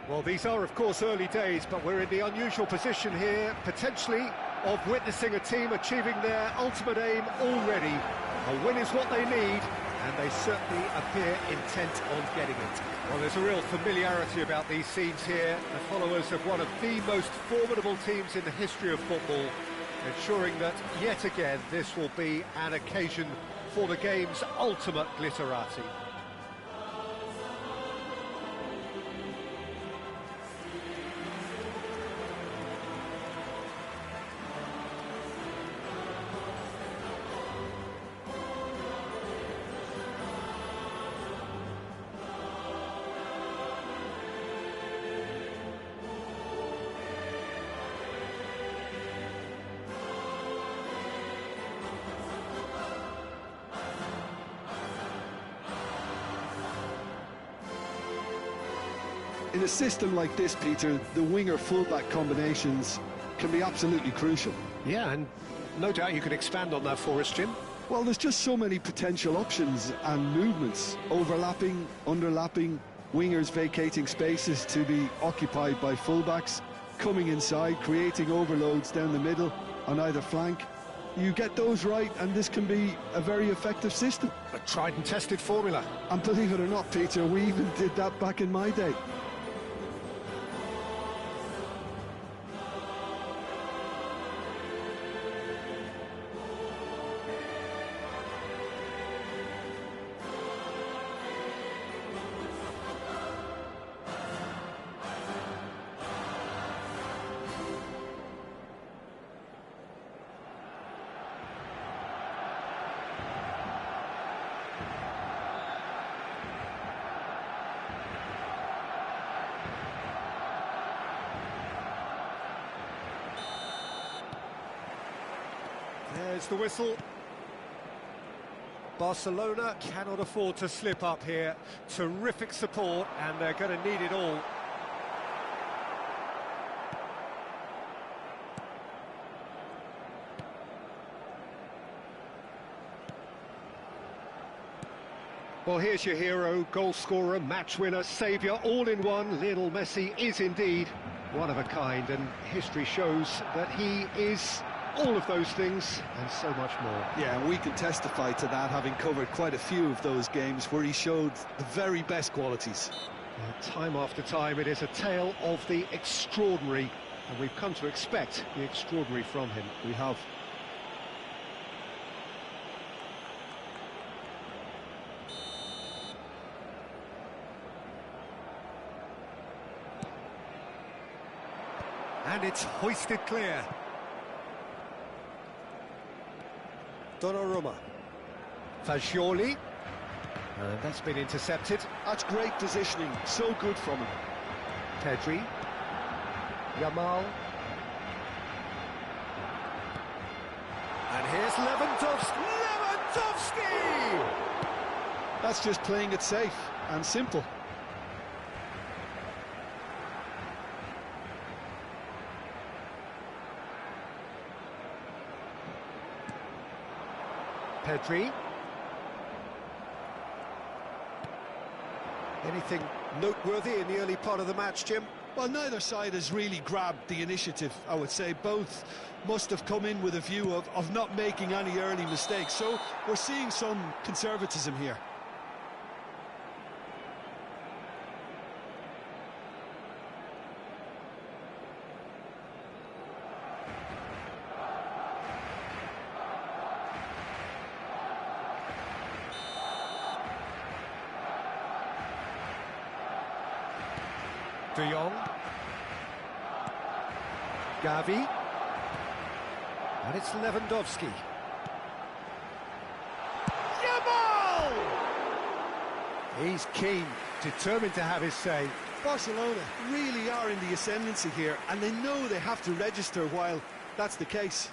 Well, these are, of course, early days, but we're in the unusual position here, potentially, of witnessing a team achieving their ultimate aim already. A win is what they need, and they certainly appear intent on getting it. Well, there's a real familiarity about these scenes here, the followers of one of the most formidable teams in the history of football, ensuring that, yet again, this will be an occasion for the game's ultimate glitterati. In a system like this, Peter, the winger-fullback combinations can be absolutely crucial. Yeah, and no doubt you could expand on that for us, Jim. Well, there's just so many potential options and movements. Overlapping, underlapping, wingers vacating spaces to be occupied by fullbacks, coming inside, creating overloads down the middle on either flank. You get those right, and this can be a very effective system. A tried and tested formula. And believe it or not, Peter, we even did that back in my day. There's the whistle. Barcelona cannot afford to slip up here. Terrific support, and they're going to need it all. Well, here's your hero, goal scorer, match winner, saviour, all in one. Lionel Messi is indeed one of a kind, and history shows that he is all of those things and so much more. Yeah, and we can testify to that, having covered quite a few of those games where he showed the very best qualities. Time after time, it is a tale of the extraordinary, and we've come to expect the extraordinary from him. We have. And it's hoisted clear. Donnarumma. Fagioli. That's been intercepted. That's great positioning, so good from him. Pedri. Yamal. And here's Lewandowski. Lewandowski! That's just playing it safe and simple. Pedri. Anything noteworthy in the early part of the match, Jim? Well, neither side has really grabbed the initiative, I would say. Both must have come in with a view of not making any early mistakes. So we're seeing some conservatism here. De Jong. Gavi. And it's Lewandowski. Yamal! He's keen, determined to have his say. Barcelona really are in the ascendancy here, and they know they have to register while that's the case.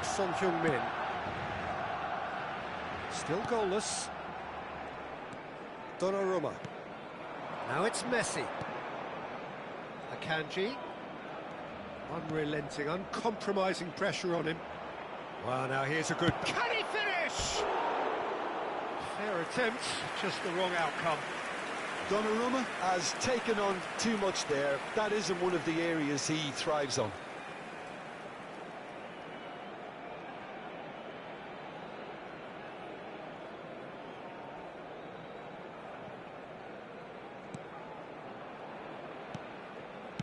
Son Heung-min. Still goalless. Donnarumma. Now it's Messi. Akanji. Unrelenting, uncompromising pressure on him. Well, now here's a good... Can he finish? Fair attempt, just the wrong outcome. Donnarumma has taken on too much there. That isn't one of the areas he thrives on.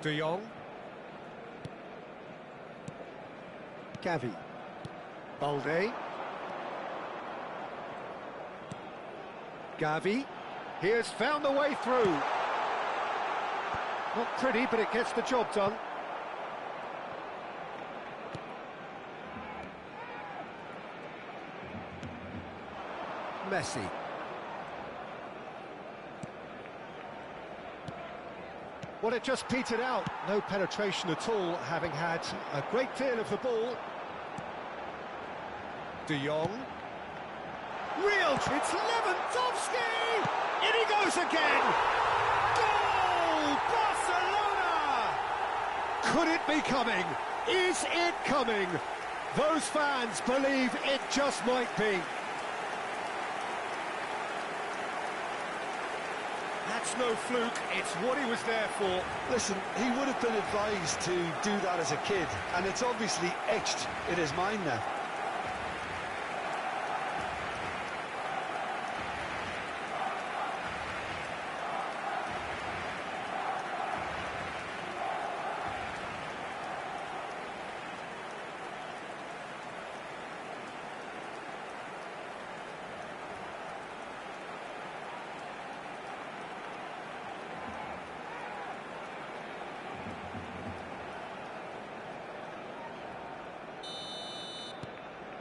De Jong. Gavi. Balde. Gavi. He has found the way through. Not pretty, but it gets the job done. Messi. Well, it just petered out. No penetration at all, having had a great deal of the ball. De Jong. Real, it's Lewandowski! In he goes again! Goal! Barcelona! Could it be coming? Is it coming? Those fans believe it just might be. That's no fluke, it's what he was there for. Listen, he would have been advised to do that as a kid, and it's obviously etched in his mind now.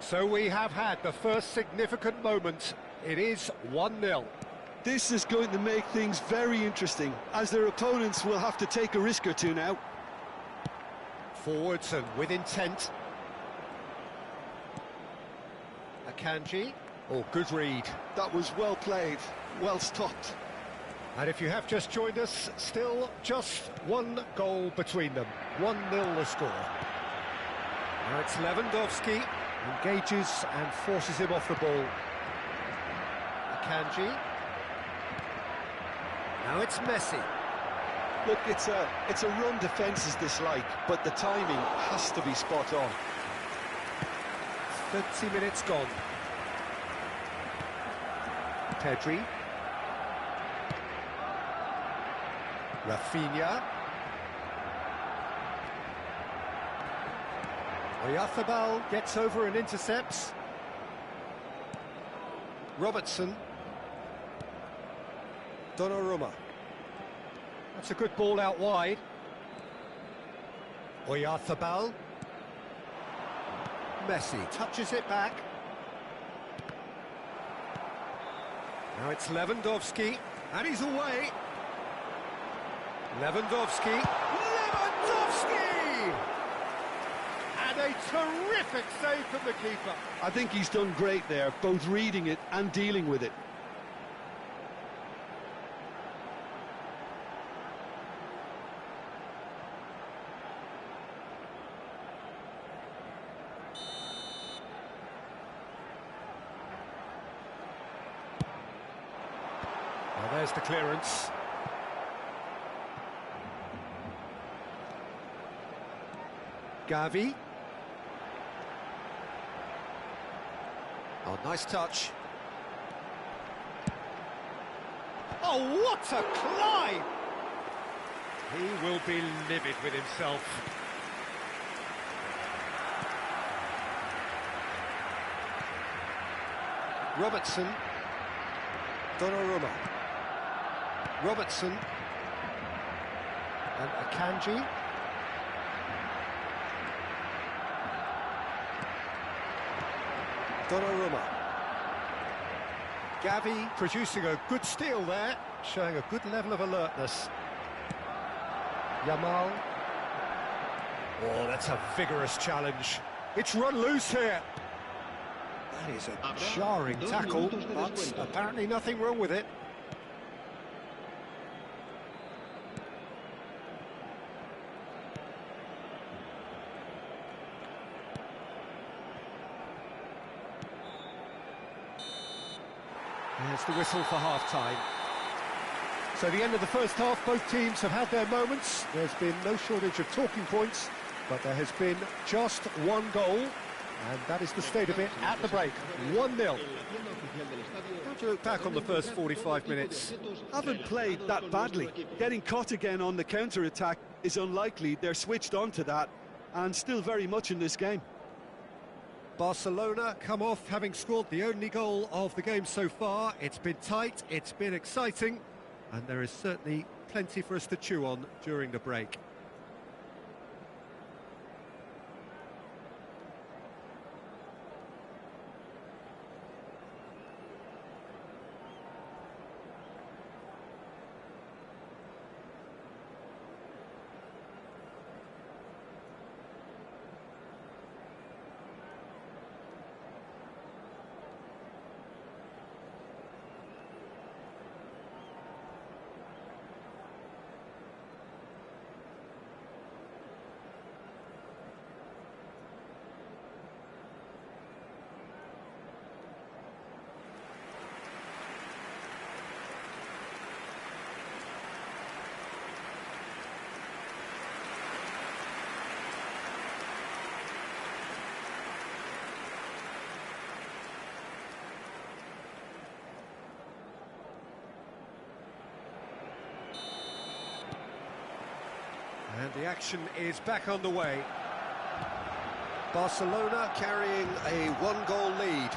So we have had the first significant moment. It is 1-0. This is going to make things very interesting, as their opponents will have to take a risk or two now. Forwards and with intent. Akanji. Oh, good read. That was well played, well stopped. And if you have just joined us, still just one goal between them. 1-0 the score. Now it's Lewandowski. Engages and forces him off the ball. Akanji. Now it's Messi. Look, it's a run defence dislike, but the timing has to be spot on. 30 minutes gone. Pedri. Rafinha. Oyarzabal gets over and intercepts. Robertson. Donnarumma. That's a good ball out wide. Oyarzabal. Messi touches it back. Now it's Lewandowski, and he's away. Lewandowski. And a terrific save from the keeper. I think he's done great there, both reading it and dealing with it. Well, there's the clearance. Gavi. Oh, nice touch. Oh, what a climb! He will be livid with himself. Robertson. Donnarumma. Robertson. And Akanji. Donnarumma. Gavi producing a good steal there, showing a good level of alertness. Yamal. Oh, that's a vigorous challenge. It's run loose here. That is a jarring tackle, but apparently nothing wrong with it. There's the whistle for half-time. So the end of the first half, both teams have had their moments. There's been no shortage of talking points, but there has been just one goal, and that is the state of it at the break. 1-0. How do you look back on the first 45 minutes? Haven't played that badly. Getting caught again on the counter-attack is unlikely. They're switched on to that, and still very much in this game. Barcelona come off having scored the only goal of the game so far. It's been tight, it's been exciting, and there is certainly plenty for us to chew on during the break. And the action is back underway. Barcelona carrying a one-goal lead.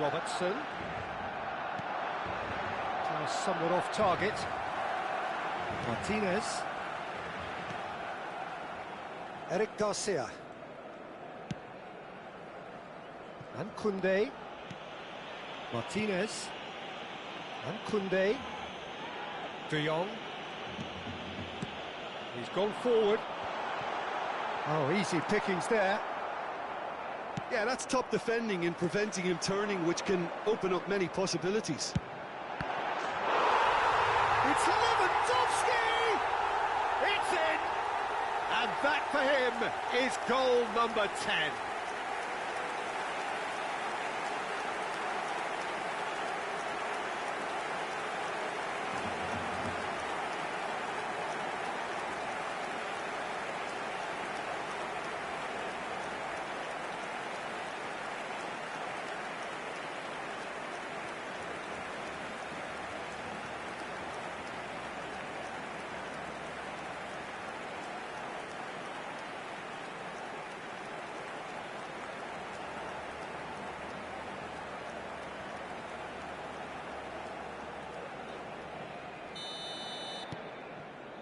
Robertson. Somewhat off target. Martinez. Eric Garcia. And Koundé. Martinez. And Koundé. De Jong. He's gone forward. Oh, easy pickings there. Yeah, that's top defending and preventing him turning, which can open up many possibilities. It's Lewandowski! It's in! And that for him is goal number 10.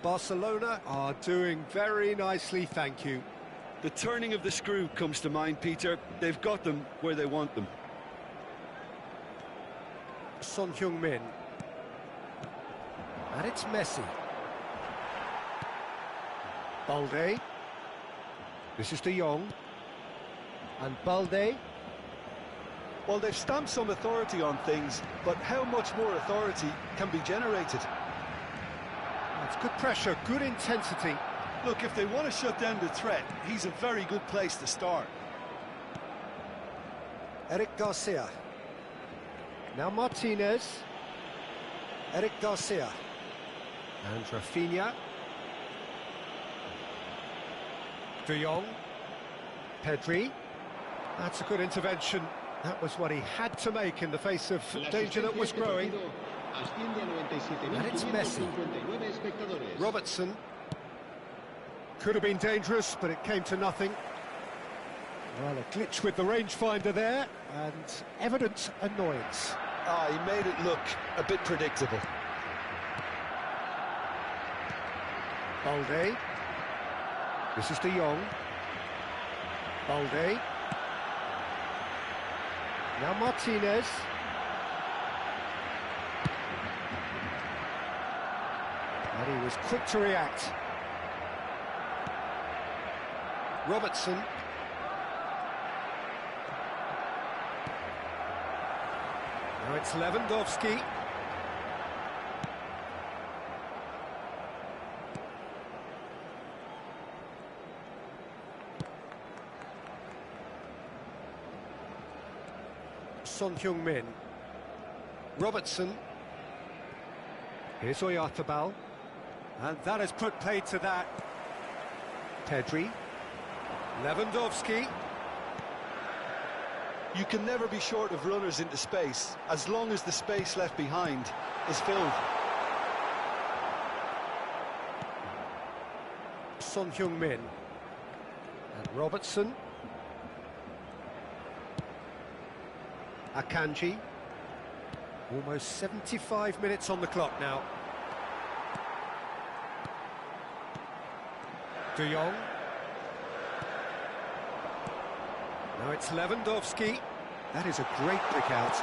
Barcelona are doing very nicely, thank you. The turning of the screw comes to mind, Peter. They've got them where they want them. Son Heung-min. And it's Messi. Balde. This is De Jong. And Balde. Well, they've stamped some authority on things, but how much more authority can be generated? That's good pressure, good intensity. Look, if they want to shut down the threat, he's a very good place to start. Eric Garcia. Now Martinez. Eric Garcia. And Rafinha. De Jong. Pedri. That's a good intervention. That was what he had to make in the face of danger that was growing. And it's Messi. Robertson. Could have been dangerous, but it came to nothing. Well, a glitch with the rangefinder there, and evident annoyance. Ah, he made it look a bit predictable. Balde. This is De Jong. Balde. Now Martinez. And he was quick to react. Robertson. Now it's Lewandowski. Son Heung-min. Robertson. Here's Oyarzabal. And that has put paid to that. Pedri. Lewandowski. You can never be short of runners into space, as long as the space left behind is filled. Son Heung-min. And Robertson. Akanji. Almost 75 minutes on the clock now. De Jong. Now it's Lewandowski. That is a great pick out.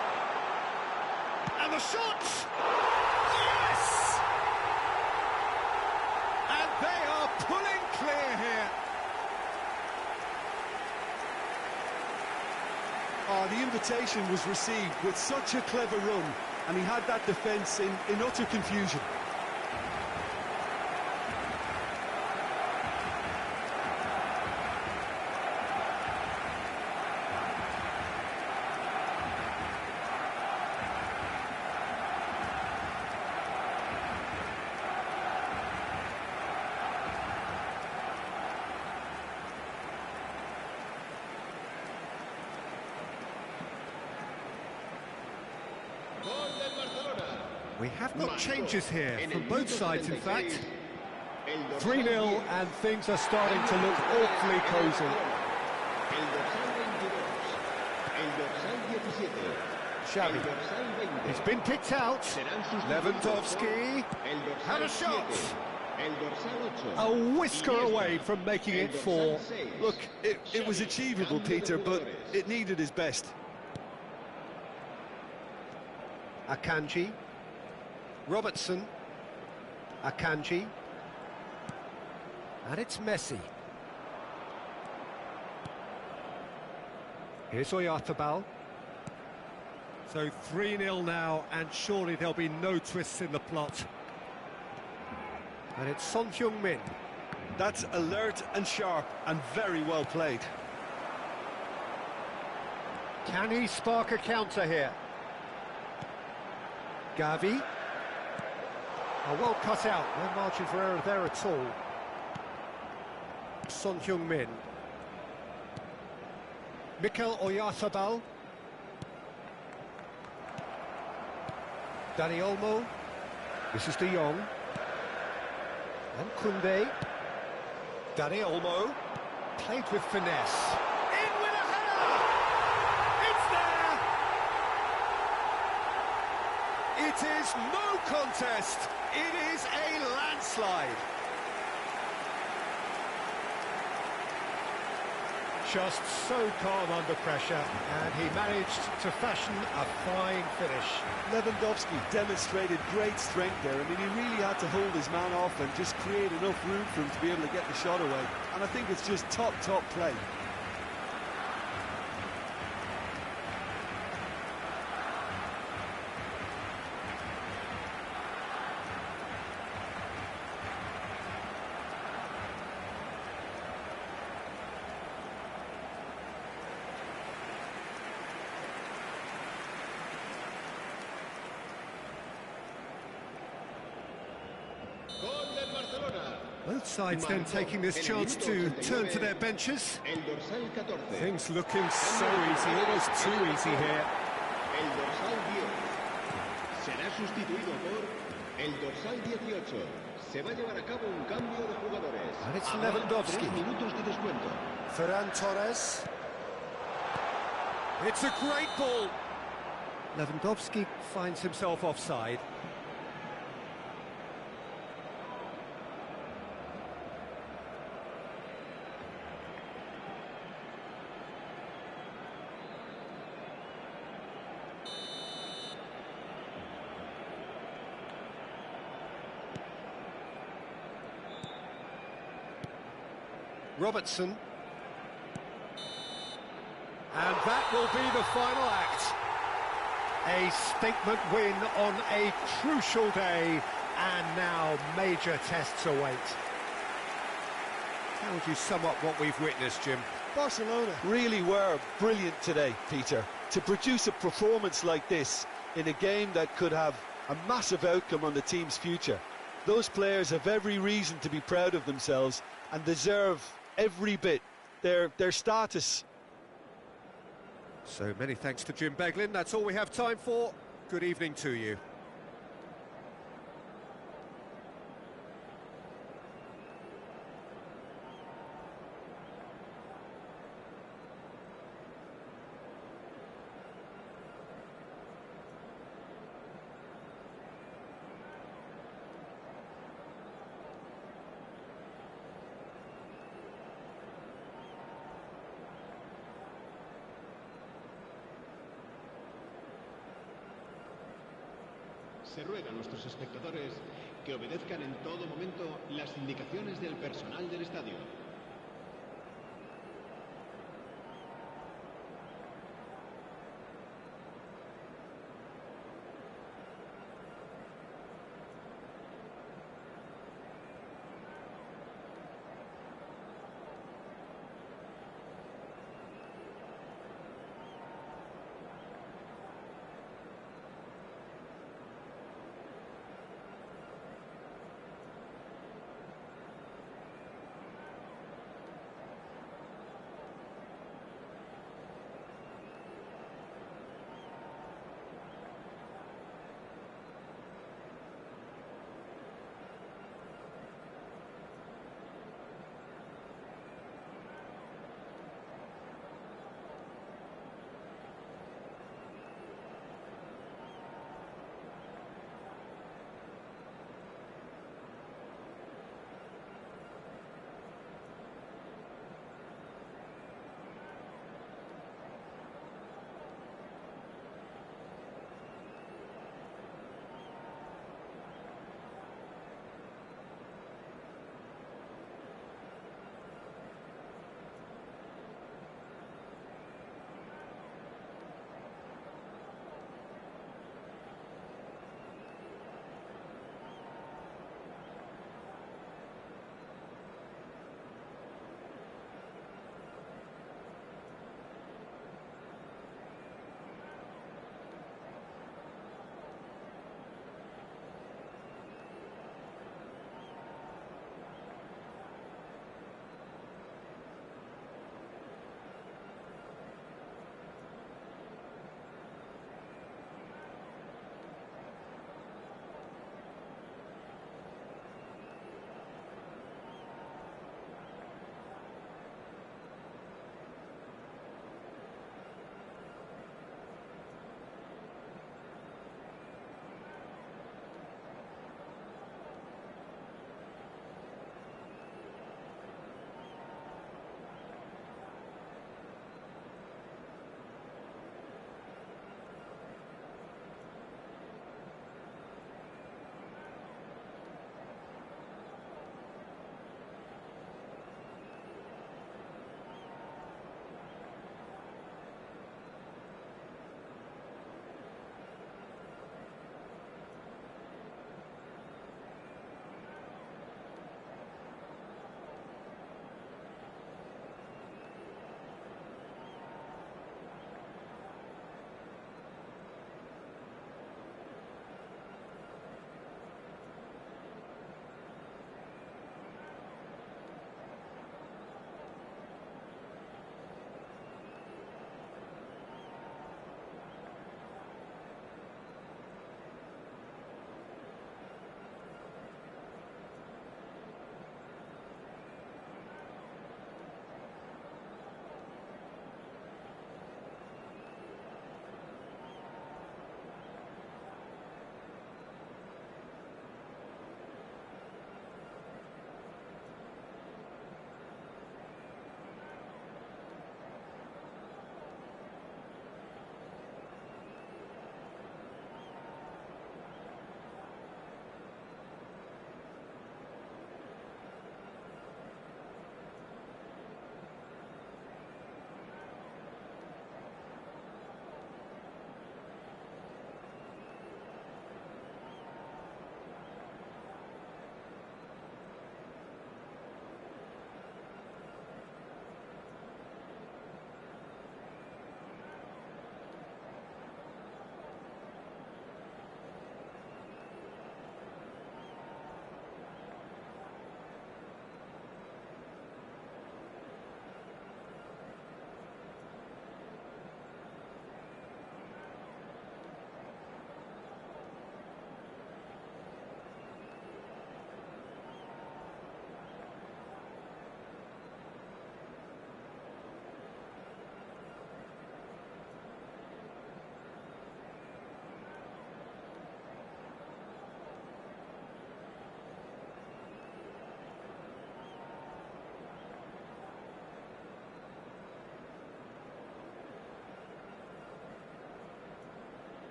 And the shot! Yes! And they are pulling clear here. Oh, the invitation was received with such a clever run, and he had that defence in utter confusion. We have got changes here from both sides, in fact. 3-0, and things are starting to look awfully cosy. Xavi. He's been picked out. Lewandowski. Had a shot. A whisker away from making it 4. Look, it was achievable, Peter, but it needed his best. Akanji. Robertson. Akanji. And it's Messi. Here's Oyarzabal. So 3-0 now, and surely there'll be no twists in the plot. And it's Son Heung-min. That's alert and sharp and very well played. Can he spark a counter here? Gavi. Oh, well cut out, no margin for error there at all. Son Heung-min. Mikel Oyarzabal. Dani Olmo. This is De Jong. And Koundé. Dani Olmo. Played with finesse. In with a header! It's there! It is no contest. It is a landslide. Just so calm under pressure, and he managed to fashion a fine finish. Lewandowski demonstrated great strength there. I mean, he really had to hold his man off and just create enough room for him to be able to get the shot away. And I think it's just top play. Both sides then taking this chance to turn to their benches. Things looking so easy, almost too easy here. El dorsal 10 será sustituido por el dorsal 18. Se va a llevar a cabo un cambio de jugadores. And it's Lewandowski. 3 minutos de descuento. Ferran Torres. It's a great ball. Lewandowski finds himself offside. Robertson. And that will be the final act. A statement win on a crucial day, and now major tests await. How would you sum up what we've witnessed, Jim? Barcelona really were brilliant today, Peter. to produce a performance like this in a game that could have a massive outcome on the team's future. Those players have every reason to be proud of themselves and deserve every bit their status. So many thanks to Jim Beglin. That's all we have time for. Good evening to you. Se ruega a nuestros espectadores que obedezcan en todo momento las indicaciones del personal del estadio.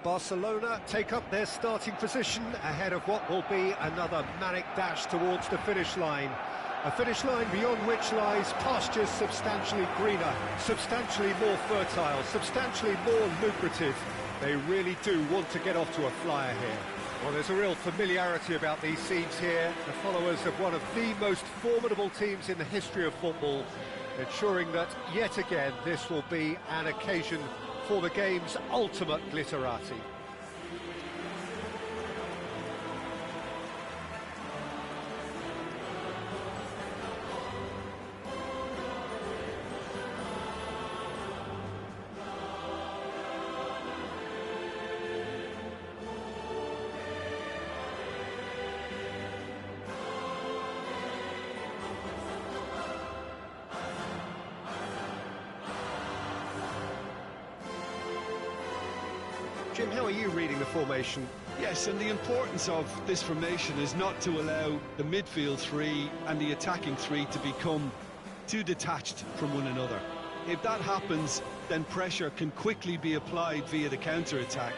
Barcelona take up their starting position ahead of what will be another manic dash towards the finish line. A finish line beyond which lies pastures substantially greener, substantially more fertile, substantially more lucrative. They really do want to get off to a flyer here. Well, there's a real familiarity about these scenes here. The followers of one of the most formidable teams in the history of football, ensuring that yet again this will be an occasion for the game's ultimate glitterati. Jim, how are you reading the formation? Yes, and the importance of this formation is not to allow the midfield three and the attacking three to become too detached from one another. If that happens, then pressure can quickly be applied via the counter-attack,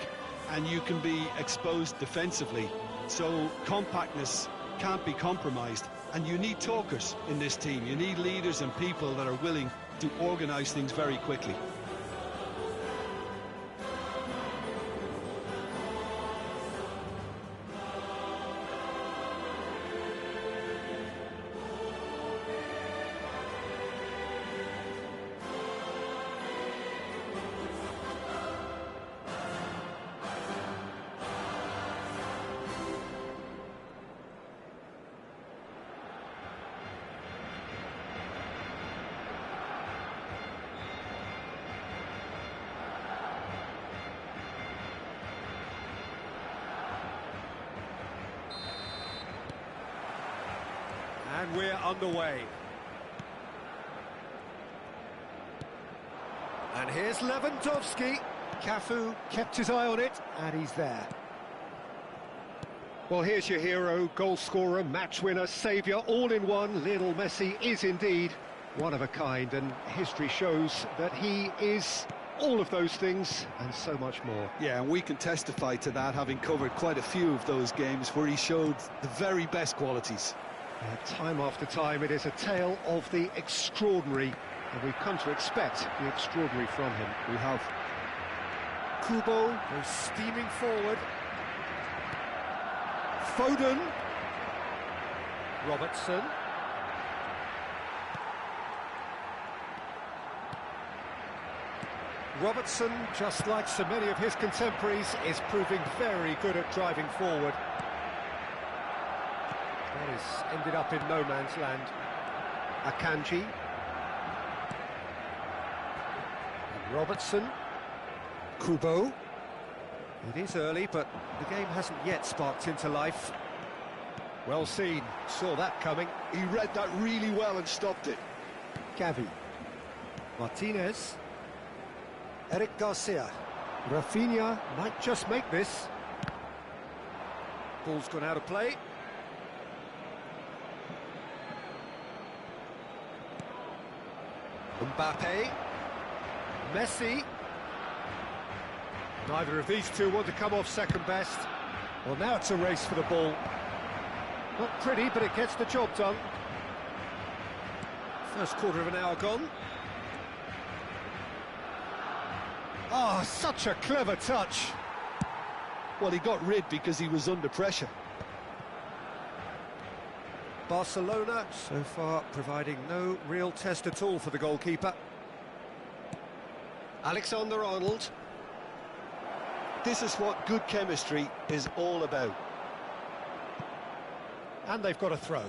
and you can be exposed defensively. So compactness can't be compromised, and you need talkers in this team. You need leaders and people that are willing to organise things very quickly. And we're underway. And here's Lewandowski. Cafu kept his eye on it, and he's there. Well, here's your hero, goal scorer, match winner, saviour, all in one. Lionel Messi is indeed one of a kind, and history shows that he is all of those things and so much more. Yeah, and we can testify to that, having covered quite a few of those games where he showed the very best qualities. Time after time, it is a tale of the extraordinary, and we've come to expect the extraordinary from him. We have. Kubo goes steaming forward. Foden. Robertson. Robertson, just like so many of his contemporaries, is proving very good at driving forward. That has ended up in no man's land. Akanji. And Robertson. Kubo. It is early, but the game hasn't yet sparked into life. Well seen, saw that coming. He read that really well and stopped it. Gavi. Martinez. Eric Garcia. Rafinha might just make this. Ball's gone out of play. Mbappe. Messi. Neither of these two want to come off second best. Well, now it's a race for the ball. Not pretty, but it gets the job done. First quarter of an hour gone. Oh, such a clever touch. Well, he got rid because he was under pressure. Barcelona, so far, providing no real test at all for the goalkeeper. Alexander-Arnold. This is what good chemistry is all about. And they've got a throw.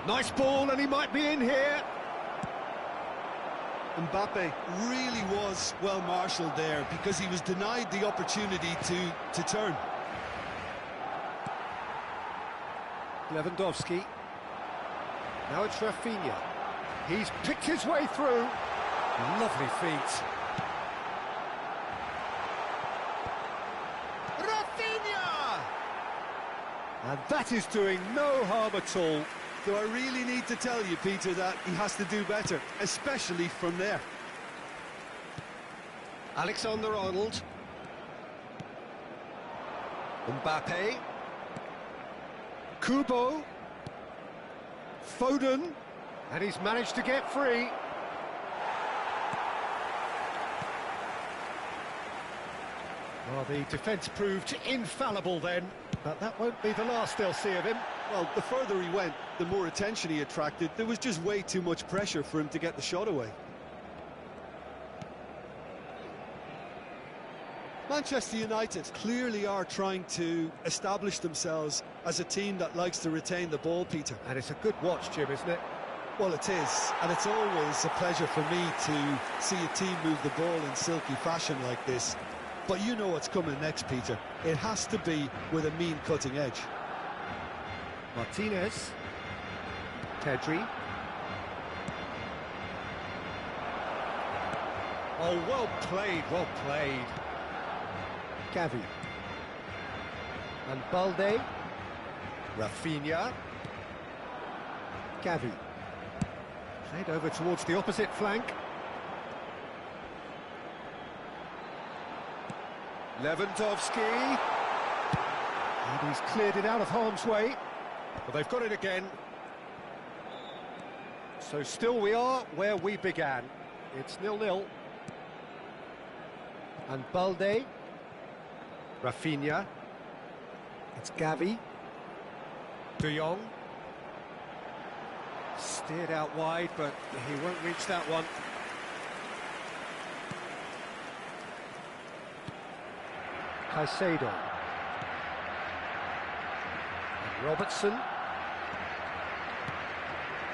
Nice ball, and he might be in here. Mbappe really was well marshalled there because he was denied the opportunity to turn. Lewandowski. Now it's Rafinha. He's picked his way through. Lovely feet. Rafinha! And that is doing no harm at all. So I really need to tell you, Peter, that he has to do better, especially from there. Alexander-Arnold. Mbappe. Kubo. Foden. And he's managed to get free. Well, the defence proved infallible then, but that won't be the last they'll see of him. Well, the further he went, the more attention he attracted. There was just way too much pressure for him to get the shot away. Manchester United clearly are trying to establish themselves as a team that likes to retain the ball, Peter. And it's a good watch, Jim, isn't it? Well, it is, and it's always a pleasure for me to see a team move the ball in silky fashion like this. But you know what's coming next, Peter. It has to be with a mean cutting edge. Martinez. Pedri. Oh, well played, well played. Gavi. And Balde. Rafinha. Gavi. Played over towards the opposite flank. Lewandowski. And he's cleared it out of harm's way. But they've got it again. So still we are where we began. It's 0-0. And Balde. Rafinha. It's Gavi. De Jong. Steered out wide, but he won't reach that one. Caicedo. And Robertson.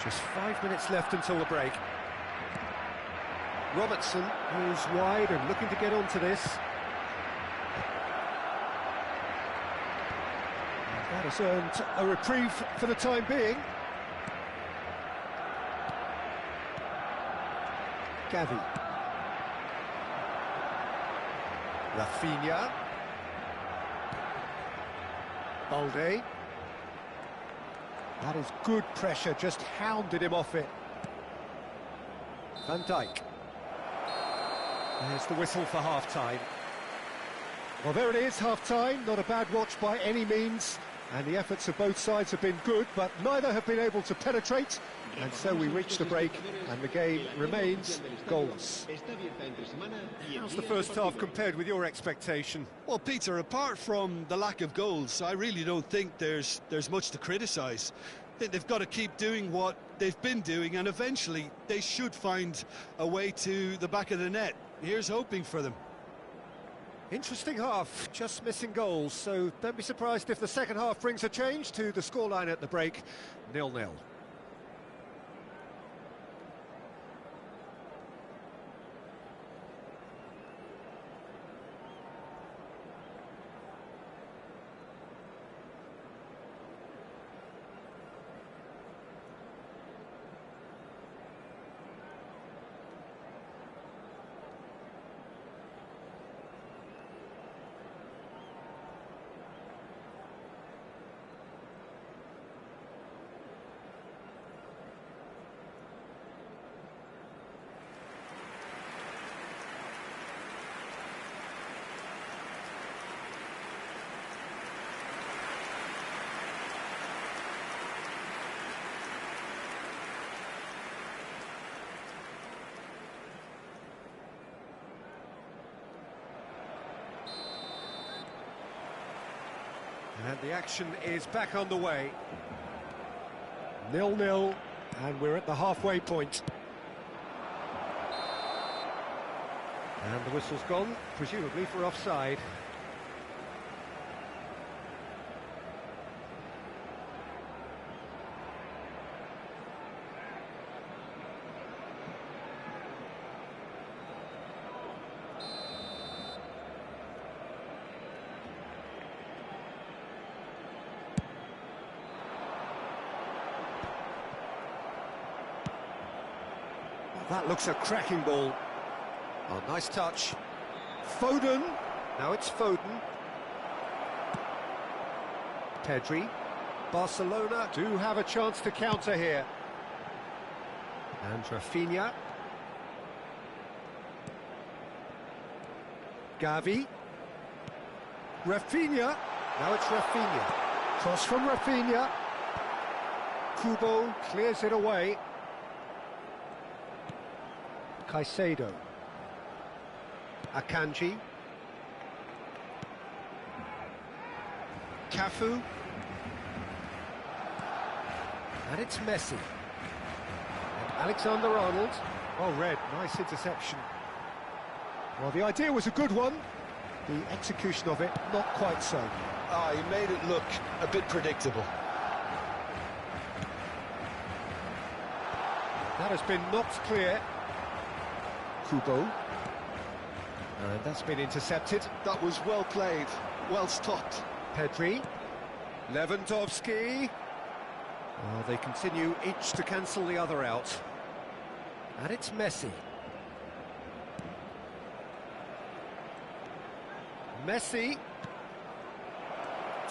Just 5 minutes left until the break. Robertson goes wide and looking to get onto this. And that has earned a reprieve for the time being. Gavi. Rafinha. Balde. That is good pressure, just hounded him off it. Van Dijk. There's the whistle for half-time. Well, there it is, half-time. Not a bad watch by any means. And the efforts of both sides have been good, but neither have been able to penetrate. And so we reach the break, and the game remains goalless. How's the first half compared with your expectation? Well, Peter, apart from the lack of goals, I really don't think there's much to criticise. I think they've got to keep doing what they've been doing, and eventually they should find a way to the back of the net. Here's hoping for them. Interesting half, just missing goals, so don't be surprised if the second half brings a change to the scoreline at the break, 0-0. And the action is back underway. 0-0, and we're at the halfway point. And the whistle's gone, presumably for offside. That looks a cracking ball. Oh, nice touch. Foden. Now it's Foden. Pedri. Barcelona do have a chance to counter here. And Rafinha. Gavi. Rafinha. Now it's Rafinha. Cross from Rafinha. Kubo clears it away. Caicedo. Akanji. Cafu. And it's Messi. And Alexander-Arnold. Oh, red, nice interception. Well, the idea was a good one. The execution of it, not quite so. Ah, he made it look a bit predictable. That has been knocked clear. Kubo. And that's been intercepted. That was well played, well stopped. Pedri. Lewandowski. Oh, they continue each to cancel the other out. And it's Messi. Messi.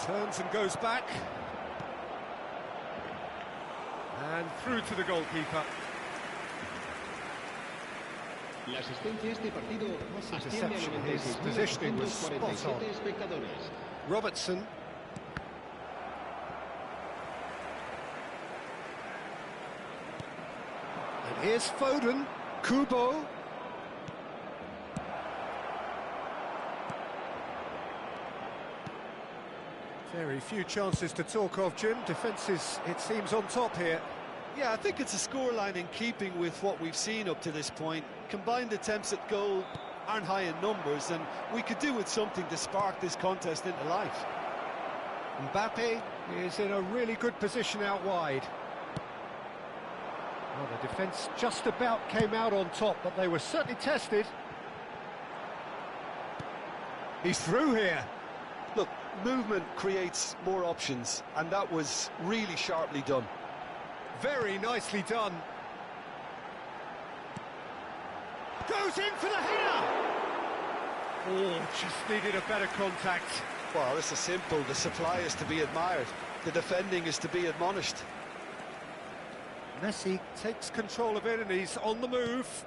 Turns and goes back. And through to the goalkeeper. La asistencia a este partido asciende a Interception. His positioning was spot on. 96.447 espectadores. Robertson. And here's Foden. Kubo. Very few chances to talk of, Jim. Defence is, it seems, on top here. Yeah, I think it's a scoreline in keeping with what we've seen up to this point. Combined attempts at goal aren't high in numbers, and we could do with something to spark this contest into life. Mbappe is in a really good position out wide. Well, the defence just about came out on top, but they were certainly tested. He's through here. Look, movement creates more options, and that was really sharply done. Very nicely done. Goes in for the header! Oh, just needed a better contact. Well, this is simple. The supply is to be admired. The defending is to be admonished. Messi takes control of it and he's on the move.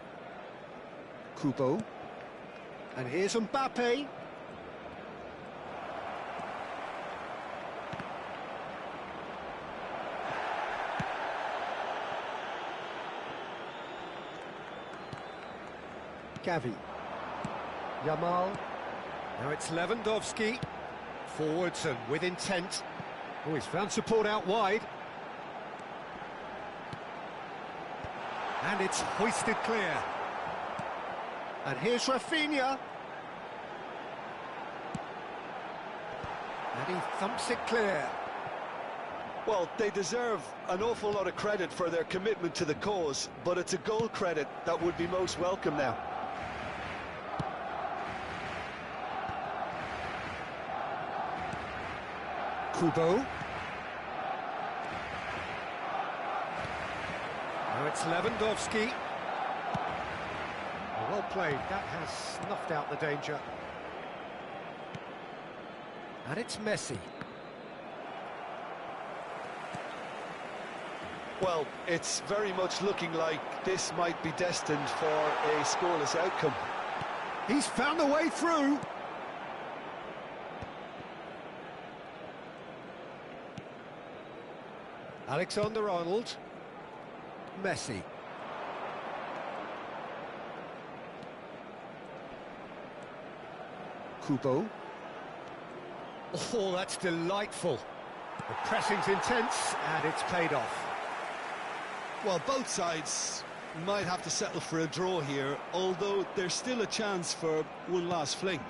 Kubo. And here's Mbappe. Gavi. Yamal. Now it's Lewandowski. Forwards and with intent. Oh, he's found support out wide. And it's hoisted clear. And here's Rafinha. And he thumps it clear. Well, they deserve an awful lot of credit for their commitment to the cause, but it's a goal credit that would be most welcome now. Kubo. Now it's Lewandowski. Well played, that has snuffed out the danger. And it's Messi. Well, it's very much looking like this might be destined for a scoreless outcome. He's found a way through. Alexander-Arnold. Messi. Kubo. Oh, that's delightful. The pressing's intense, and it's paid off. Well, both sides might have to settle for a draw here, although there's still a chance for one last fling.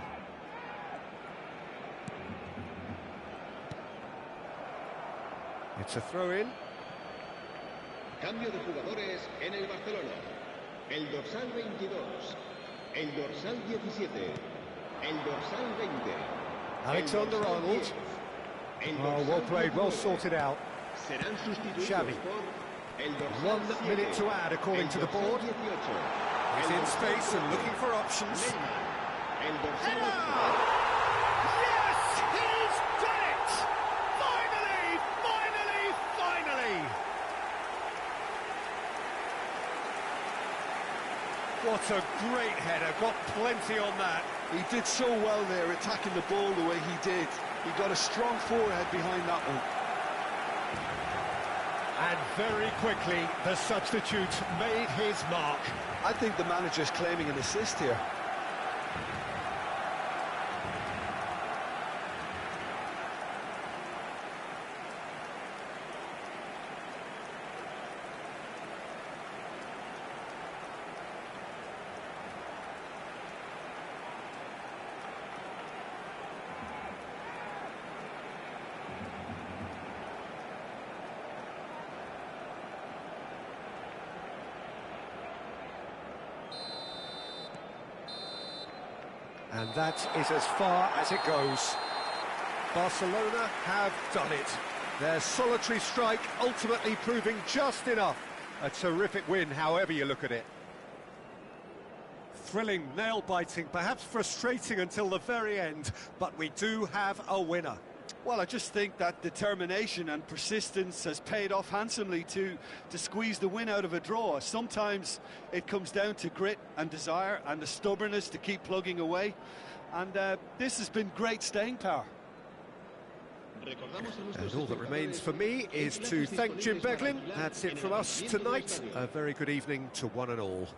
It's a throw-in. Cambio de jugadores en el Barcelona. El dorsal 22, el dorsal 17, el dorsal 20. Alexander-Arnold. Oh, well played, well sorted out. Serán sustituidos Xavi. por el dorsal 1 7, minute to add, according to the board. 18, He's el in dorsal space and 12, looking for options. Neymar, el dorsal 8. Yes, he's done it! Finally, finally, finally! What a great header, got plenty on that. He did so well there, attacking the ball the way he did. He got a strong forehead behind that one. And very quickly, the substitute made his mark. I think the manager's claiming an assist here. And that is as far as it goes. Barcelona have done it. Their solitary strike ultimately proving just enough. A terrific win, however you look at it. Thrilling, nail-biting, perhaps frustrating until the very end, but we do have a winner. Well, I just think that determination and persistence has paid off handsomely to squeeze the win out of a draw. Sometimes it comes down to grit and desire and the stubbornness to keep plugging away. And this has been great staying power. And all that remains for me is to thank Jim Beglin. That's it from us tonight. A very good evening to one and all.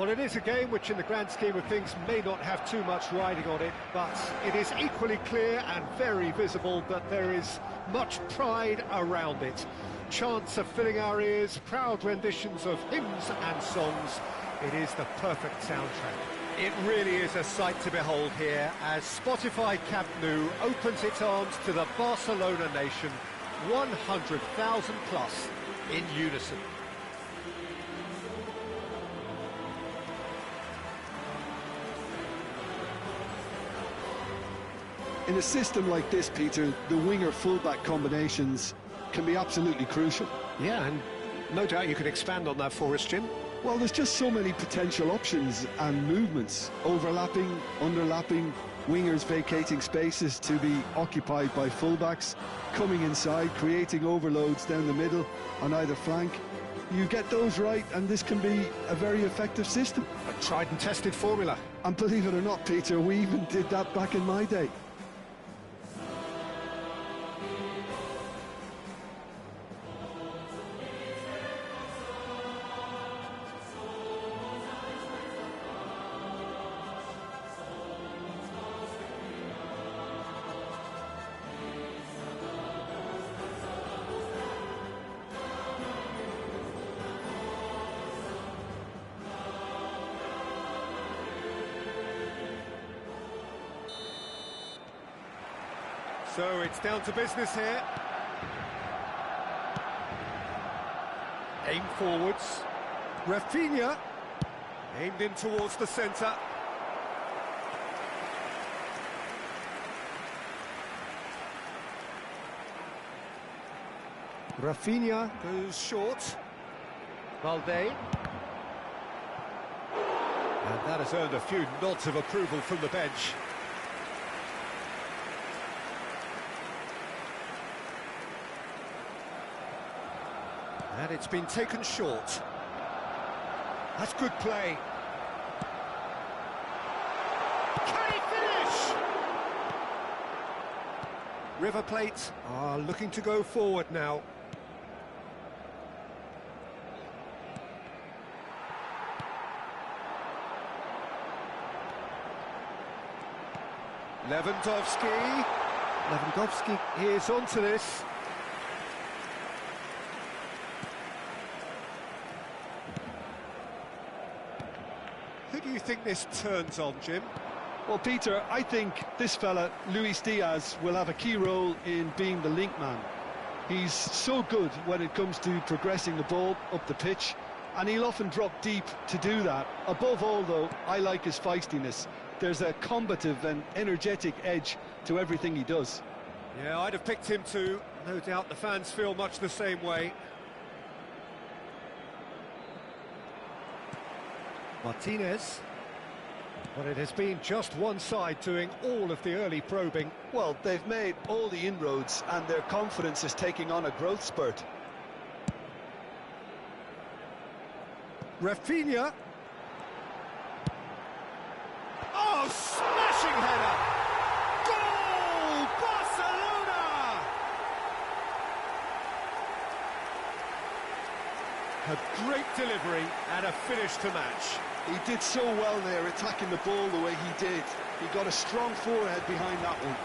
Well, it is a game which in the grand scheme of things may not have too much riding on it, but it is equally clear and very visible that there is much pride around it. Chants are filling our ears, proud renditions of hymns and songs. It is the perfect soundtrack. It really is a sight to behold here as Spotify Camp Nou opens its arms to the Barcelona nation, 100,000 plus in unison. In a system like this, Peter, the winger-fullback combinations can be absolutely crucial. Yeah, and no doubt you could expand on that for us, Jim. Well, there's just so many potential options and movements. Overlapping, underlapping, wingers vacating spaces to be occupied by fullbacks, coming inside, creating overloads down the middle on either flank. You get those right and this can be a very effective system. A tried and tested formula. And believe it or not, Peter, we even did that back in my day. So it's down to business here. Aim forwards. Rafinha. Aimed in towards the centre. Rafinha goes short. Valde. And that has earned a few nods of approval from the bench. And it's been taken short. That's good play. Can he finish? River Plate are looking to go forward now. Lewandowski. Lewandowski is onto this. Who do you think this turns on, Jim? Well, Peter, I think this fella, Luis Diaz, will have a key role in being the link man. He's so good when it comes to progressing the ball up the pitch, and he'll often drop deep to do that. Above all, though, I like his feistiness. There's a combative and energetic edge to everything he does. Yeah, I'd have picked him too. No doubt the fans feel much the same way. Martinez. But it has been just one side doing all of the early probing. Well, they've made all the inroads and their confidence is taking on a growth spurt. Rafinha. Oh, smashing header! Goal! Barcelona! A great delivery and a finish to match. He did so well there, attacking the ball the way he did. He got a strong forehead behind that one.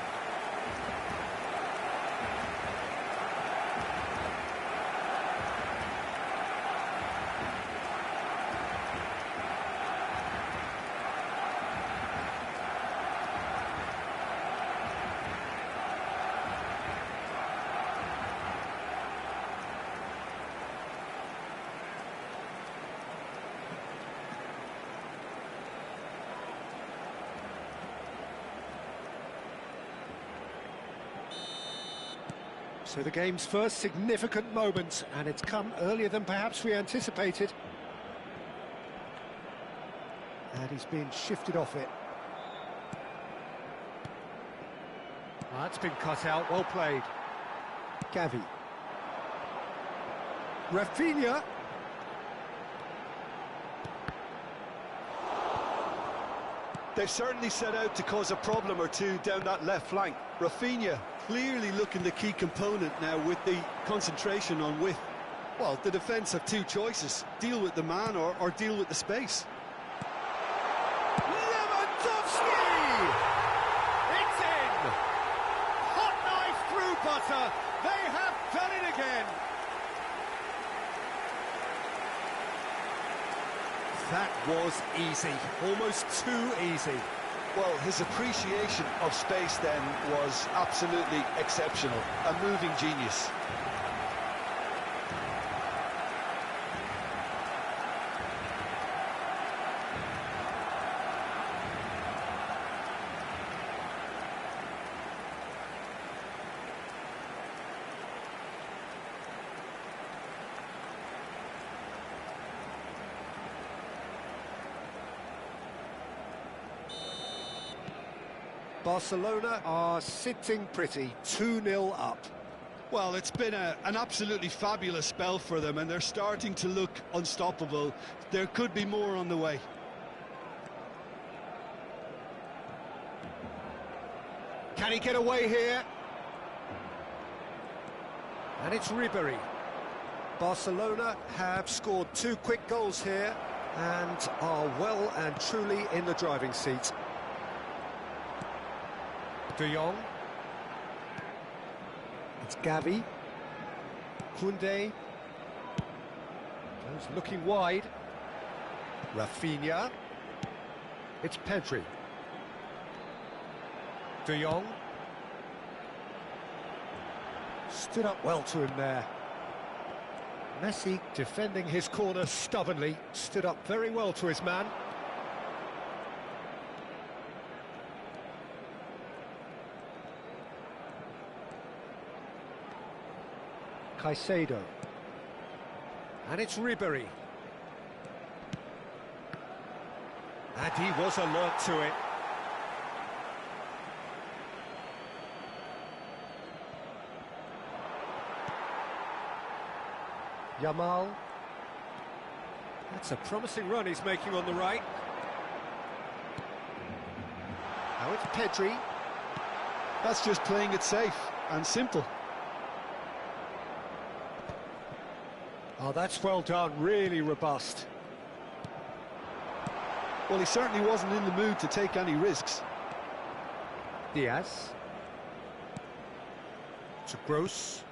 So the game's first significant moment, and it's come earlier than perhaps we anticipated. And he's been shifted off it. That's been cut out, well played. Gavi. Rafinha. They've certainly set out to cause a problem or two down that left flank. Rafinha clearly looking the key component now with the concentration on width. Well, the defence have two choices: deal with the man or deal with the space. Barca, they have done it again. That was easy, almost too easy. Well, his appreciation of space then was absolutely exceptional. A moving genius. Barcelona are sitting pretty, 2-0 up. Well, it's been an absolutely fabulous spell for them, and they're starting to look unstoppable. There could be more on the way. Can he get away here? And it's Ribery. Barcelona have scored 2 quick goals here and are well and truly in the driving seat. De Jong. It's Gavi. Koundé. Goes looking wide. Rafinha. It's Pedri. De Jong. Stood up well to him there. Messi defending his corner stubbornly. Stood up very well to his man. Caicedo. And it's Ribery. And he was alert to it. Yamal. That's a promising run he's making on the right. Now it's Pedri. That's just playing it safe and simple. Oh, that's well done, really robust. Well, he certainly wasn't in the mood to take any risks. Diaz. To Gross.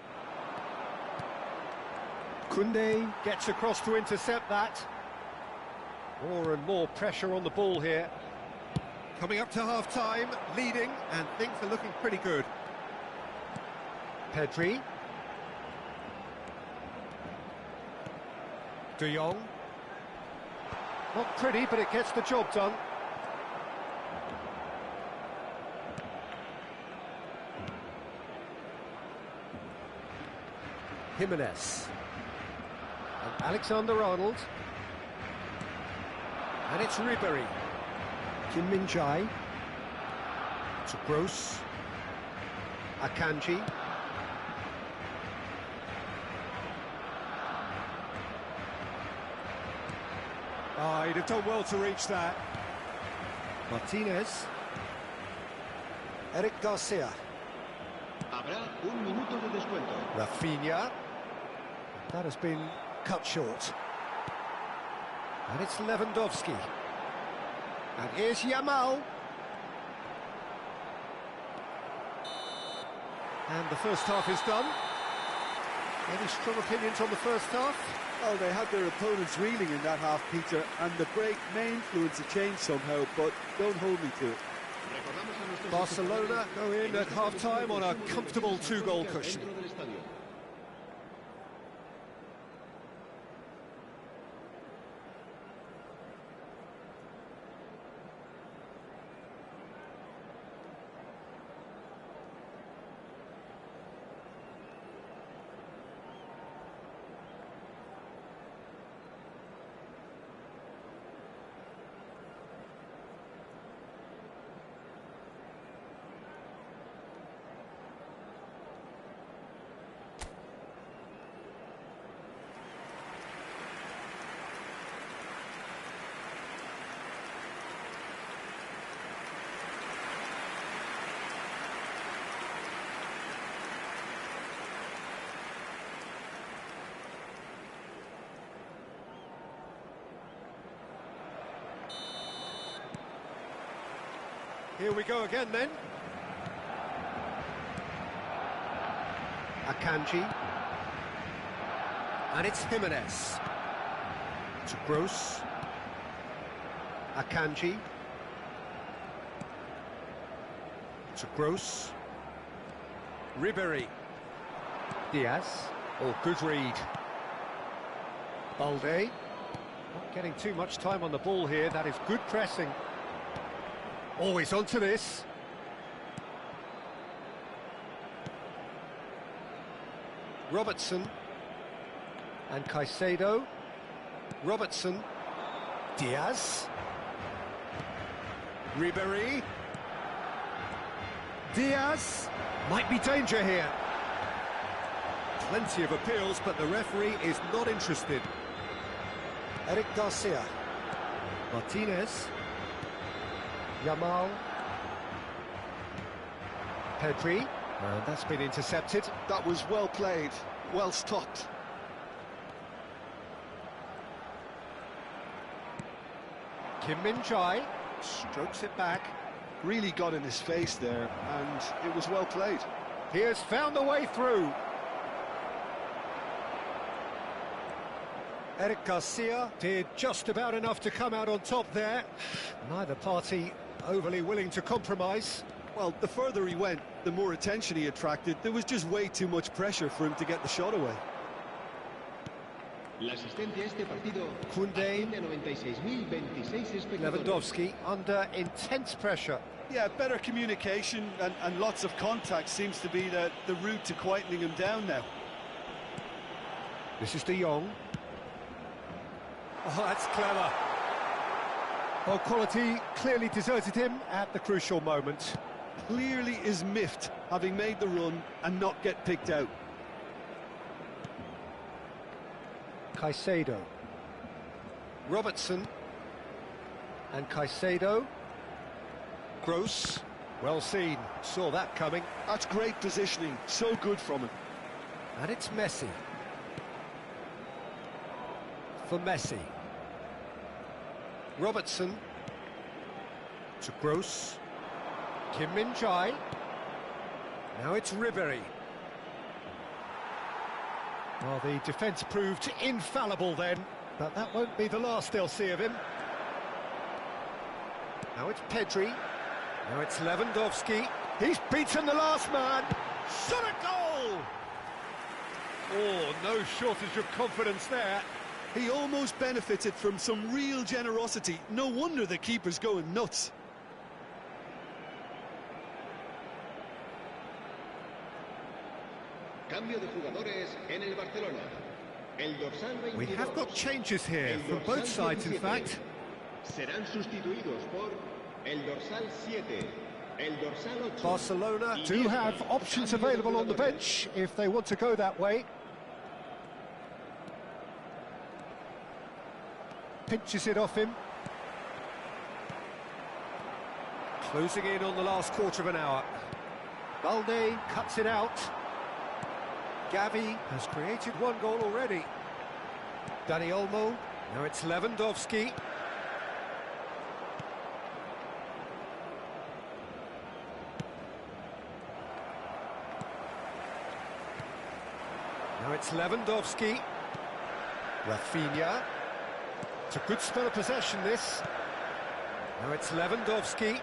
Koundé gets across to intercept that. More and more pressure on the ball here. Coming up to half-time, leading, and things are looking pretty good. Pedri. De Jong. Not pretty, but it gets the job done. Jimenez. And Alexander-Arnold. And it's Ribery. Kim Min-jae. To Gross. Akanji. Oh, he'd have done well to reach that. Martinez. Eric Garcia. Habrá un minuto de descuento. Rafinha. That has been cut short. And it's Lewandowski. And here's Yamal. And the first half is done. Any strong opinions on the first half? Well, they had their opponents reeling in that half, Peter, and the break may influence a change somehow, but don't hold me to it. Barcelona go in at half-time on a comfortable 2-goal cushion. Here we go again then. Akanji. And it's Jimenez. To Gross. Akanji. To Gross. Ribery. Diaz. Oh, good read. Balde. Not getting too much time on the ball here. That is good pressing. Oh, he's onto this. Robertson. And Caicedo. Robertson. Diaz. Ribery. Diaz. Might be danger here. Plenty of appeals, but the referee is not interested. Eric Garcia. Martinez. Yamal. Pedri. And that's been intercepted. That was well played, well stopped. Kim Min-jae strokes it back. Really got in his face there, and it was well played. He has found the way through. Eric Garcia did just about enough to come out on top there. Neither party overly willing to compromise. Well, the further he went, the more attention he attracted. There was just way too much pressure for him to get the shot away. La asistencia a este partido Koundé. asciende a 96.026 espectadores. Lewandowski under intense pressure. Yeah, better communication and lots of contact seems to be the route to quietening him down now. This is De Jong. Oh, that's clever. Well, quality clearly deserted him at the crucial moment. Clearly is miffed, having made the run and not get picked out. Caicedo. Robertson. And Caicedo. Gross. Well seen. Saw that coming. That's great positioning. So good from him. And it's Messi. For Messi. Robertson. To Gross. Kim Min-jae. Now it's Ribery. Well, the defence proved infallible then, but that won't be the last they'll see of him. Now it's Pedri. Now it's Lewandowski. He's beaten the last man. Shot a goal! Oh, no shortage of confidence there. He almost benefited from some real generosity. No wonder the keeper's going nuts. Cambio de jugadores en el Barcelona. El dorsal 22. We have got changes here El from dorsal both sides, in 17. fact. Serán sustituidos por el dorsal 7, el dorsal 8. Barcelona y do 10. have options Cambio de available on the jugadores. bench if they want to go that way. Pinches it off him. Closing in on the last quarter of an hour. Balde cuts it out. Gavi has created one goal already. Dani Olmo. Now it's Lewandowski. Now it's Lewandowski. Rafinha. It's a good spell of possession, this. Now it's Lewandowski.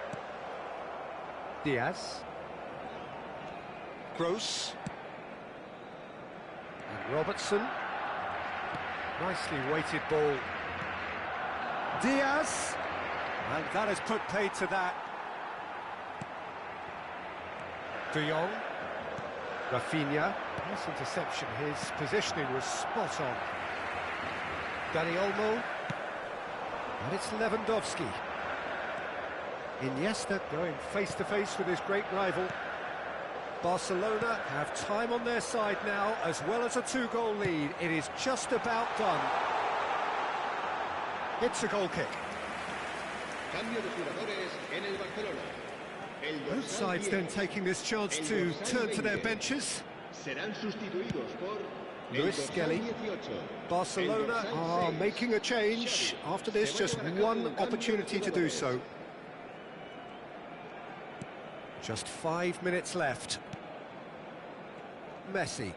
Diaz. Gross. And Robertson. Nicely weighted ball. Diaz. And that has put paid to that. De Jong. Rafinha. Nice interception. His positioning was spot on. Dani Olmo. And it's Lewandowski. Iniesta going face-to-face with his great rival. Barcelona have time on their side now, as well as a two-goal lead. It is just about done. It's a goal kick. Cambio de jugadores en el Barcelona. El Both dorsal sides 10, then taking this chance el to dorsal turn to their 20. benches. Serán sustituidos por el Luis dorsal Skelly. 18, Barcelona el dorsal are 6. making a change. Xavi. After this, Se va a just llevar a cabo one un cambio de opportunity to do jugadores. so. Just 5 minutes left. Messi.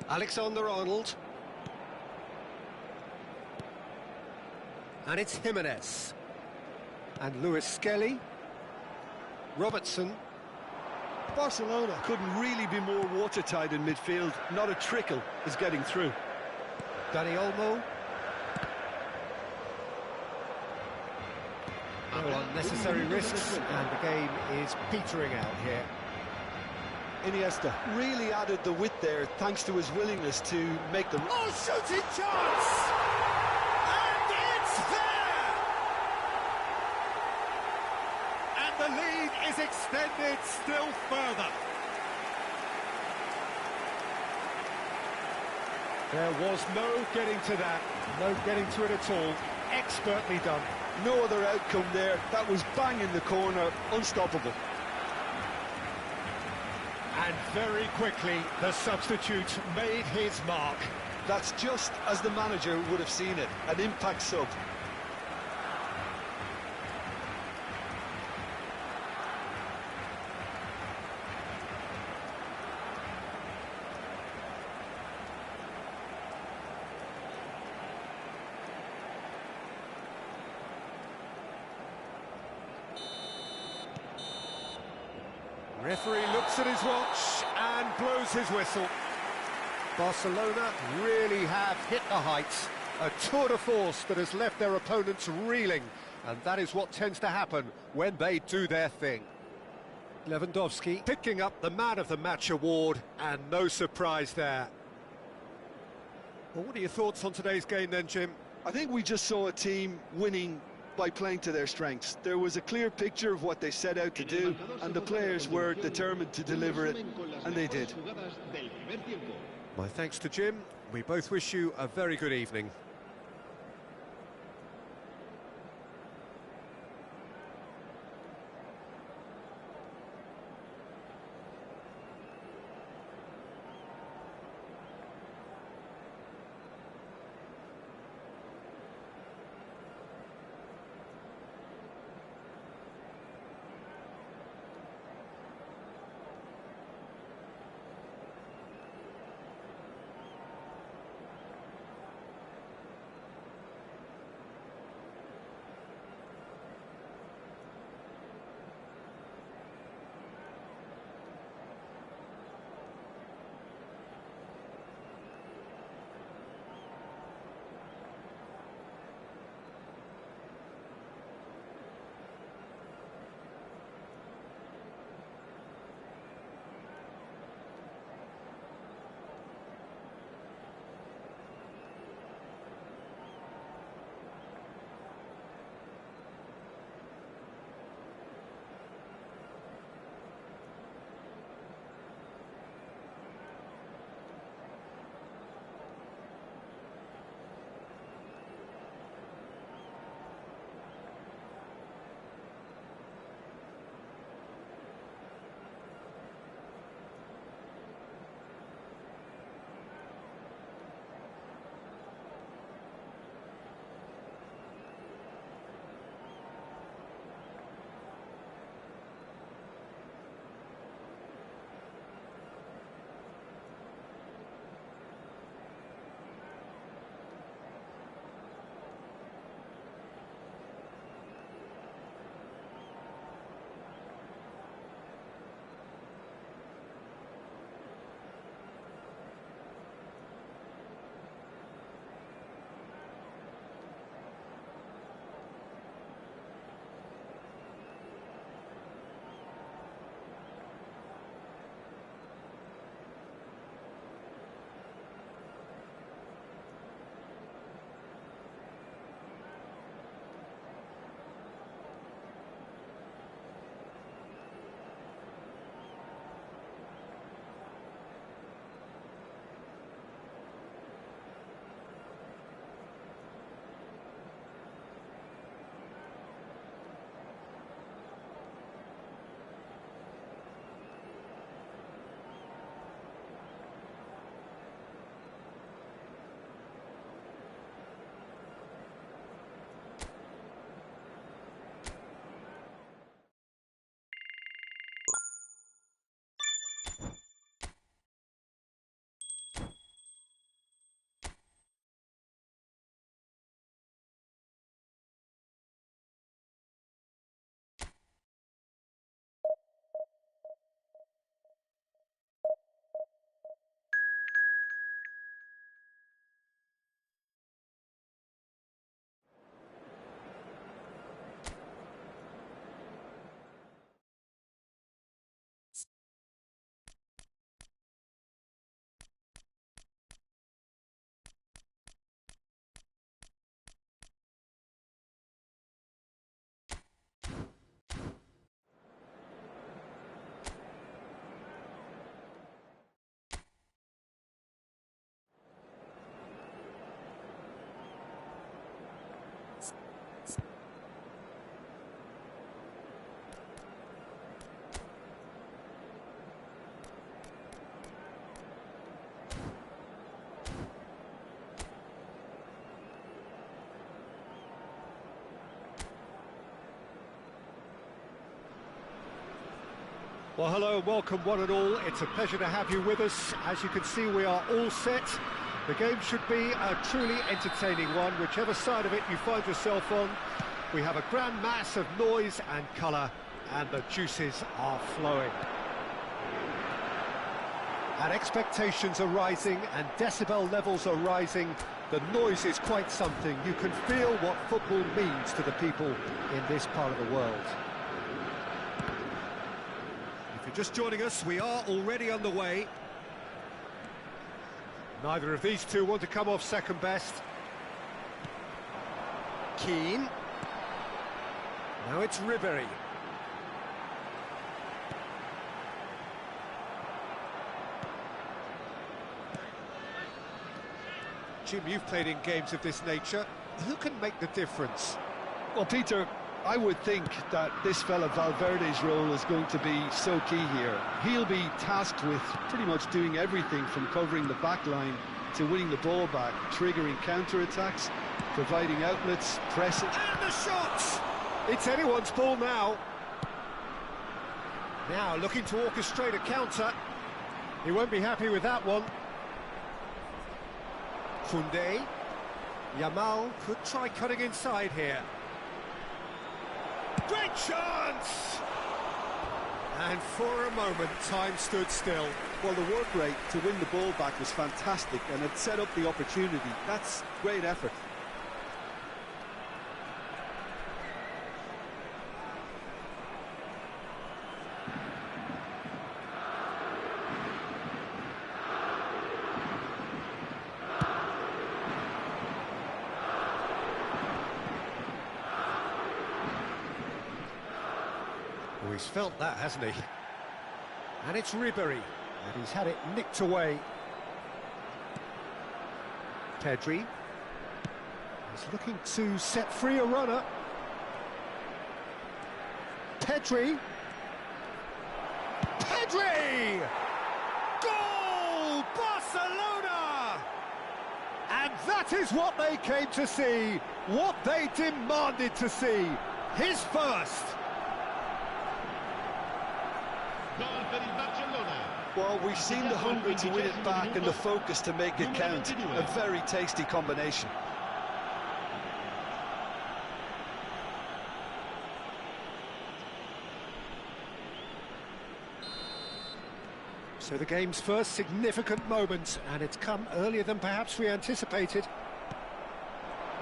Alexander-Arnold. And it's Jimenez. And Lewis Skelly. Robertson. Barcelona couldn't really be more watertight in midfield. Not a trickle is getting through. Dani Olmo. No unnecessary risks, and the game is petering out here. Iniesta really added the width there thanks to his willingness to make the... Oh, shooting chance! And it's there! And the lead is extended still further. There was no getting to that, no getting to it at all. Expertly done. No other outcome there. That was bang in the corner, unstoppable. And very quickly, the substitute made his mark. That's just as the manager would have seen it, an impact sub. Referee looks at his watch and blows his whistle. Barcelona really have hit the heights. A tour de force that has left their opponents reeling. And that is what tends to happen when they do their thing. Lewandowski picking up the Man of the Match award, and no surprise there. Well, what are your thoughts on today's game then, Jim? I think we just saw a team winning by playing to their strengths. There was a clear picture of what they set out to do, and the players were determined to deliver it, and they did. My thanks to Jim. We both wish you a very good evening. Well, hello and welcome one and all. It's a pleasure to have you with us. As you can see, we are all set. The game should be a truly entertaining one, whichever side of it you find yourself on. We have a grand mass of noise and colour, and the juices are flowing. And expectations are rising, and decibel levels are rising. The noise is quite something. You can feel what football means to the people in this part of the world. If you're just joining us, we are already underway. Neither of these two want to come off second best. Keane. Now it's Ribery. Jim, you've played in games of this nature. Who can make the difference? Well, Peter, I would think that this fella Valverde's role is going to be so key here. He'll be tasked with pretty much doing everything from covering the back line to winning the ball back, triggering counter-attacks, providing outlets, pressing... And the shots! It's anyone's ball now. Now looking to orchestrate a counter. He won't be happy with that one. Koundé. Yamal could try cutting inside here. Great chance! And for a moment, time stood still. Well, the work rate to win the ball back was fantastic, and it set up the opportunity. That's great effort. Oh, he's felt that, hasn't he? And it's Ribery, and he's had it nicked away. Pedri is looking to set free a runner. Pedri! Pedri! Goal! Barcelona! And that is what they came to see, what they demanded to see. His first. Well, we've seen the hunger to win it back and the focus to make it count. A very tasty combination. So the game's first significant moment, and it's come earlier than perhaps we anticipated.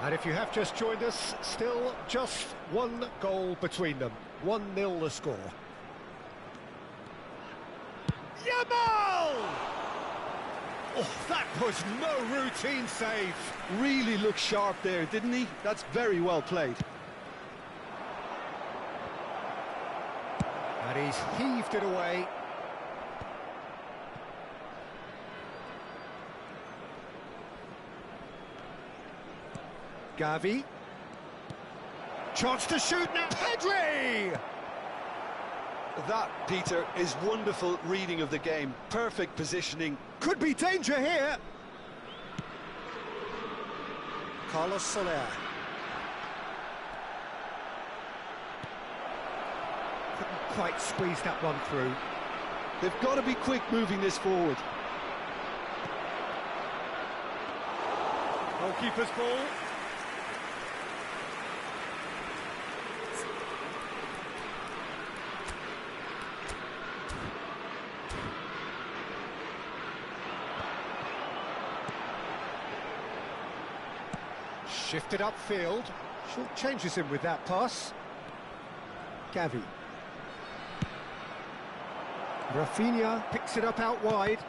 And if you have just joined us, still just one goal between them. 1-0 the score. Yamal! Oh, that was no routine save. Really looked sharp there, didn't he? That's very well played. And he's heaved it away. Gavi. Chance to shoot now. Pedri! That, Peter, is wonderful reading of the game. Perfect positioning. Could be danger here. Carlos Soler. Couldn't quite squeeze that one through. They've got to be quick moving this forward. Goalkeeper's ball. Shifted upfield. Short changes him with that pass. Gavi. Rafinha picks it up out wide.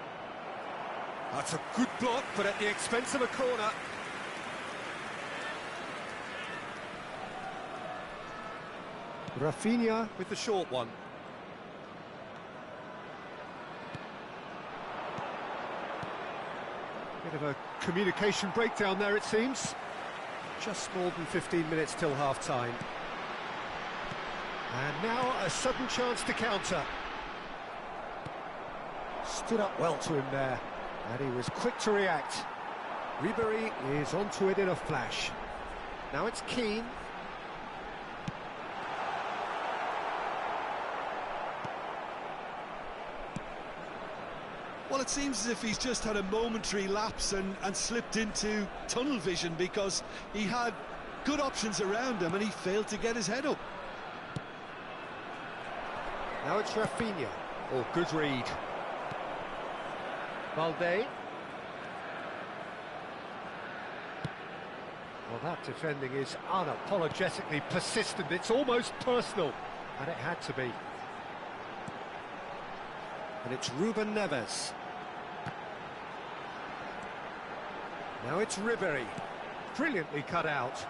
That's a good block, but at the expense of a corner. Rafinha with the short one. Bit of a communication breakdown there, it seems. Just more than 15 minutes till half-time. And now a sudden chance to counter. Stood up well to him there, and he was quick to react. Ribery is onto it in a flash. Now it's Keane. it seems as if he's just had a momentary lapse and slipped into tunnel vision, because he had good options around him and he failed to get his head up. Now it's Rafinha. Oh, good read. Valde. Well, that defending is unapologetically persistent. It's almost personal, and it had to be. And it's Ruben Neves. Now it's Ribery. Brilliantly cut out.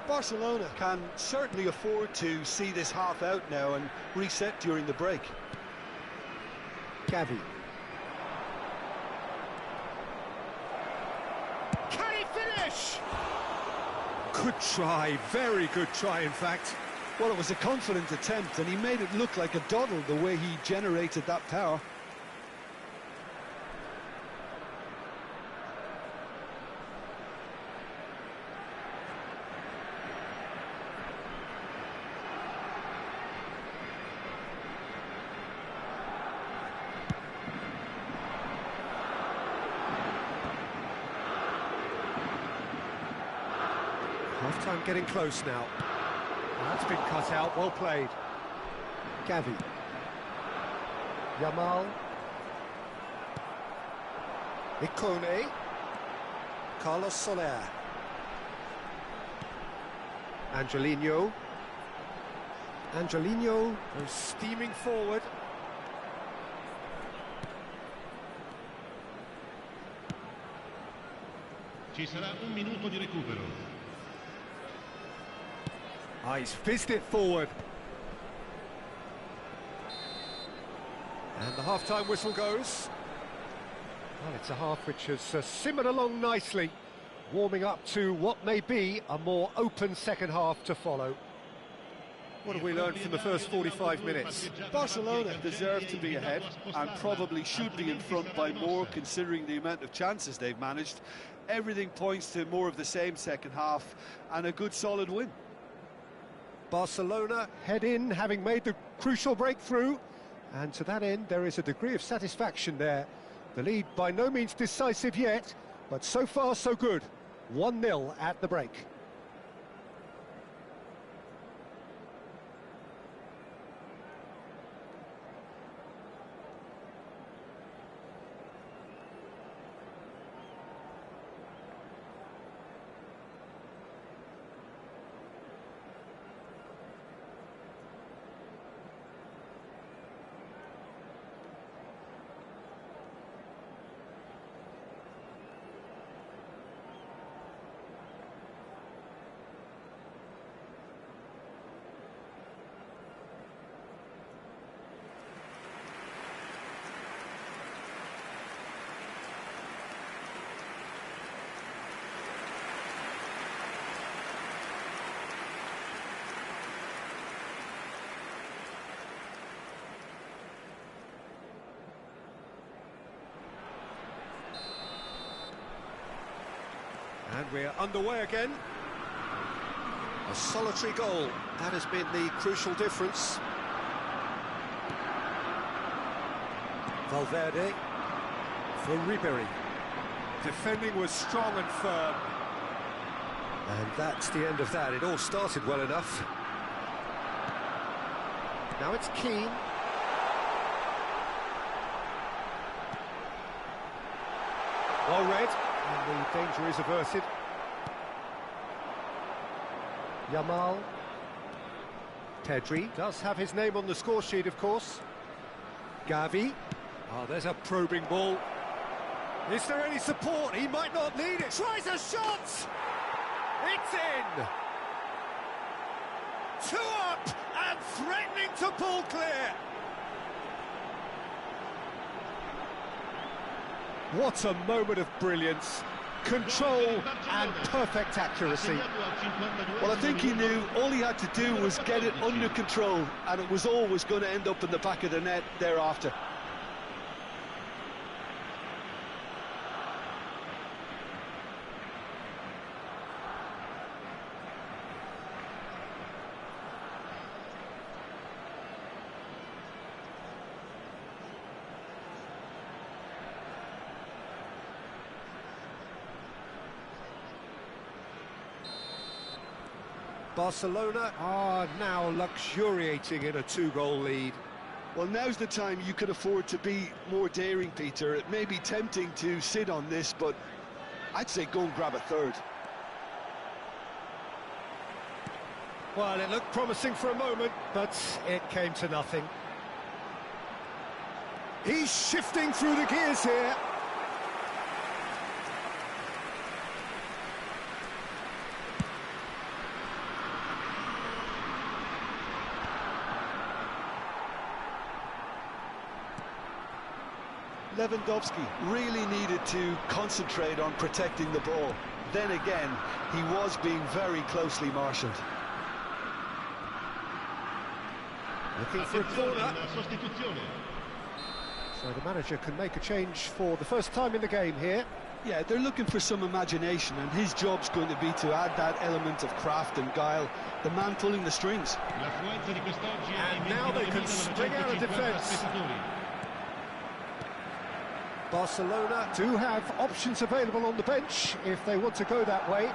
Barcelona can certainly afford to see this half out now and reset during the break. Gavi. Can he finish? Good try, very good try in fact. Well, it was a confident attempt and he made it look like a doddle the way he generated that power. Half-time getting close now. That's been cut out, well played. Gavi. Yamal. Ikone. Carlos Soler. Angelino. Angelino goes steaming forward. Ci sarà un minuto di recupero. Ah, he's fizzed it forward. And the half-time whistle goes. Well, it's a half which has simmered along nicely, warming up to what may be a more open second half to follow. What have we learned from the first 45 minutes? Barcelona deserve to be ahead and probably should be in front by more, considering the amount of chances they've managed. Everything points to more of the same second half and a good solid win. Barcelona head in, having made the crucial breakthrough, and to that end there is a degree of satisfaction there. The lead by no means decisive yet, but so far so good. 1-0 at the break. And we're underway again. A solitary goal, that has been the crucial difference. Valverde for Ribery. Defending was strong and firm. And that's the end of that. It all started well enough. Now it's Keane. Well read. And the danger is averted. Yamal. Pedri does have his name on the score sheet, of course. Gavi. Oh, there's a probing ball. Is there any support? He might not need it. Tries a shot! It's in! 2 up and threatening to pull clear. What a moment of brilliance, control and perfect accuracy. Well, I think he knew all he had to do was get it under control, and it was always going to end up in the back of the net thereafter. Barcelona are now luxuriating in a 2-goal lead. Well, now's the time you could afford to be more daring, Peter. It may be tempting to sit on this, but I'd say go and grab a third. Well, it looked promising for a moment, but it came to nothing. He's shifting through the gears here. Lewandowski really needed to concentrate on protecting the ball. Then again, he was being very closely marshalled. Looking for a corner. So the manager can make a change for the first time in the game here. Yeah, they're looking for some imagination, and his job's going to be to add that element of craft and guile, the man pulling the strings. And now they can spring out of defence. Barcelona do have options available on the bench if they want to go that way.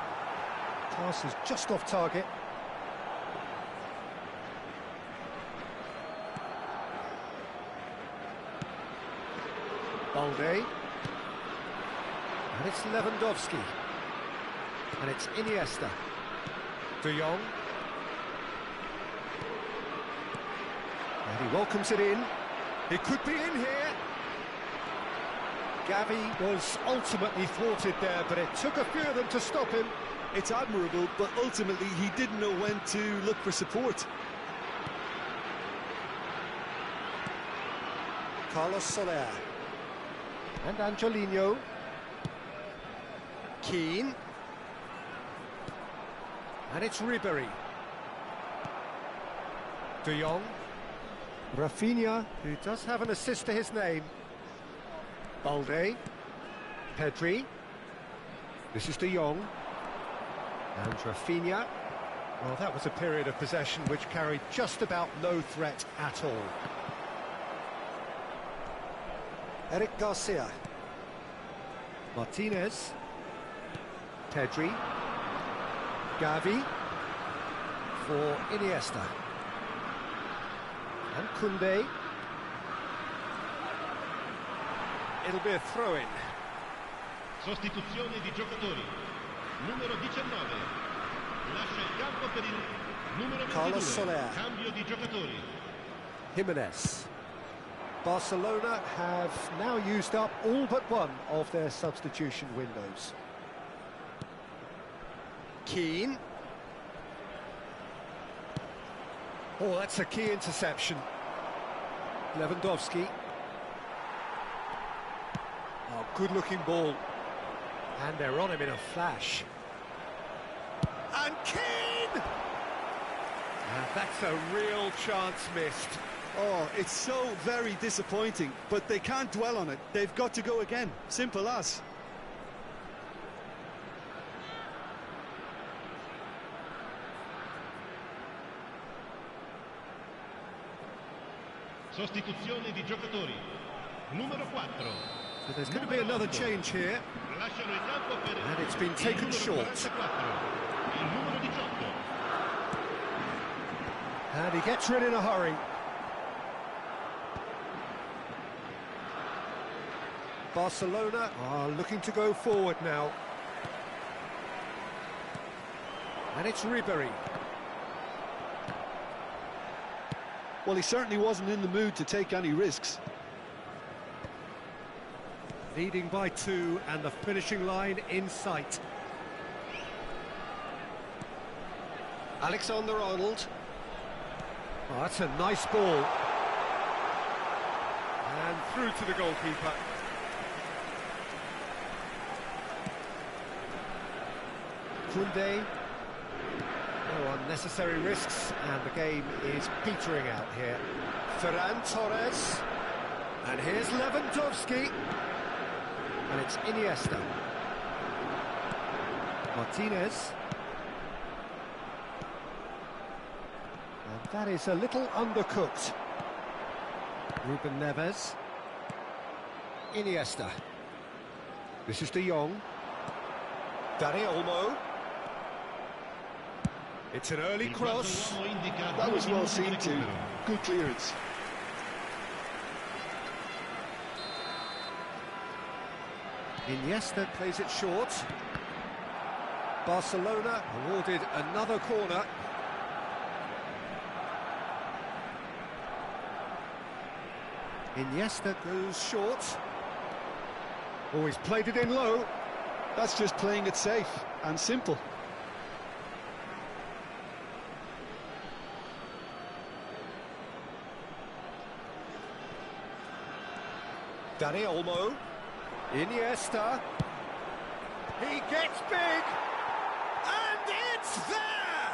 Pass is just off target. Balde. And it's Lewandowski. And it's Iniesta. De Jong. And he welcomes it in. It could be in here. Gavi was ultimately thwarted there, but it took a few of them to stop him. It's admirable, but ultimately he didn't know when to look for support. Carlos Soler. And Angelino. Keane. And it's Ribery. De Jong. Rafinha, who does have an assist to his name. Balde. Pedri. This is De Jong. And Rafinha. Well, that was a period of possession which carried just about no threat at all. Eric Garcia. Martinez. Pedri. Gavi. For Iniesta. And Koundé. It'll be a throw-in. Sostituzione di giocatori. Numero 19. Lascia il campo per il numero 22. Carlos Soler. Cambio di giocatori. Jimenez. Barcelona have now used up all but one of their substitution windows. Keane. Oh, that's a key interception. Lewandowski. Oh, good-looking ball. And they're on him in a flash. And Keane! And that's a real chance missed. Oh, it's so very disappointing, but they can't dwell on it. They've got to go again. Simple as. Sostituzione di giocatori. Numero 4. So there's going to be another change here. Lasciano il campo per And it's been taken short. il numero 18. And he gets rid in a hurry. Barcelona are looking to go forward now. And it's Ribery. Well, he certainly wasn't in the mood to take any risks. Leading by 2 and the finishing line in sight. Alexander-Arnold. Oh, that's a nice ball. And through to the goalkeeper. Koundé. No unnecessary risks, and the game is petering out here. Ferran Torres. And here's Lewandowski. And it's Iniesta. Martinez. And that is a little undercooked. Ruben Neves. Iniesta. This is De Jong. Dani Olmo. It's an early cross. That was well seen too. Good clearance. Iniesta plays it short. Barcelona awarded another corner. Iniesta goes short. Oh, he's played it in low. That's just playing it safe and simple. Dani Olmo. Iniesta. He gets big. And it's there!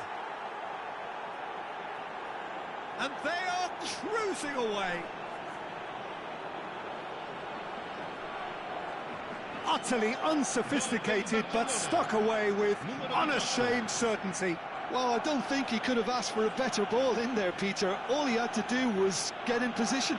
And they are cruising away. Utterly unsophisticated, but stuck away with unashamed certainty. Well, I don't think he could have asked for a better ball in there, Peter. All he had to do was get in position.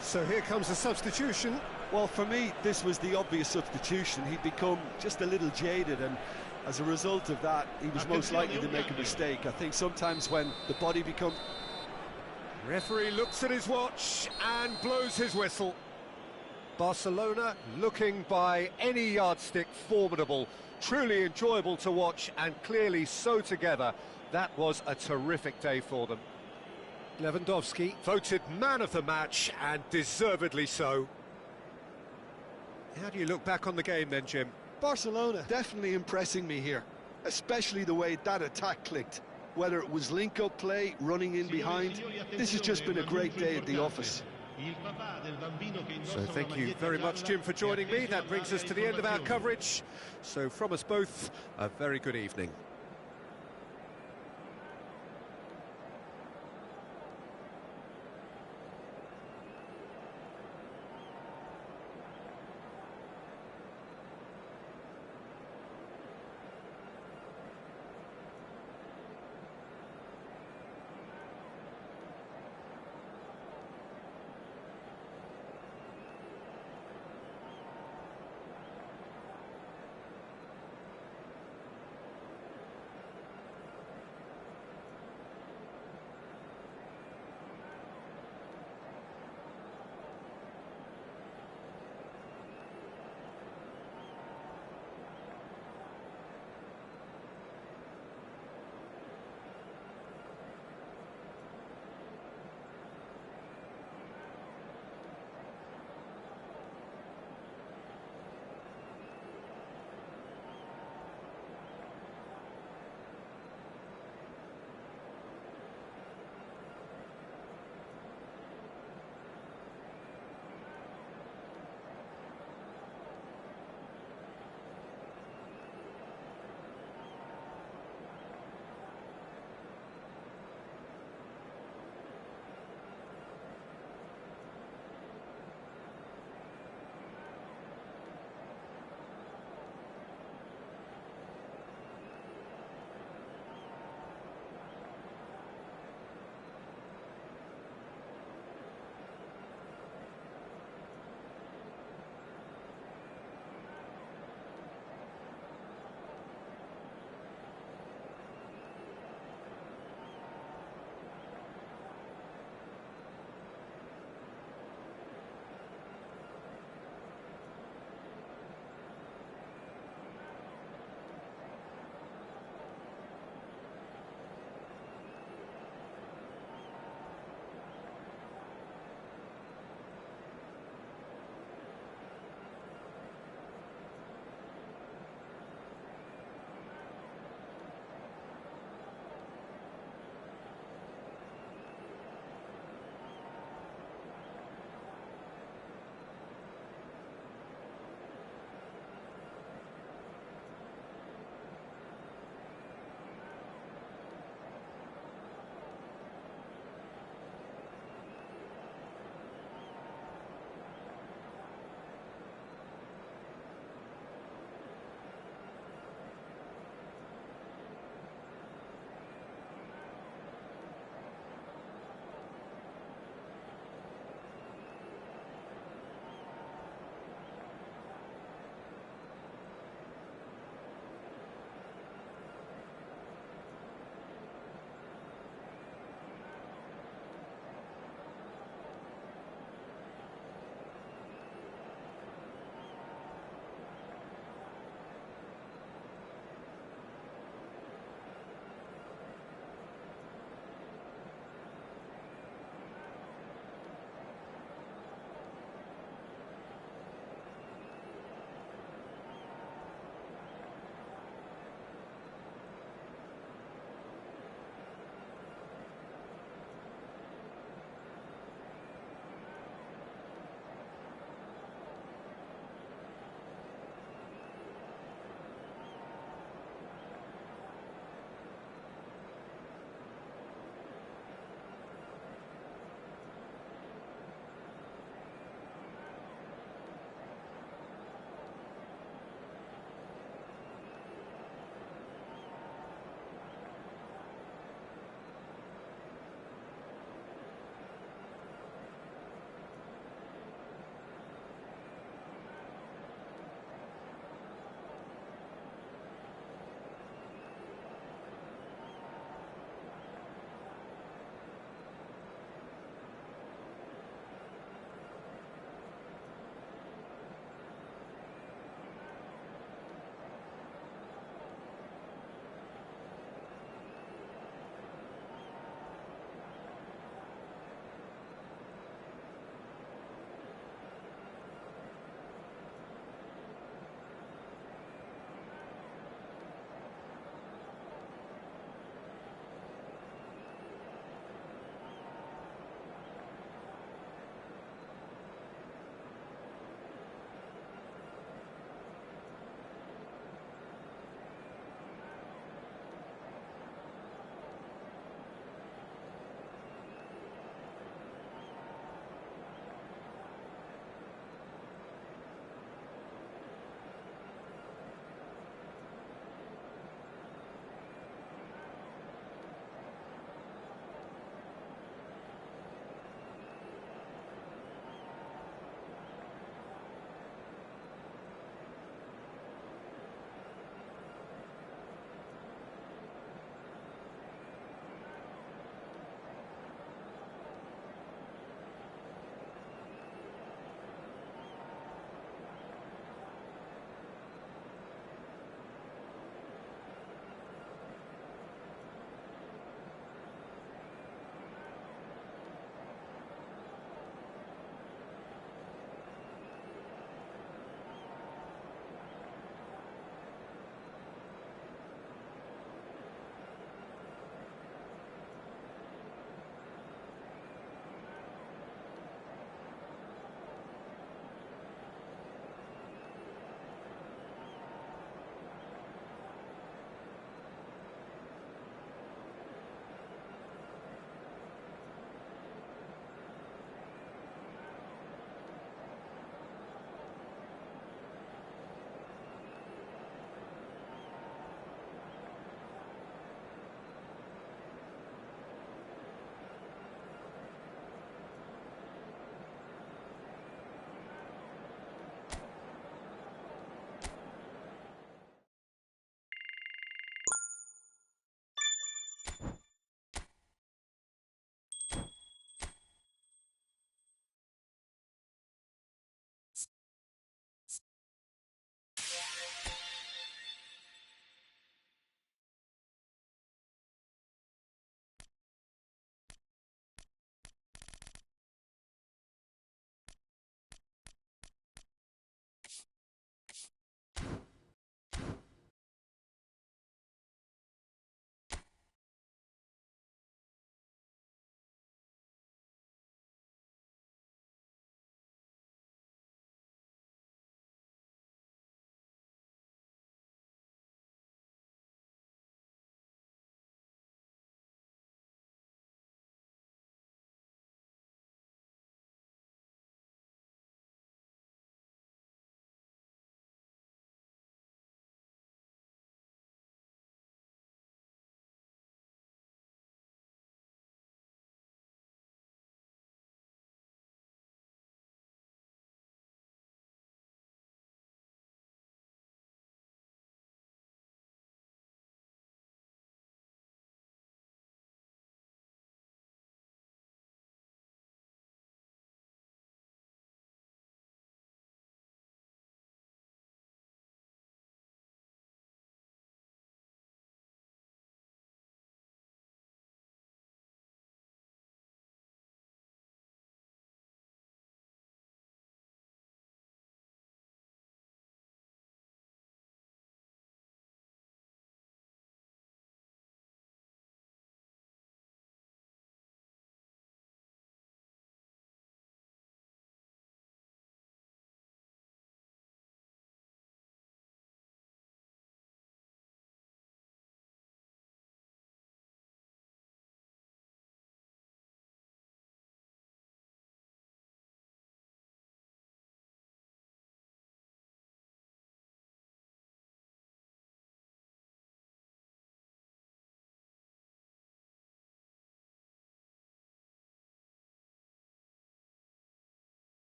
So here comes a substitution. Well, for me, this was the obvious substitution. He'd become just a little jaded, and as a result of that, he was most likely to make a mistake. I think sometimes when the body becomes... Referee looks at his watch and blows his whistle. Barcelona looking by any yardstick formidable, truly enjoyable to watch, and clearly so together. That was a terrific day for them. Lewandowski voted man of the match, and deservedly so. How do you look back on the game then, Jim? Barcelona definitely impressing me here, especially the way that attack clicked. Whether it was link-up play, running in behind, this has just been a great day at the office. So thank you very much, Jim, for joining me. That brings us to the end of our coverage. So from us both, a very good evening.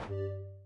you